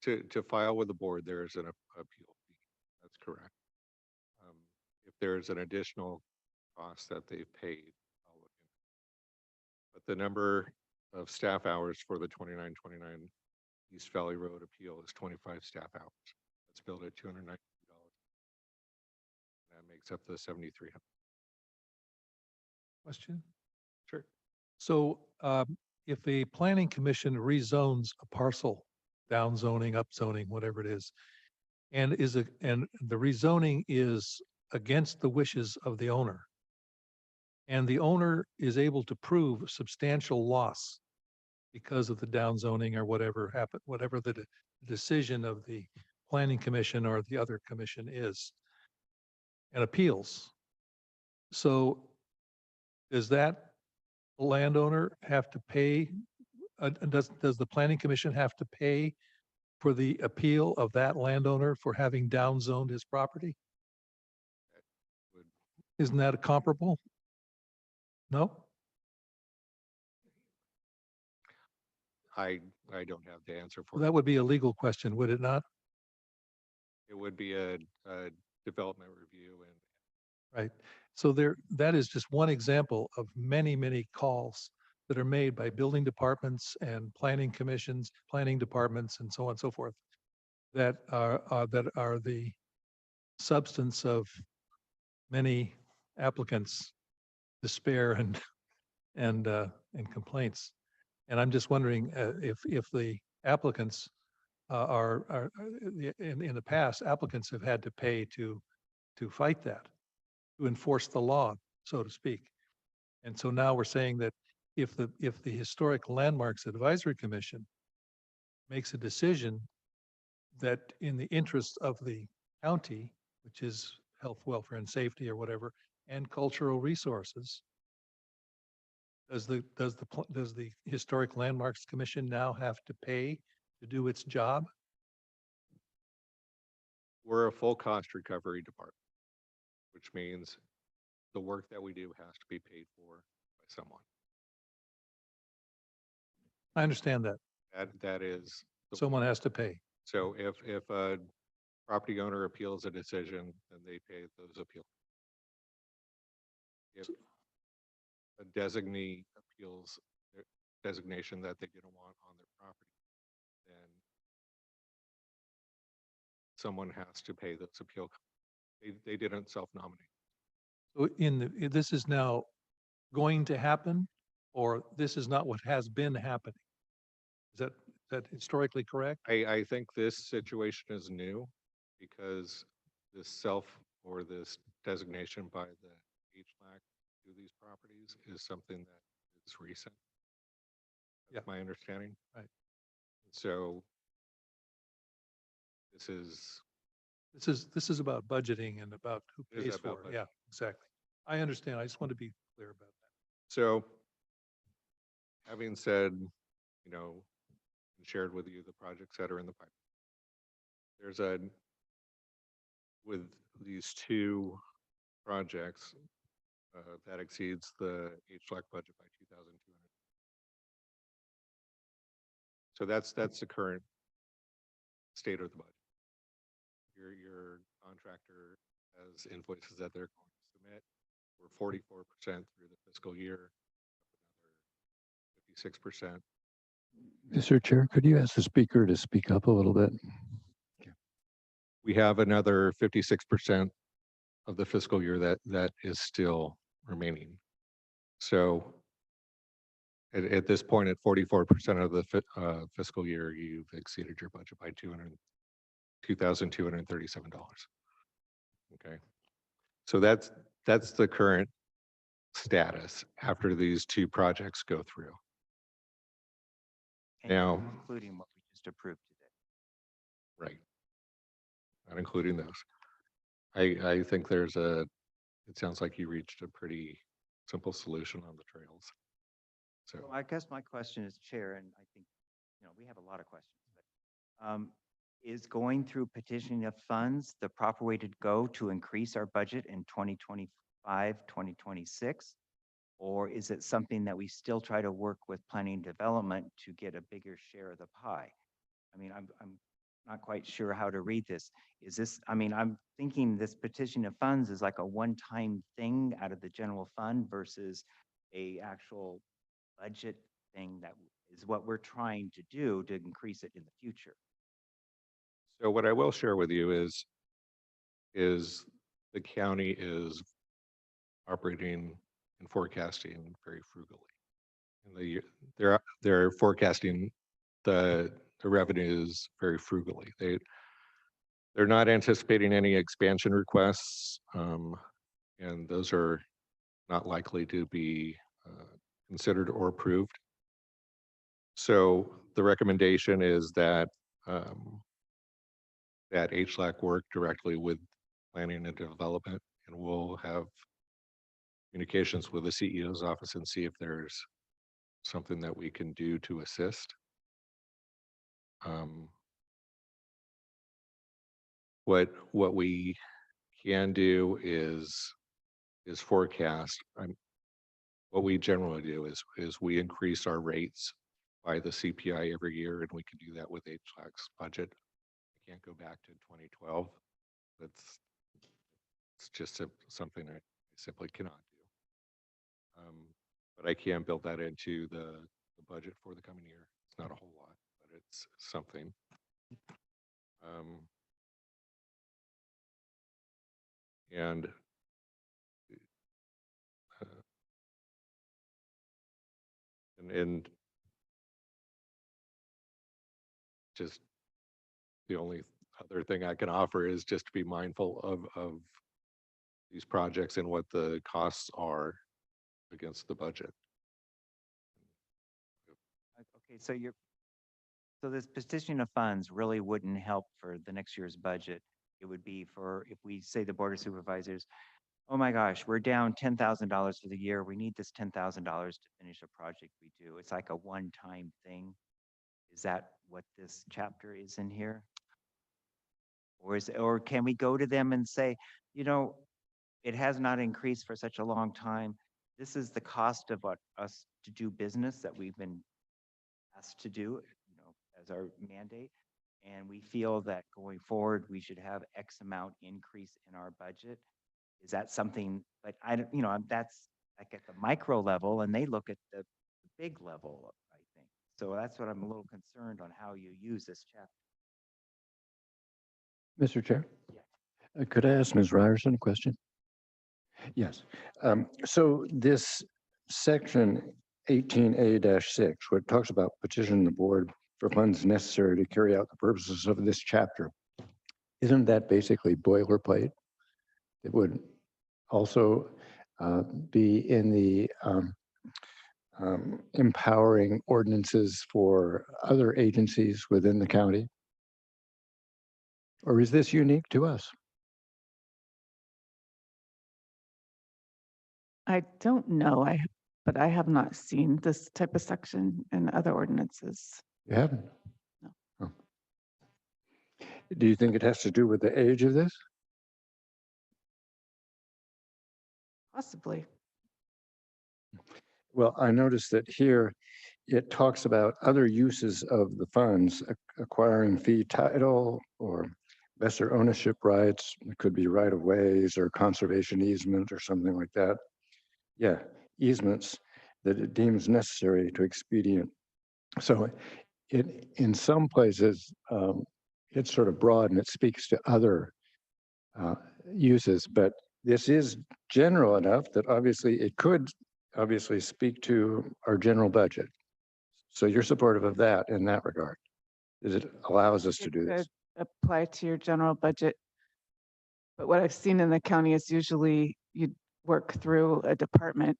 to file with the board, there is an appeal fee. That's correct. If there's an additional cost that they've paid, I'll look into it. But the number of staff hours for the 2929 East Valley Road appeal is 25 staff hours. That's billed at $290. That makes up the $7,300. Question? Sure. So if a planning commission rezones a parcel, down zoning, up zoning, whatever it is, and the rezoning is against the wishes of the owner, and the owner is able to prove substantial loss because of the down zoning or whatever happened, whatever the decision of the planning commission or the other commission is, and appeals. So does that landowner have to pay, does the planning commission have to pay for the appeal of that landowner for having downzoned his property? Would Isn't that a comparable? No? I don't have the answer for Well, that you. would be a legal question, would it not? It would be a development review and Right. So that is just one example of many, many calls that are made by building departments and planning commissions, planning departments, and so on and so forth, that are the substance of many applicants' despair and complaints. And I'm just wondering if the applicants in the past, applicants have had to pay to fight that, to enforce the law, so to speak. And so now we're saying that if the Historic Landmarks Advisory Commission makes a decision that in the interest of the county, which is health, welfare, and safety or whatever, and cultural resources, does the Historic Landmarks Commission now have to pay to do its job? we're a full cost recovery department, which means the work that we do has to be paid for by someone. I understand that. That is, Someone has to pay. so if a property owner appeals a decision, then they pay those appeals. If a designee appeals their designation that they didn't want on their property, then someone has to pay those appeal. They didn't self-nominate. So this is now going to happen, or this is not what has been happening? Is that historically correct? I think this situation is new because this or this designation by the HLAC to these properties is something that is recent. That's my understanding. Right. So this is, This is about budgeting and about who It is pays about for it. Yeah, exactly. I understand. I just want to be clear about that. so having said, you know, and shared with you the projects that are in the pipeline. With these two projects, that exceeds the HLAC budget by 2,200. So that's the current state of the budget. Your contractor has invoices that they're going to submit. We're 44% through the fiscal year, another 56%. Mr. Chair, could you ask the speaker to speak up a little bit? We have another 56% of the fiscal year that is still remaining. So at this point, at 44% of the fiscal year, you've exceeded your budget by $2,237. Okay. So that's the current status after these two projects go through. And Now- including what we just approved today. Right. Not including those. I think it sounds like you reached a pretty simple solution on the trails. So So I guess my question is, Chair, and I think, we have a lot of questions, but is going through petitioning of funds the proper way to go to increase our budget in 2025, 2026? Or is it something that we still try to work with planning and development to get a bigger share of the pie? I mean, I'm not quite sure how to read this. Is this, I'm thinking this petition of funds is like a one-time thing out of the general fund versus a actual budget thing that is what we're trying to do to increase it in the future. So what I will share with you is the county is operating and forecasting very frugally. in the year. They're forecasting the revenues very frugally. They're not anticipating any expansion requests, and those are not likely to be considered or approved. So the recommendation is that that HLAC work directly with planning and development, and we'll have communications with the CEO's office and see if there's something that we can do to assist. What we can do is forecast. What we generally do is we increase our rates by the CPI every year, and we can do that with HLAC's budget. I can't go back to 2012. It's just something I simply cannot do. But I can build that into the budget for the coming year. It's not a whole lot, but it's something. And and just the only other thing I can offer is just to be mindful of these projects and what the costs are against the budget. Okay, so this petition of funds really wouldn't help for the next year's budget. It would be for, if we say the Board of Supervisors, oh my gosh, we're down $10,000 for the year. We need this $10,000 to finish a project we do. It's like a one-time thing. Is that what this chapter is in here? Or can we go to them and say, you know, it has not increased for such a long time. This is the cost of us to do business that we've been asked to do, you know, as our mandate. And we feel that going forward, we should have X amount increase in our budget. Is that something, but I don't, you know, that's like at the micro level, and they look at the big level, I think. So that's what I'm a little concerned on how you use this chapter. Mr. Chair? Could I ask Ms. Ryerson a question? Yes. So this section 18A-6, where it talks about petitioning the board for funds necessary to carry out the purposes of this chapter, isn't that basically boilerplate? It would also be in the empowering ordinances for other agencies within the county? Or is this unique to us? I don't know, but I have not seen this type of section in other ordinances. You haven't? No. Oh. Do you think it has to do with the age of this? Possibly. Well, I noticed that here it talks about other uses of the funds, acquiring fee title or lesser ownership rights. It could be right of ways or conservation easement or something like that. Yeah, easements that it deems necessary to expedient. So in some places, it's sort of broad and it speaks to other uses, but this is general enough that obviously it could obviously speak to our general budget. So you're supportive of that in that regard, is it allows us to do this? Could apply to your general budget. But what I've seen in the county is usually you work through a department.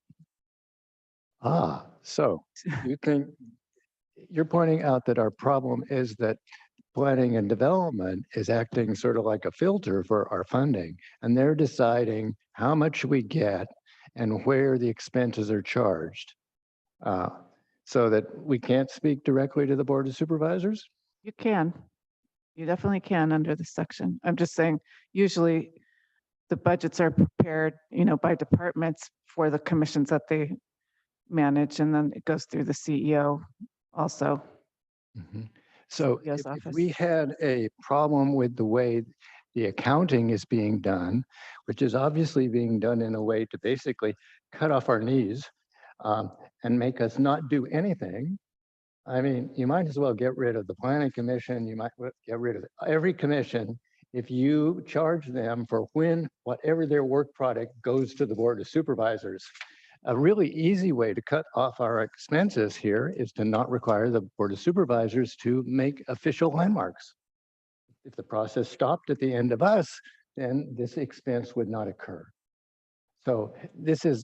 Ah, so you think you're pointing out that our problem is that planning and development is acting sort of like a filter for our funding, and they're deciding how much we get and where the expenses are charged. So that we can't speak directly to the Board of Supervisors? You can. You definitely can under this section. I'm just saying, usually the budgets are prepared, you know, by departments for the commissions that they manage, and then it goes through the CEO also. Mm-hmm. So CEO's if office. we had a problem with the way the accounting is being done, which is obviously being done in a way to basically cut off our knees and make us not do anything. I mean, you might as well get rid of the planning commission. You might get rid of every commission if you charge them for whatever their work product goes to the Board of Supervisors. a really easy way to cut off our expenses here is to not require the Board of Supervisors to make official landmarks. If the process stopped at the end of us, then this expense would not occur. So this is,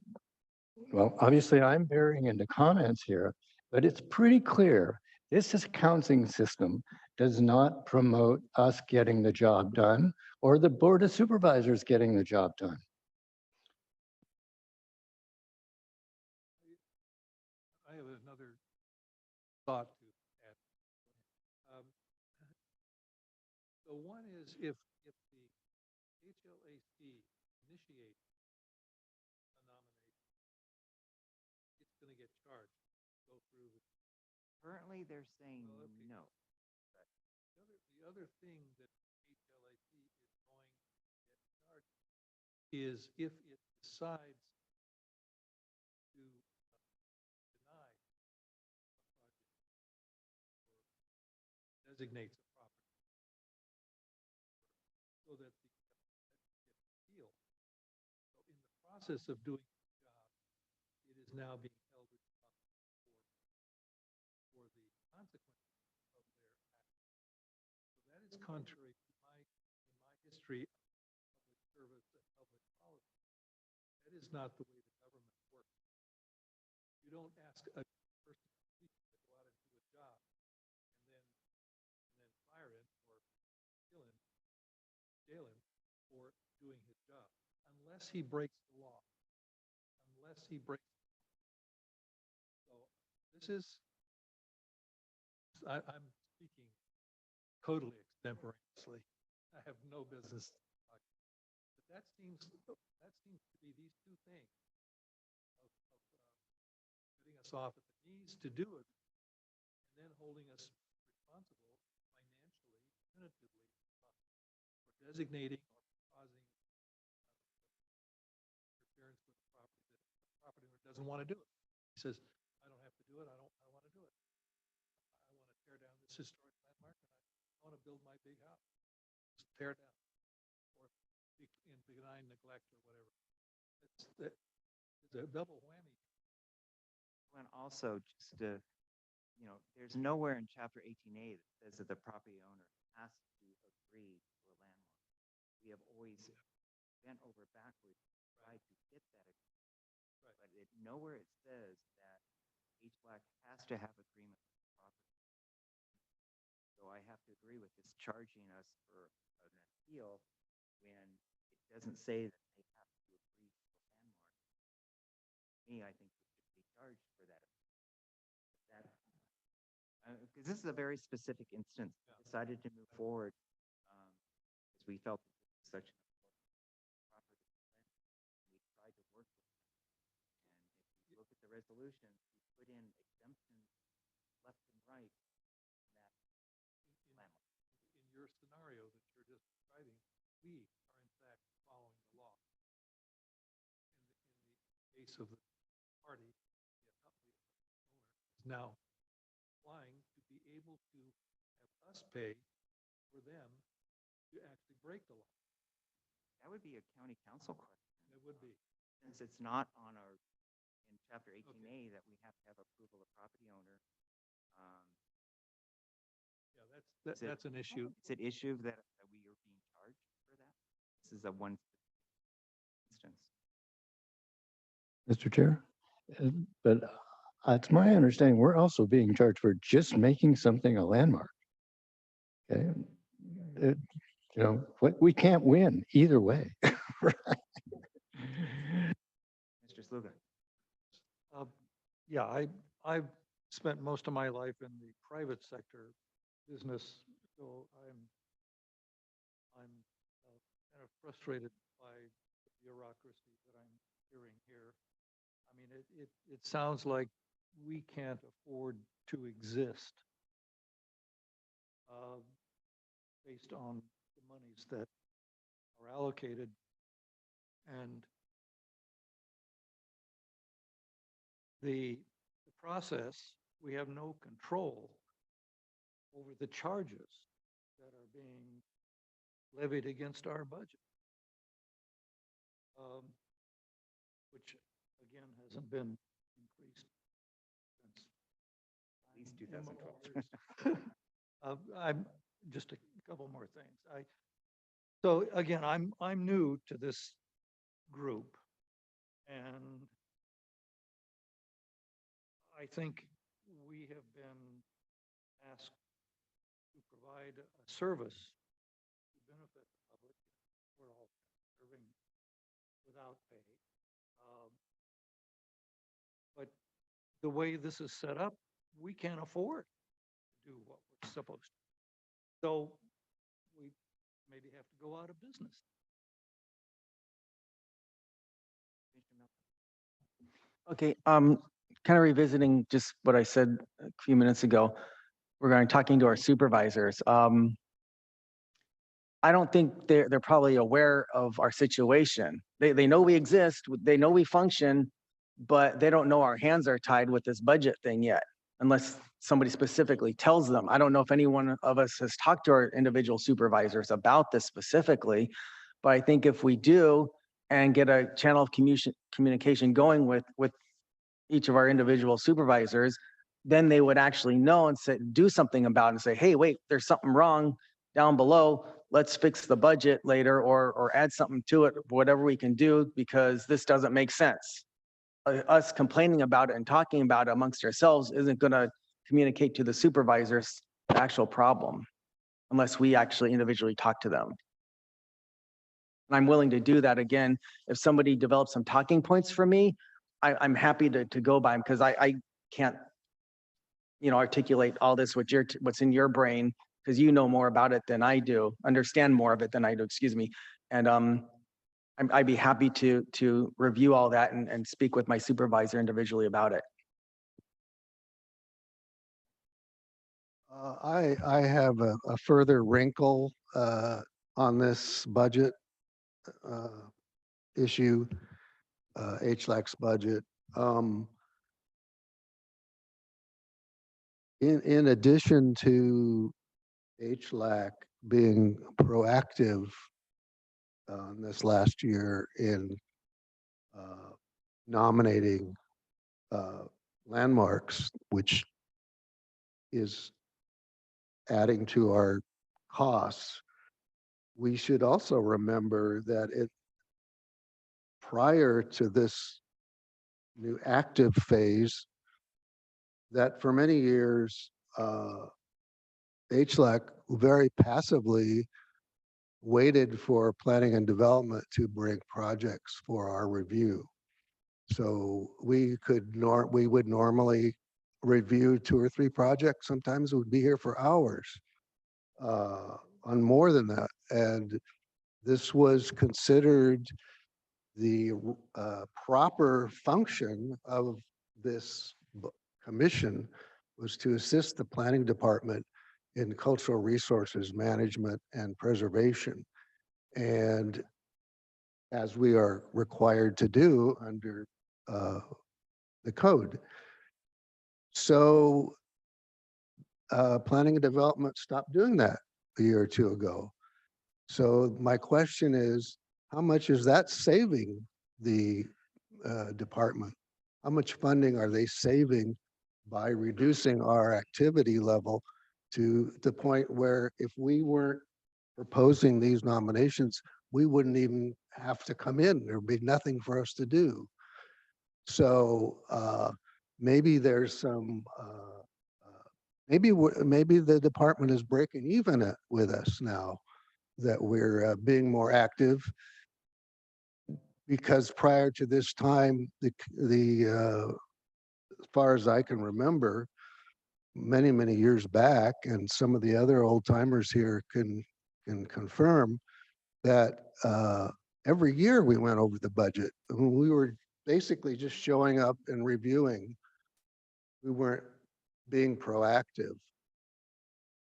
well, obviously I'm varying into comments here, but it's pretty clear this accounting system does not promote us getting the job done or the Board of Supervisors getting the job done. I have another thought to add. So one is if the HLAC initiates a nomination, it's going to get charged, go through the. Currently, they're saying Well, okay. no. The other thing that HLAC is going to get charged is if it decides to deny a project or designates a property so that the appeal. So in the process of doing the job, it is now being held responsible for the consequences of their action. So that is contrary to in my history of public service and public policy. That is not the way the government works. You don't ask a person to go out and do a job and then fire him or kill him, jail him for doing his job, unless he breaks the law. Unless he breaks. So this is, I'm speaking totally extemporaneously. I have no business talking. But that seems to be these two things of putting us off at the knees to do it, and then holding us responsible financially, punitively, for designating or causing interference with the property that the property owner doesn't want to do it. He says, I don't have to do it. I want to do it. I want to tear down this historic landmark and I want to build my big house. Just tear it down. Or in benign neglect or whatever. It's a double whammy. And also just to, there's nowhere in chapter 18A that says that the property owner has to agree to a landmark. We have always bent over backwards to try to get that agreement. Right. But nowhere it says that HBLAC has to have agreement with the property. So I have to agree with this charging us for an appeal when it doesn't say that they have to agree to a landmark. Me, I think we should be charged for that. Because this is a very specific instance. Yeah. We decided to move forward because we felt that this was such an important property. We tried to work with them. And if you look at the resolution, we put in exemptions left and right on that landmark. In your scenario that you're just describing, we are in fact following the law. In the case of the party, the owner is now applying to be able to have us pay for them to actually break the law. That would be a county council question. It would be. Since it's not on in chapter 18A that we have to have approval of property owner. Yeah, Is it- that's an issue. Is it issue that we are being charged for that? This is a one instance. Mr. Chair, but it's my understanding, we're also being charged for just making something a landmark. Okay, we can't win either way. Mr. Sluga. Yeah, I've spent most of my life in the private sector business, so I'm kind of frustrated by the bureaucracy that I'm hearing here. I mean, it sounds like we can't afford to exist based on the monies that are allocated. And the process, we have no control over the charges that are being levied against our budget. Which again has hasn't been increased since. At least time 2012. immemorial. I'm, just a couple more things. So again, I'm new to this group. And I think we have been asked to provide a service to benefit the public. We're all serving without pay. But the way this is set up, we can't afford to do what we're supposed to. So we maybe have to go out of business. Okay, kind of revisiting just what I said a few minutes ago regarding talking to our supervisors. I don't think they're probably aware of our situation. They know we exist, they know we function, but they don't know our hands are tied with this budget thing yet, unless somebody specifically tells them. I don't know if any one of us has talked to our individual supervisors about this specifically, but I think if we do and get a channel of communication going with each of our individual supervisors, then they would actually know and say, do something about it and say, hey, wait, there's something wrong down below. Let's fix the budget later or add something to it, whatever we can do, because this doesn't make sense. Us complaining about it and talking about it amongst ourselves isn't going to communicate to the supervisors the actual problem unless we actually individually talk to them. And I'm willing to do that again. If somebody develops some talking points for me, I'm happy to go by them because I can't, articulate all this what's in your brain because you know more about it than I do, understand more of it than I do, excuse me. And I'd be happy to review all that and speak with my supervisor individually about it. I have a further wrinkle on this budget issue, HLAC's budget. In addition to HLAC being proactive this last year in nominating landmarks, which is adding to our costs, we should also remember that prior to this new active phase, that for many years, HLAC very passively waited for planning and development to bring projects for our review. So we would normally review 2 or 3 projects. Sometimes we'd be here for hours on more than that. And this was considered the proper function of this commission was to assist the planning department in cultural resources management and preservation. And as we are required to do under the code. So planning and development stopped doing that a year or 2 ago. So my question is, how much is that saving the department? How much funding are they saving by reducing our activity level to the point where if we weren't proposing these nominations, we wouldn't even have to come in. There'd be nothing for us to do. So maybe there's some, maybe the department is breaking even with us now that we're being more active. Because prior to this time, as far as I can remember, many, many years back, and some of the other old timers here can confirm that every year we went over the budget. We were basically just showing up and reviewing. We weren't being proactive.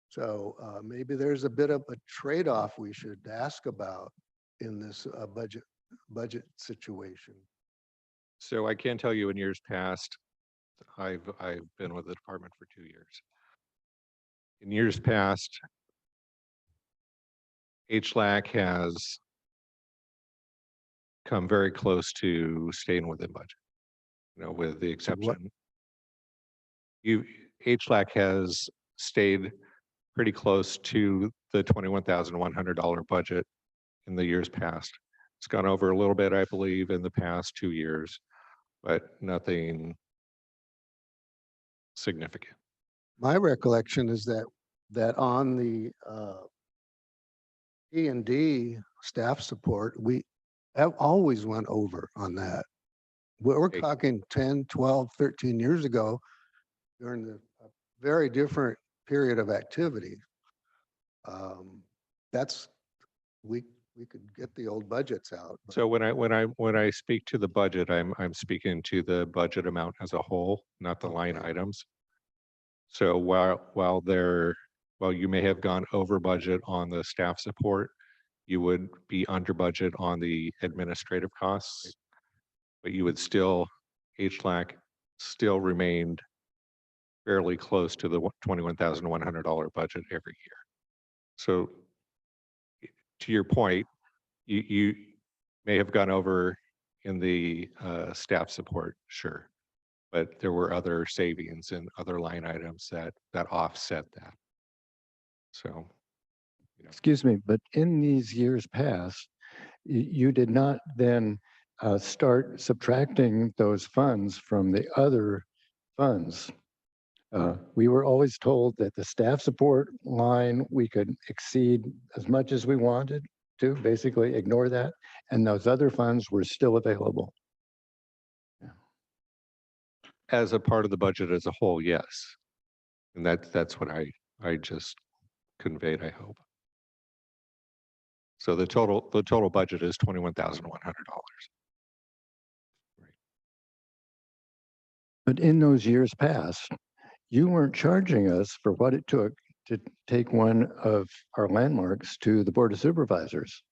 So maybe there's a bit of a trade-off we should ask about in this budget situation. So I can tell you in years past, I've been with the department for 2 years. In years past, HLAC has come very close to staying within budget. with the What- exception. HLAC has stayed pretty close to the $21,100 budget in the years past. It's gone over a little bit, I believe, in the past 2 years, but nothing significant. My recollection is that on the E&D staff support, we have always went over on that. We're Okay. talking 10, 12, 13 years ago during the very different period of activity. That's, we could get the old budgets out. but- So when I speak to the budget, I'm speaking to the budget amount as a whole, not the line Okay. items. So while you may have gone over budget on the staff support, you would be under budget on the administrative costs. But you would still, HLAC still remained fairly close to the $21,100 budget every year. So to your point, you may have gone over in the staff support, sure. But there were other savings and other line items that offset that. So, Excuse me, but in these years past, you did not then start subtracting those funds from the other funds. We were always told that the staff support line, we could exceed as much as we wanted to, basically ignore that, and those other funds were still available. as a part of the budget as a whole, yes. And that's what I just conveyed, I hope. So the total budget is $21,100. But in those years past, you weren't charging us for what it took to take one of our landmarks to the Board of Supervisors.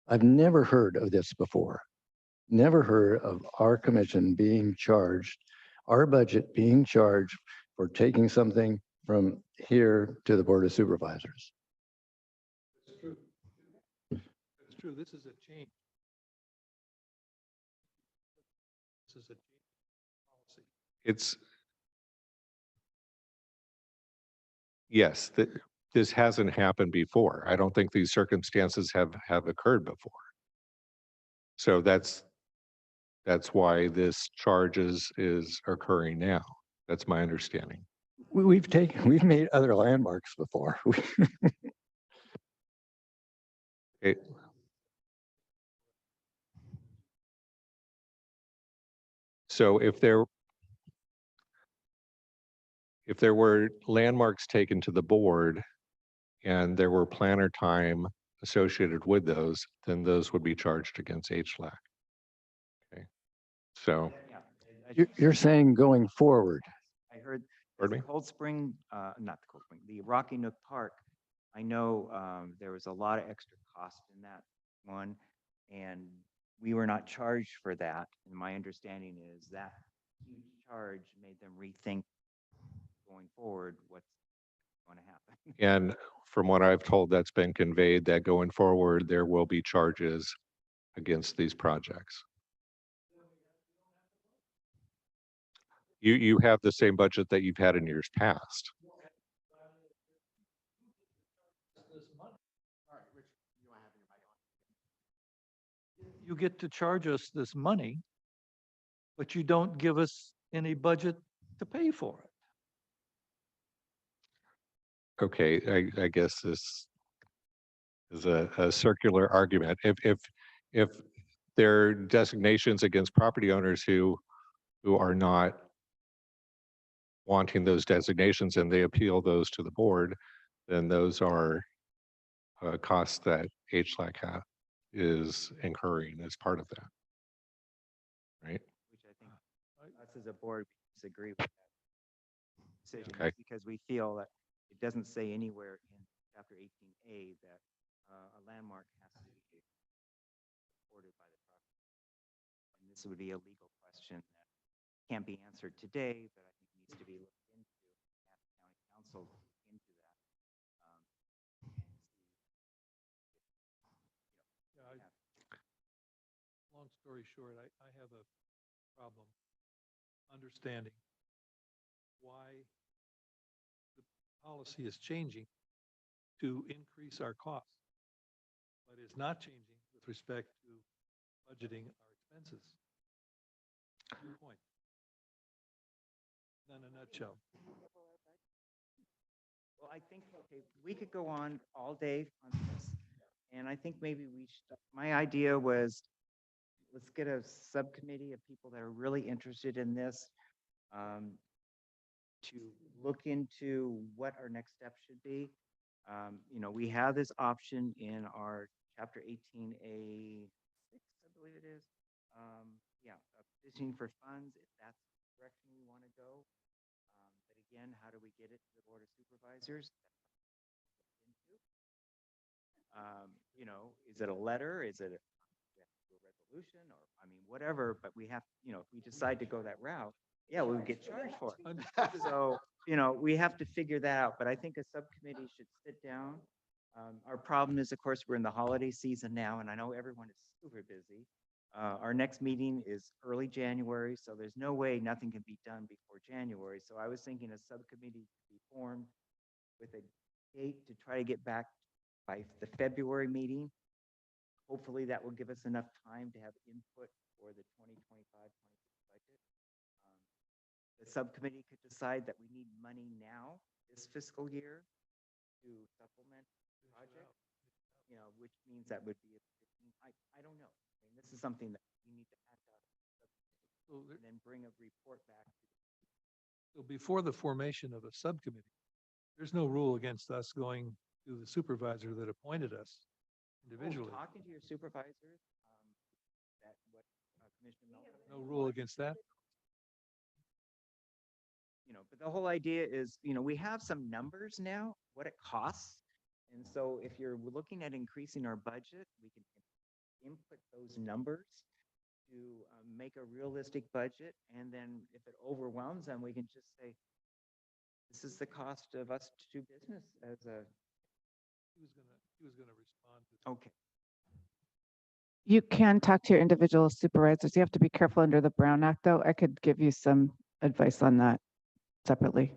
I've never heard of this before. Never heard of our commission being charged, our budget being charged for taking something from here to the Board of Supervisors. It's true. It's true. This is a change. This is a change in policy. It's, yes, this hasn't happened before. I don't think these circumstances have occurred before. So that's why this charge is occurring now. That's my understanding. We've made other landmarks before. Okay. So if there were landmarks taken to the board and there were planner time associated with those, then those would be charged against HLAC. Okay, so, Yeah, You're saying going forward. I heard pardon the me? Cold Spring, not the Cold Spring, the Rocky Nook Park. I know there was a lot of extra cost in that one, and we were not charged for that. And my understanding is that huge charge made them rethink going forward what's going to happen. And from what I've told, that's been conveyed that going forward, there will be charges against these projects. You have the same budget that you've had in years past. You get to charge us this money, but you don't give us any budget to pay for it. Okay, I guess this is a circular argument. If there are designations against property owners who are not wanting those designations and they appeal those to the board, then those are costs that HLAC is incurring as part of that. Right? Which I think us as a board disagree with that decision Okay. because we feel that it doesn't say anywhere in chapter 18A that a landmark has to be supported by the property. And this would be a legal question that can't be answered today, but I think needs to be looked into, have the county council look into that. Yeah, long story short, I have a problem understanding why the policy is changing to increase our costs, but is not changing with respect to budgeting our expenses. Good point. In a nutshell. Well, I think, okay, we could go on all day on this. And I think maybe we should, my idea was, let's get a subcommittee of people that are really interested in this, to look into what our next step should be. You know, we have this option in our chapter 18A6, I believe it is. Yeah, petitioning for funds, if that's the direction we want to go. But again, how do we get it to the Board of Supervisors? You know, is it a letter? Is it a resolution, or, I mean, whatever, but we have, you know, if we decide to go that route, yeah, we would get charged for it. So, you know, we have to figure that out, but I think a subcommittee should sit down. Our problem is, of course, we're in the holiday season now, and I know everyone is super busy. Our next meeting is early January, so there's no way nothing can be done before January. So I was thinking a subcommittee to be formed with a date to try to get back by the February meeting. Hopefully that will give us enough time to have input for the 2025-26 budget. The subcommittee could decide that we need money now, this fiscal year, to supplement the project, you know, which means that would be, I don't know. I mean, this is something that we need to act out and then bring a report back. So before the formation of a subcommittee, there's no rule against us going to the supervisor that appointed us individually. Talking to your supervisors, that what Commissioner Melton. No rule against that. You know, but the whole idea is, you know, we have some numbers now, what it costs. And so if you're looking at increasing our budget, we can input those numbers to make a realistic budget. And then if it overwhelms them, we can just say, this is the cost of us to do business as a. He was gonna respond to. Okay. You can talk to your individual supervisors. You have to be careful under the Brown Act, though. I could give you some advice on that separately.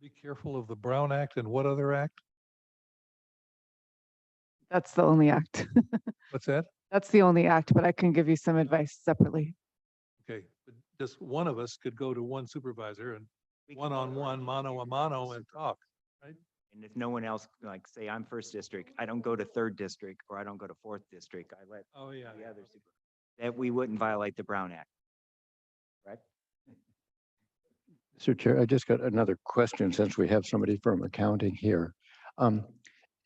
Be careful of the Brown Act and what other act? That's the only act. What's that? That's the only act, but I can give you some advice separately. Okay, but just one of us could go to one supervisor and We can one-on-one, mano a mano and talk. And if no one else, like say I'm first district, I don't go to third district or I don't go to fourth district, I let Oh, yeah. the other super, that we wouldn't violate the Brown Act. Correct? Mr. Chair, I just got another question since we have somebody from accounting here.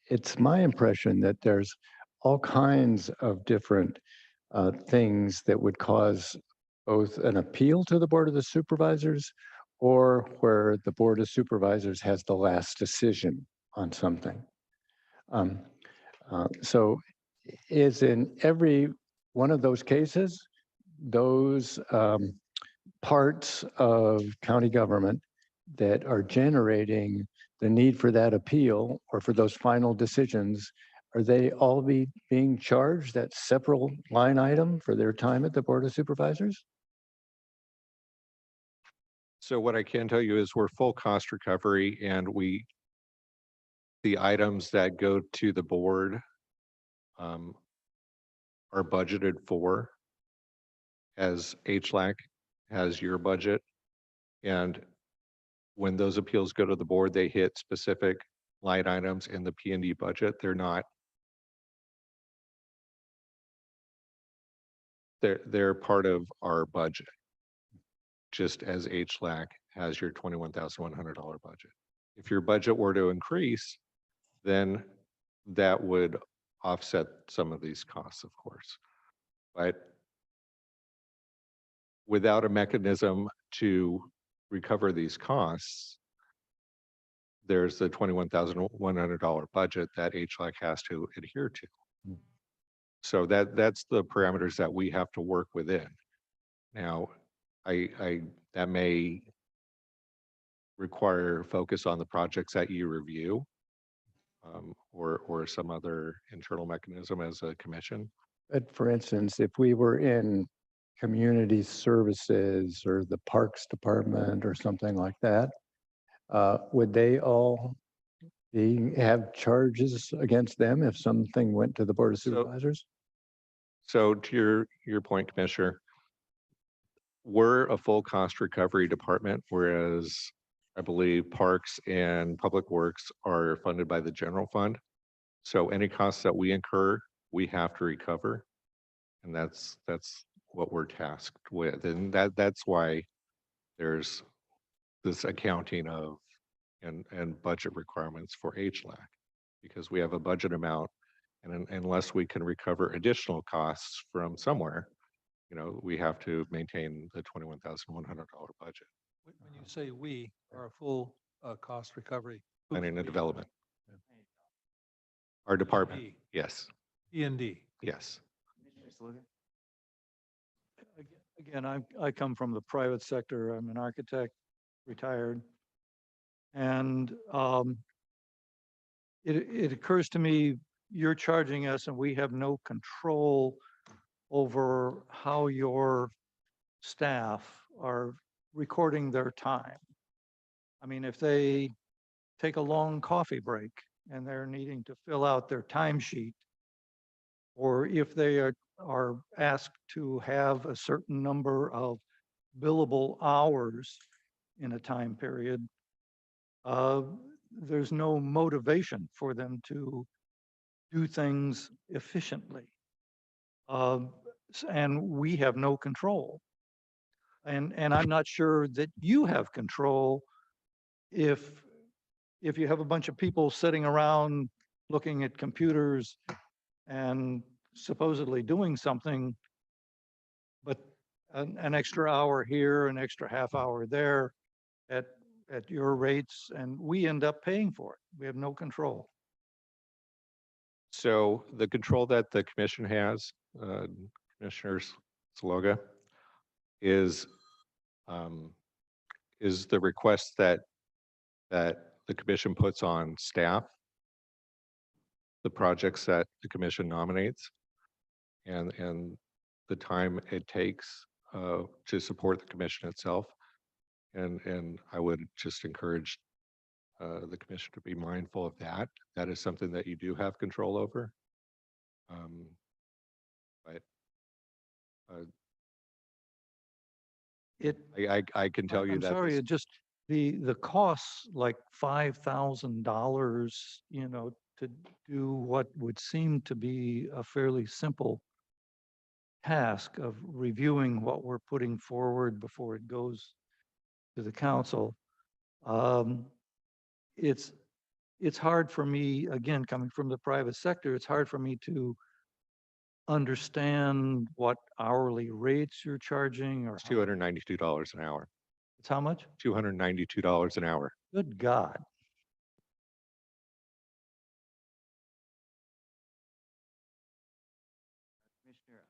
It's my impression that there's all kinds of different things that would cause both an appeal to the Board of the Supervisors or where the Board of Supervisors has the last decision on something. So is in every one of those cases, those parts of county government that are generating the need for that appeal or for those final decisions, are they all being charged that separate line item for their time at the Board of Supervisors? So what I can tell you is we're full cost recovery and the items that go to the board are budgeted for as HLAC has your budget. And when those appeals go to the board, they hit specific line items in the P&D budget. They're part of our budget, just as HLAC has your $21,100 budget. If your budget were to increase, then that would offset some of these costs, of course. But without a mechanism to recover these costs, there's the $21,100 budget that HLAC has to adhere to. So that's the parameters that we have to work within. Now, that may require focus on the projects that you review, or some other internal mechanism as a commission. But for instance, if we were in community services or the Parks Department or something like that, would they all have charges against them if something went to the Board of So- Supervisors? So to your point, Commissioner, we're a full cost recovery department, whereas I believe Parks and Public Works are funded by the general fund. So any costs that we incur, we have to recover. And that's what we're tasked with. And that's why there's this accounting of and budget requirements for HLAC, because we have a budget amount. And unless we can recover additional costs from somewhere, we have to maintain the $21,100 budget. When you say we are a full cost recovery. who's Planning and we? development. Our department, We. yes, E&D. yes. Commissioner Saluga? Again, I come from the private sector. I'm an architect, retired. And it occurs to me, you're charging us and we have no control over how your staff are recording their time. I mean, if they take a long coffee break and they're needing to fill out their timesheet, or if they are asked to have a certain number of billable hours in a time period, there's no motivation for them to do things efficiently. And we have no control. And I'm not sure that you have control if you have a bunch of people sitting around looking at computers and supposedly doing something, but an extra hour here, an extra half hour there at your rates, and we end up paying for it. We have no control. So the control that the commission has, Commissioner Sloga, is the request that the commission puts on staff, the projects that the commission nominates, and the time it takes to support the commission itself. And I would just encourage the commission to be mindful of that. That is something that you do have control over. But I can tell you I'm that sorry, this- it just, the costs like $5,000, to do what would seem to be a fairly simple task of reviewing what we're putting forward before it goes to the council. It's hard for me, again, coming from the private sector, it's hard for me to understand what hourly rates you're charging, or it's $292 an hour. it's how much? $292 an hour. Good God. Commissioner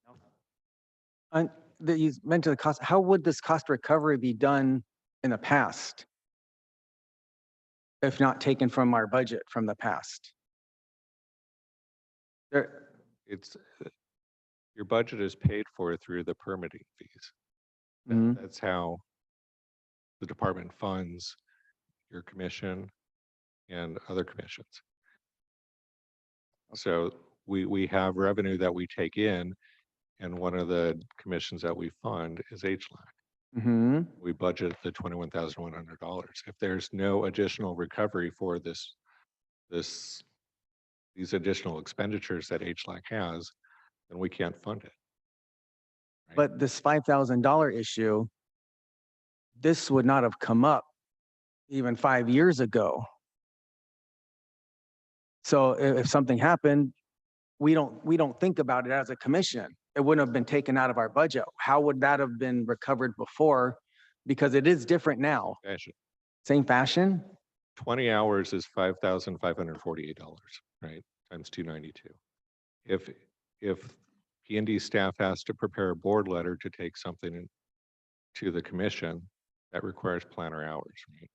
Nelson? And that you mentioned the cost, how would this cost recovery be done in the past? If not taken from our budget from the past? There, It's your budget is paid for through the permitting fees. Mhm. That's how the department funds your commission and other commissions. So we have revenue that we take in, and one of the commissions that we fund is HLAC. Mhm. We budget the $21,100. If there's no additional recovery for these additional expenditures that HLAC has, then we can't fund it. Right? But this $5,000 issue, this would not have come up even 5 years ago. So if something happened, we don't think about it as a commission. It wouldn't have been taken out of our budget. How would that have been recovered before? Because it is different now. Fashion. Same fashion? 20 hours is $5,548, right? Times 292. If P&D staff has to prepare a board letter to take something to the commission, that requires planner hours, right?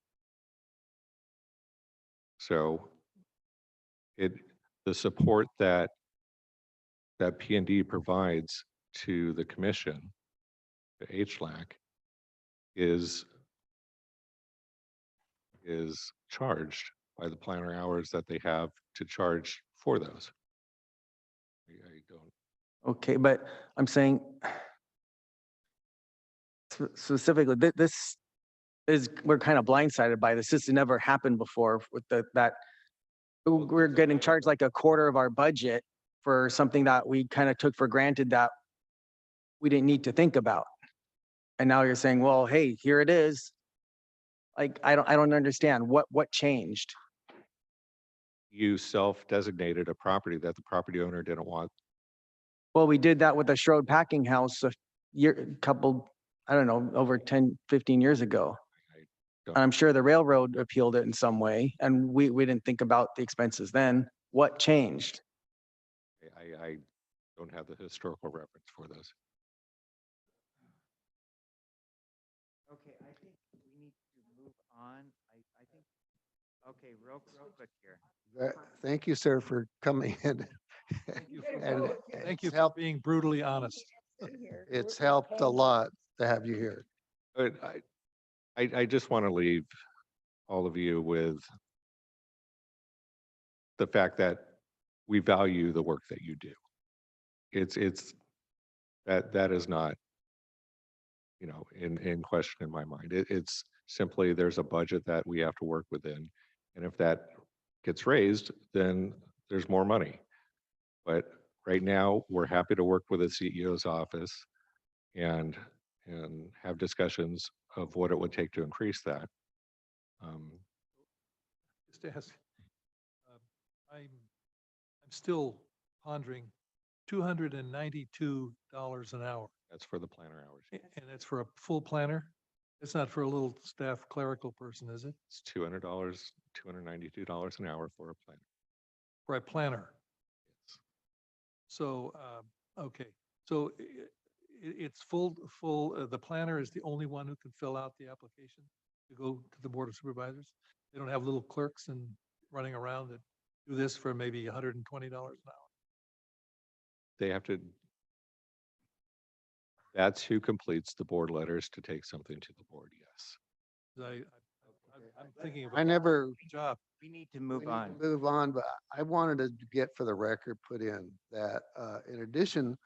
So the support that P&D provides to the commission, to HLAC, is charged by the planner hours that they have to charge for those. I don't, Okay, but I'm saying specifically, this is, we're kind of blindsided by this. This has never happened before with that we're getting charged like a quarter of our budget for something that we kind of took for granted that we didn't need to think about. And now you're saying, well, hey, here it is. Like, I don't understand what changed. you self-designated a property that the property owner didn't want. Well, we did that with the Schroed Packing House couple, I don't know, over 10, 15 years ago. don't- I'm sure the railroad appealed it in some way, and we didn't think about the expenses then. What changed? I don't have the historical reference for those. Okay, I think we need to move on. I think, okay, real quick here. Thank you, sir, for coming in. Thank you And for, thank you it's for helped, being brutally honest. it's helped a lot to have you here. But I just want to leave all of you with the fact that we value the work that you do. It's that is not, you know, in question in my mind. It's simply there's a budget that we have to work within. And if that gets raised, then there's more money. But right now, we're happy to work with the CEO's office and have discussions of what it would take to increase that. Just to ask, I'm still pondering $292 an hour. That's for the planner hours. And that's for a full planner? It's not for a little staff clerical person, is it? It's $200, $292 an hour for a planner. For a planner? So, okay, so it's full, the planner is the only one who can fill out the application to go to the Board of Supervisors? They don't have little clerks and running around that do this for maybe $120 an hour? They have to, that's who completes the board letters to take something to the board, yes. I'm thinking of I a never, job. We need to we move need to on. move on, but I wanted to get for the record put in that in addition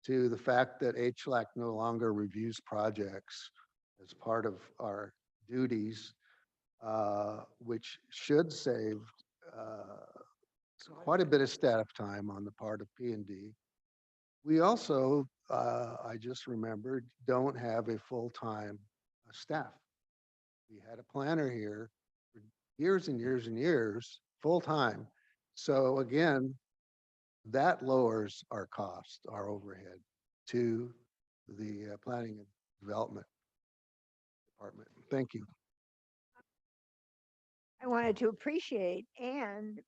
to the fact that HLAC no longer reviews projects as part of our duties, which should save quite a bit of staff time on the part of P&D. We also, I just remembered, don't have a full-time staff. We had a planner here for years and years and years, full-time. So again, that lowers our cost, our overhead to the planning and development department. Thank you. I wanted to appreciate and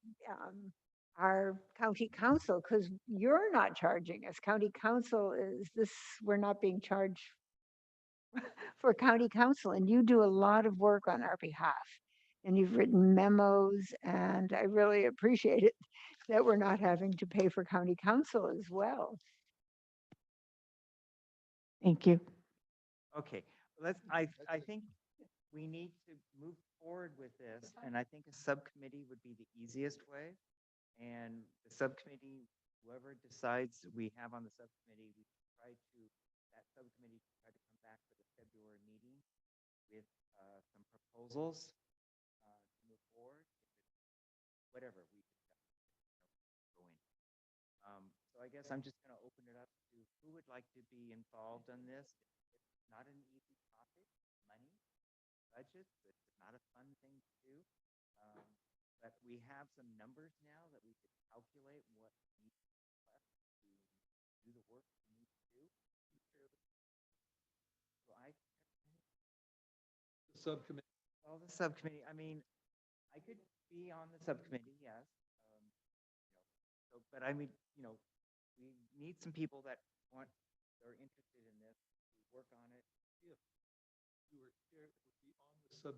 our county council, because you're not charging us. County council is this, we're not being charged for county council, and you do a lot of work on our behalf. And you've written memos, and I really appreciate it that we're not having to pay for county council as well. Thank you. Okay, I think we need to move forward with this, and I think a subcommittee would be the easiest way. And the subcommittee, whoever decides we have on the subcommittee, we try to, that subcommittee try to come back for the February meeting with some proposals to move forward. Whatever we discuss, go in. So I guess I'm just going to open it up to who would like to be involved in this. It's not an easy topic, money, budget, it's not a fun thing to do. But we have some numbers now that we could calculate what needs left to do the work we need to do. So The subcommittee. well, the subcommittee, I mean, I could be on the subcommittee, yes. So, but I mean, we need some people that are interested in this, to work on it. If you were chair, it would be on the sub.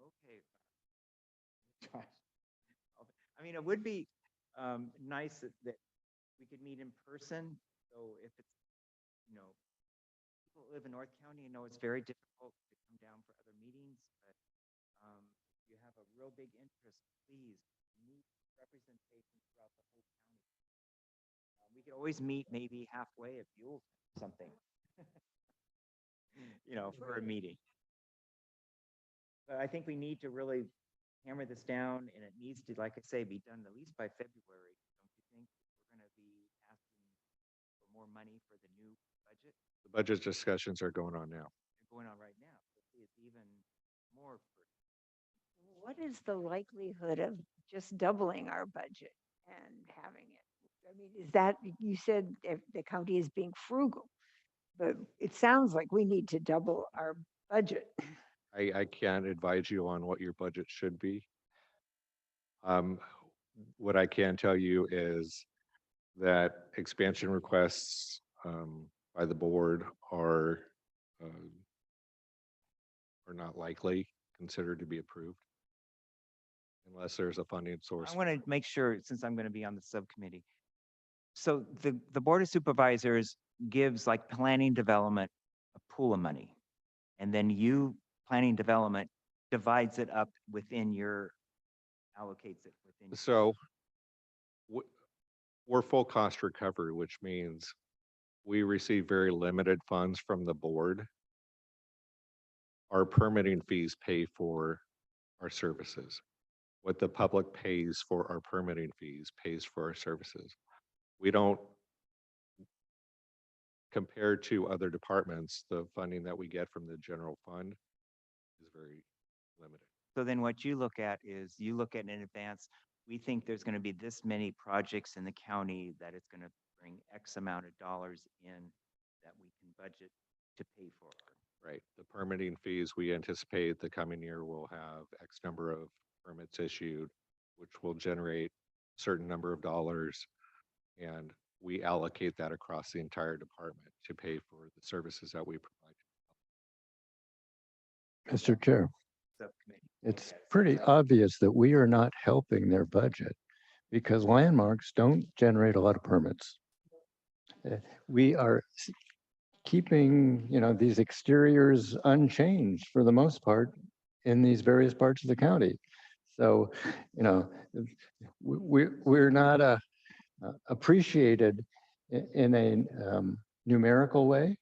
Okay. I mean, it would be, nice that we could meet in person. So if it's, people that live in North County, it's very difficult to come down for other meetings, but if you have a real big interest, please meet representation throughout the whole county. We could always meet maybe halfway at Buell or something, for a meeting. But I think we need to really hammer this down, and it needs to, like I say, be done at least by February. Don't you think? We're going to be asking for more money for the new budget. The budget discussions are going on now. They're going on right now. So it's even more. What is the likelihood of just doubling our budget and having it? I mean, is that, you said if the county is being frugal, but it sounds like we need to double our budget. I can't advise you on what your budget should be. What I can tell you is that expansion requests by the board are not likely considered to be approved unless there's a funding source. I want to make sure, since I'm going to be on the subcommittee. So the Board of Supervisors gives like planning development a pool of money. And then you, planning development, divides it up within allocates it within. So we're full cost recovery, which means we receive very limited funds from the board. Our permitting fees pay for our services. What the public pays for our permitting fees pays for our services. We don't, compared to other departments, the funding that we get from the general fund is very limited. So then what you look at is you look at in advance, we think there's going to be this many projects in the county that it's going to bring X amount of dollars in that we can budget to pay for. Right. The permitting fees, we anticipate the coming year will have X number of permits issued, which will generate a certain number of dollars. And we allocate that across the entire department to pay for the services that we provide. Mr. Chair, Subcommittee. it's pretty obvious that we are not helping their budget because landmarks don't generate a lot of permits. We are keeping, these exteriors unchanged for the most part in these various parts of the county. So, we're not appreciated in a numerical way,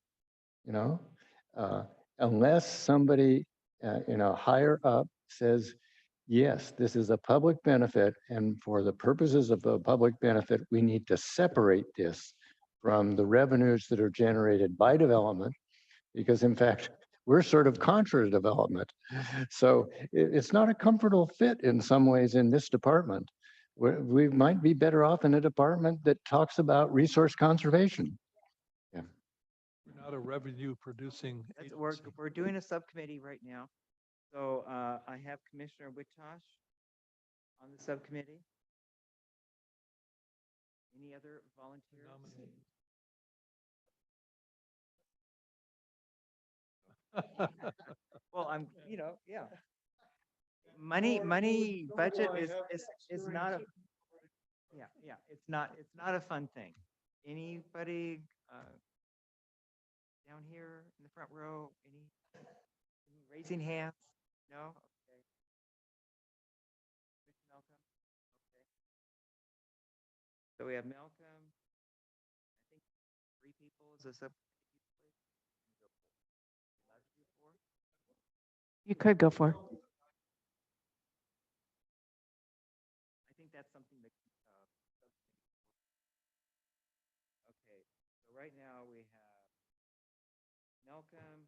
unless somebody, higher up says, yes, this is a public benefit, and for the purposes of the public benefit, we need to separate this from the revenues that are generated by development, because in fact, we're sort of contra development. So it's not a comfortable fit in some ways in this department. We might be better off in a department that talks about resource conservation. Yeah. We're not a revenue producing We're agency. doing a subcommittee right now. So I have Commissioner Witosh on the subcommittee. Any other volunteers? Nominee. Well, yeah. Money budget is not a, it's not a fun thing. Anybody down here in the front row, any raising hands? No? Okay. Mr. Malcolm? Okay. So we have Malcolm, I think 3 people is a sub. You could go for. I think that's something that, okay, so right now we have Malcolm,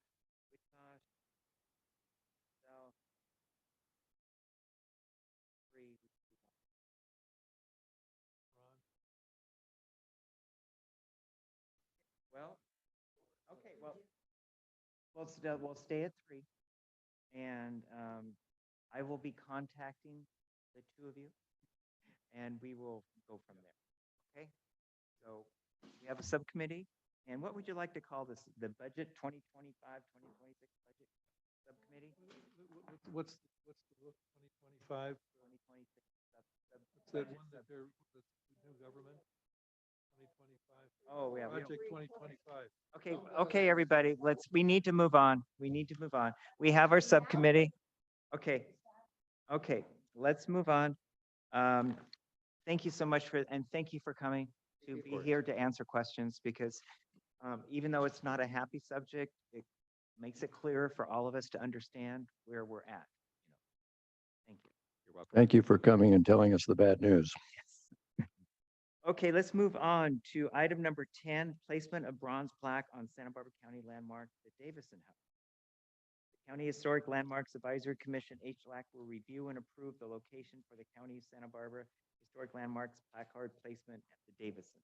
Witosh, Sal, 3, well, okay, we'll stay at 3. And I will be contacting the 2 of you, and we will go from there. Okay? So we have a subcommittee. And what would you like to call this? The budget 2025, 2026 budget subcommittee? What's the look, 2025? 2026 that one that they're, the new government, 2025. Oh, yeah. Project 2025. Okay, okay, everybody, we need to move on. We need to move on. We have our subcommittee. Okay, okay, let's move on. Thank you so much and thank you for coming to be here to answer questions because even though it's not a happy subject, it makes it clearer for all of us to understand where we're at. Thank you. You're welcome. Thank you for coming and telling us the bad news. Yes. Okay, let's move on to item number 10, placement of bronze plaque on Santa Barbara County landmark, the Davison House. The County Historic Landmarks Advisory Commission, HLAC, will review and approve the location for the County of Santa Barbara Historic Landmarks placard placement at the Davison.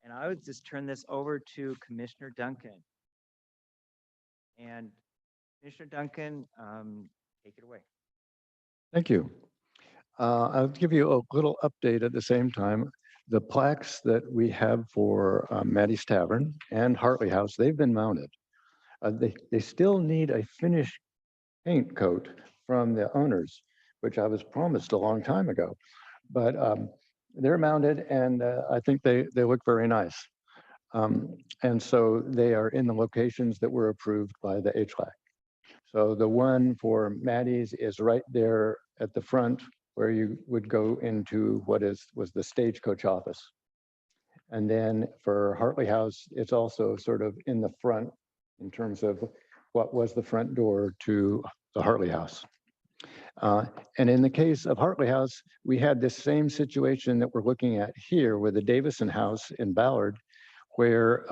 And I would just turn this over to Commissioner Duncan. And Commissioner Duncan, take it away. Thank you. I'll give you a little update at the same time. The plaques that we have for Maddie's Tavern and Hartley House, they've been mounted. They still need a finished paint coat from the owners, which I was promised a long time ago. But they're mounted and I think they look very nice. And so they are in the locations that were approved by the HLAC. So the one for Maddie's is right there at the front where you would go into what was the stagecoach office. And then for Hartley House, it's also sort of in the front in terms of what was the front door to the Hartley House. And in the case of Hartley House, we had this same situation that we're looking at here with the Davison House in Ballard, where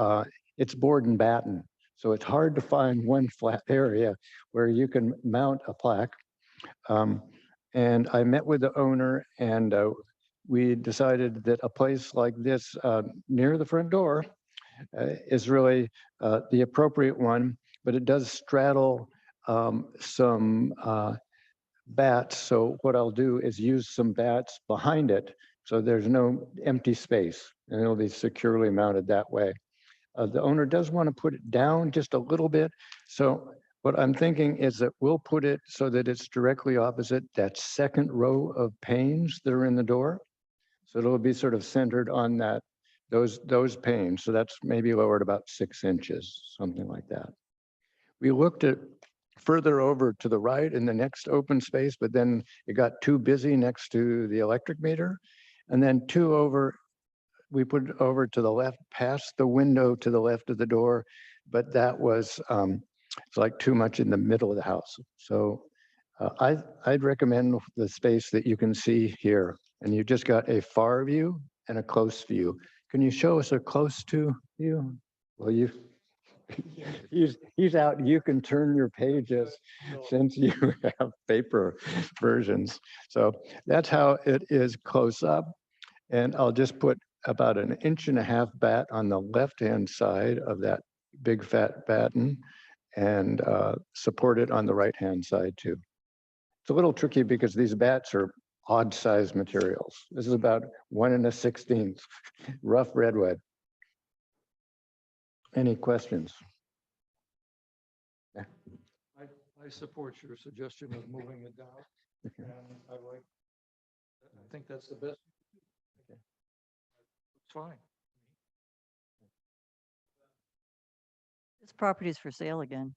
it's board and batten. So it's hard to find one flat area where you can mount a plaque. And I met with the owner and we decided that a place like this near the front door is really the appropriate one, but it does straddle some bats. So what I'll do is use some bats behind it so there's no empty space and it'll be securely mounted that way. The owner does want to put it down just a little bit. So what I'm thinking is that we'll put it so that it's directly opposite that second row of panes that are in the door. So it'll be sort of centered on those panes. So that's maybe lowered about 6 inches, something like that. We looked at further over to the right in the next open space, but then it got too busy next to the electric meter. And then we put it over to the left, past the window to the left of the door, but that was it's like too much in the middle of the house. So I'd recommend the space that you can see here. And you've just got a far view and a close view. Can you show us a close to view? Well, he's out. You can turn your pages since you have paper versions. So that's how it is close up. And I'll just put about 1.5 inch bat on the left-hand side of that big fat batten and support it on the right-hand side too. It's a little tricky because these bats are odd size materials. This is about 1 1/16 rough redwood. Any questions? I support your suggestion of moving it down. And I think that's the best. It's fine. This property is for sale again,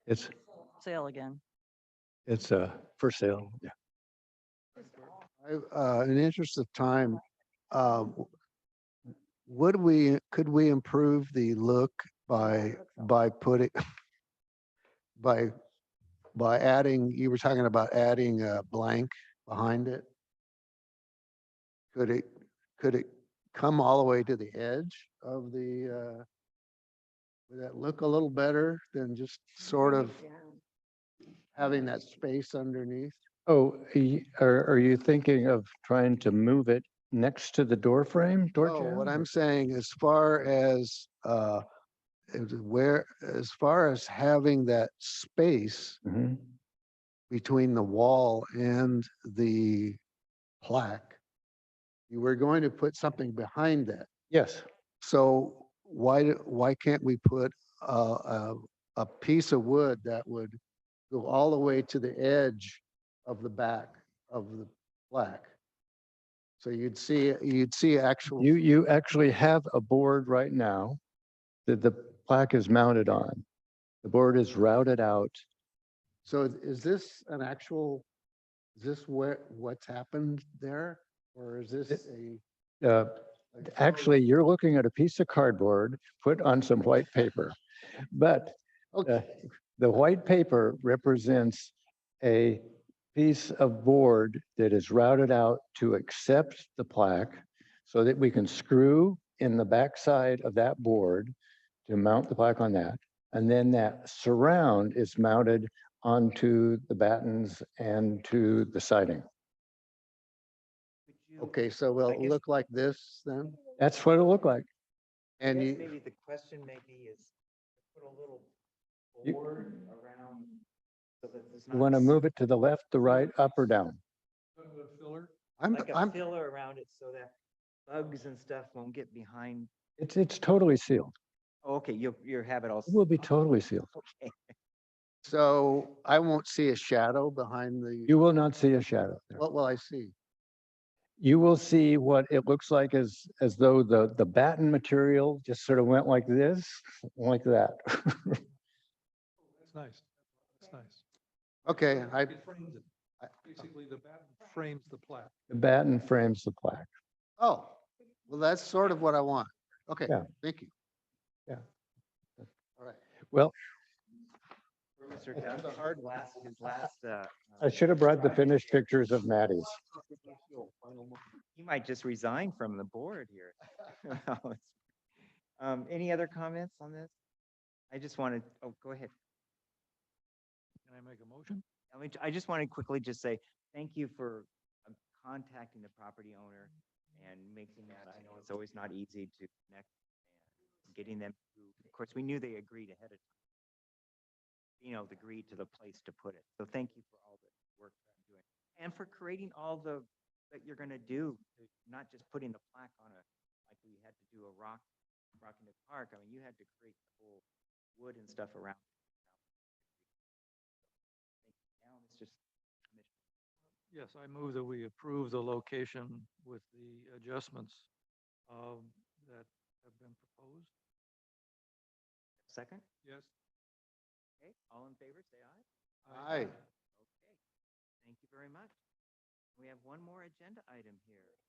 It's for sale. Yeah. In the interest of time, could we improve the look by putting, by adding, you were talking about adding a blank behind it? Could it come all the way to the edge of the, would that look a little better than just sort of having that space underneath? Oh, are you thinking of trying to move it next to the door frame? Door No, jamb? what I'm saying, as far as having that space Mhm. between the wall and the plaque, you were going to put something behind that. Yes. So why can't we put a piece of wood that would go all the way to the edge of the back of the plaque. So you'd see actual. You actually have a board right now that the plaque is mounted on. The board is routed out. So is this an actual, is this what's happened there? Or is this a? Uh, Actually, you're looking at a piece of cardboard put on some white paper. But Okay, the white paper represents a piece of board that is routed out to accept the plaque so that we can screw in the backside of that board to mount the plaque on that. And then that surround is mounted onto the battens and to the siding. Could you- okay, so will I it guess- look like this then? That's what it'll look like. I And guess you, maybe the question maybe is put a little You- board around so that there's You not. want to s- move it to the left, the right, up or down? Filler? Like a I'm, filler around it so that bugs and stuff won't get behind. It's totally sealed. Oh, okay, you have it all. It will be totally sealed. Okay. so I won't see a shadow behind the, You will not see a shadow there. what will I see? You will see what it looks like as though the batten material just sort of went like this, like that. That's nice. That's nice. Okay, It frames it. I- Basically, the batten frames the plaque. The batten frames the plaque. oh, well, that's sort of what I want. Okay, Yeah. thank you. Yeah. All right. Well, For Mr. Dunn, his last, I should have brought the finished pictures of Maddie's. he might just resign from the board here. Any other comments on this? I just wanted, oh, go ahead. Can I make a motion? I just want to quickly just say, thank you for contacting the property owner and making that, I know it's always not easy to connect and getting them to, of course, we knew they agreed ahead of time. Agreed to the place to put it. So thank you for all the work that you're doing. And for creating all that you're gonna do, not just putting the plaque on like we had to do a rock in the park. I mean, you had to create the whole wood and stuff around. Now it's just commission. Yes, I move that we approve the location with the adjustments that have been proposed. Second? Yes. Okay, all in favor, say aye. Aye. Okay, thank you very much. We have one more agenda item here.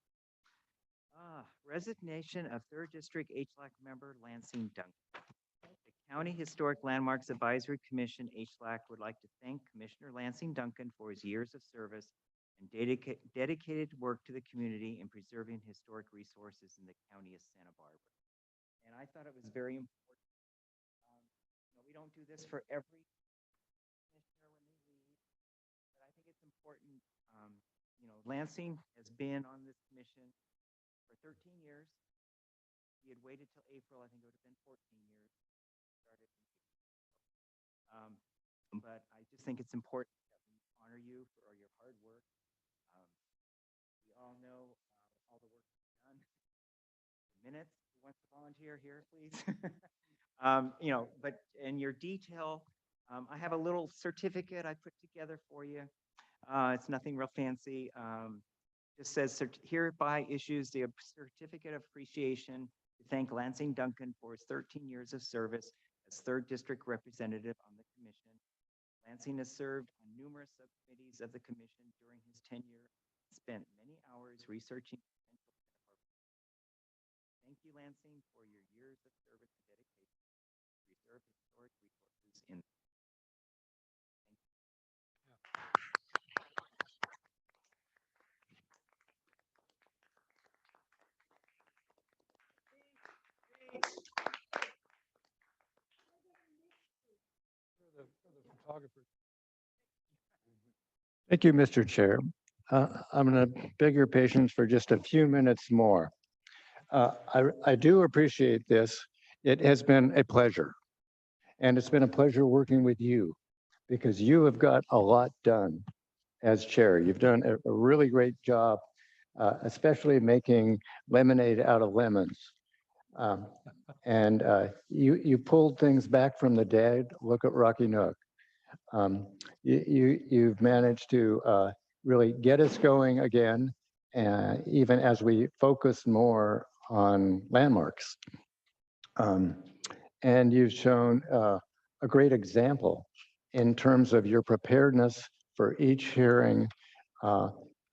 Resignation of Third District HLAC member Lansing Duncan. The County Historic Landmarks Advisory Commission, HLAC, would like to thank Commissioner Lansing Duncan for his years of service and dedicated work to the community in preserving historic resources in the county of Santa Barbara. And I thought it was very important. We don't do this for every commissioner when they leave, but I think it's important. Lansing has been on this commission for 13 years. He had waited till April, I think it would have been 14 years. Started in April. But I just think it's important that we honor you for your hard work. We all know all the work you've done. Minutes, who wants to volunteer here, please? But in your detail, I have a little certificate I put together for you. It's nothing real fancy. Just says hereby issues the certificate of appreciation to thank Lansing Duncan for his 13 years of service as third district representative on the commission. Lansing has served on numerous subcommittees of the commission during his tenure, spent many hours researching potential Santa Barbara. Thank you, Lansing, for your years of service and dedication to preserve historic resources in. For the photographer. Thank you, Mr. Chair. I'm going to beg your patience for just a few minutes more. I do appreciate this. It has been a pleasure. And it's been a pleasure working with you because you have got a lot done as chair. You've done a really great job, especially making lemonade out of lemons. You pulled things back from the dead. Look at Rocky Nook. You've managed to really get us going again, even as we focus more on landmarks. And you've shown a great example in terms of your preparedness for each hearing,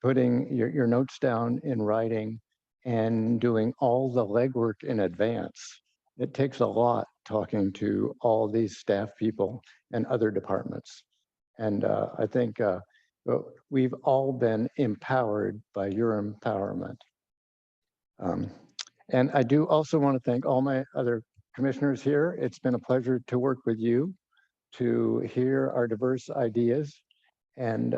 putting your notes down in writing and doing all the legwork in advance. It takes a lot talking to all these staff people and other departments. And I think we've all been empowered by your empowerment. And I do also want to thank all my other commissioners here. It's been a pleasure to work with you, to hear our diverse ideas, and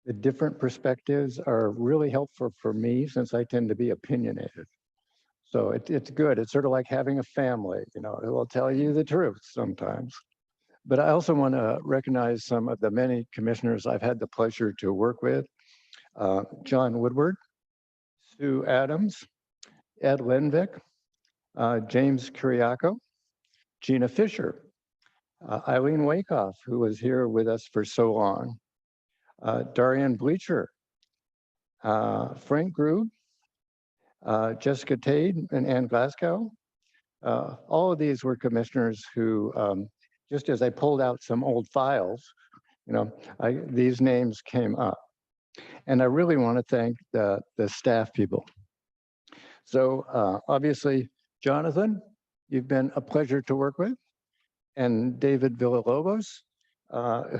the different perspectives are really helpful for me since I tend to be opinionated. So it's good. It's sort of like having a family, you know, it will tell you the truth sometimes. But I also want to recognize some of the many commissioners I've had the pleasure to work with. John Woodward, Sue Adams, Ed Lenvik, James Kiriakou, Gina Fisher, Eileen Wakehoff, who was here with us for so long, Darian Bleacher, Frank Grube, Jessica Tade and Ann Glasgow. All of these were commissioners who, just as I pulled out some old files, you know, these names came up. And I really want to thank the staff people. So obviously, Jonathan, you've been a pleasure to work with, and David Villalobos,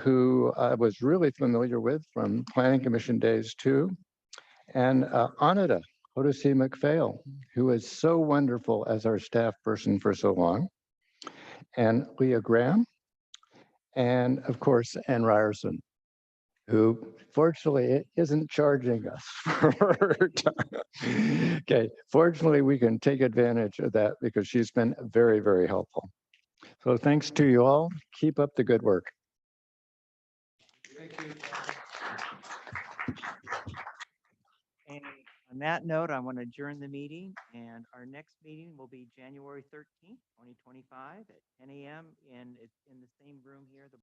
who I was really familiar with from Planning Commission days too, and Anita Odyssey McPhail, who is so wonderful as our staff person for so long, and Leah Graham, and of course, Ann Ryerson, who fortunately isn't charging us for her time. Okay, fortunately, we can take advantage of that because she's been very, very helpful. So thanks to you all. Keep up the good work. Thank you. And on that note, I want to adjourn the meeting, and our next meeting will be January 13th, 2025 at 10 a.m. and it's in the same room here, the